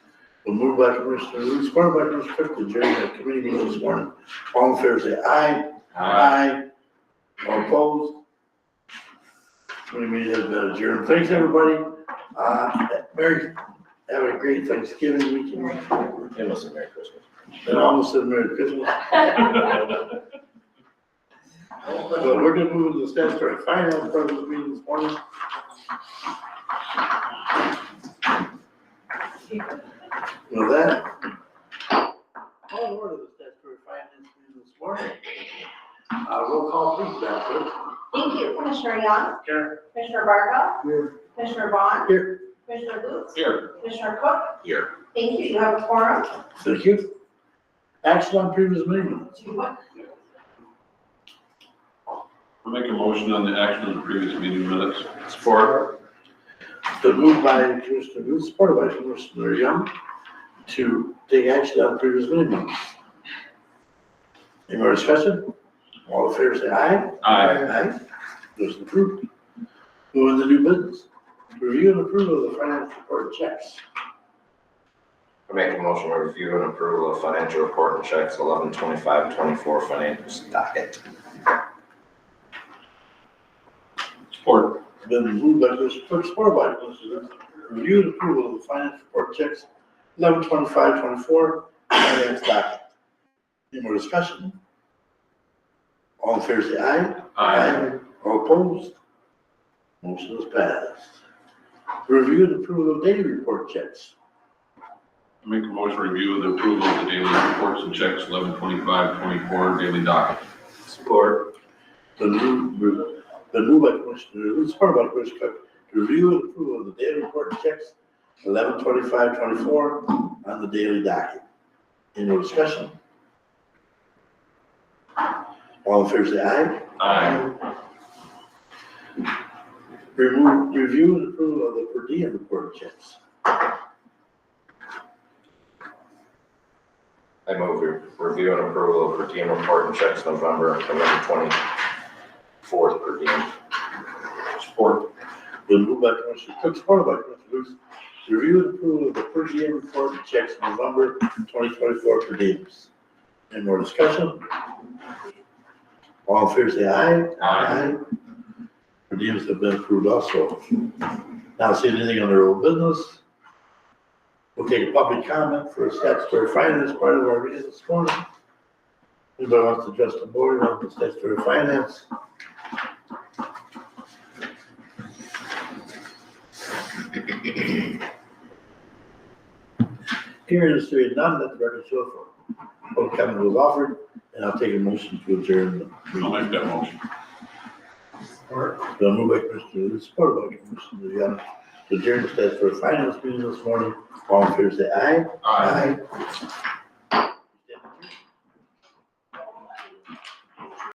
We'll move by Commissioner Lee, supported by Commissioner Cook to adjourn the committee meeting this morning. All in favor, say aye. Aye. All opposed? Committee meeting has been adjourned. Thanks, everybody. Merry, have a great Thanksgiving weekend. And listen, Merry Christmas. And I almost said Merry Christmas. But we're gonna move into the statutory finance part of the meeting this morning. With that, call to order the statutory finance meeting this morning. Roll call please, Madam Clerk. Thank you, Commissioner Young, Here. Commissioner Barca, Here. Commissioner Vaughn, Here. Commissioner Booth, Here. Commissioner Cook. Here. Thank you, you have a quorum. Thank you. Action on previous meeting. I'll make a motion on the action of the previous meeting minutes. Support. The move by Commissioner Booth, supported by Commissioner Young, to take action on previous meeting. Any more discussion? All in favor, say aye. Aye. Those approved. Moving to new business. Review and approval of the financial report checks. I make a motion to review and approval of financial report and checks 11/25/24 financial docket. Support. Been moved by Commissioner Cook, supported by Commissioner Booth. Review and approval of the financial report checks 11/25/24 finance docket. Any more discussion? All in favor, say aye. All opposed? Motion is passed. Review and approval of daily report checks. I make a motion to review the approval of the daily reports and checks 11/25/24 daily docket. Support. The move by Commissioner Lee, supported by Commissioner Cook, to review and approval of the daily report and checks 11/25/24 on the daily docket. Any more discussion? All in favor, say aye. Aye. Review and approval of the per diem report checks. I move review and approval of per diem report and checks November 11/25 4th per diem. Support. Been moved by Commissioner Cook, supported by Commissioner Luce, to review and approve of the per diem report and checks in November 2024 per diems. Any more discussion? All in favor, say aye. Aye. Per diems have been approved also. Now, see anything under old business? We'll take a public comment for statutory finance part of our meeting this morning. Anybody wants to address the board on the statutory finance? Hearing is there none, let the record show for public comment was offered, and I'll take a motion to adjourn the I'll meeting. make that motion. So moved by Commissioner Lewis, supported by Commissioner Young, to adjourn the statutory finance meeting this morning. All in favor, say aye. Aye.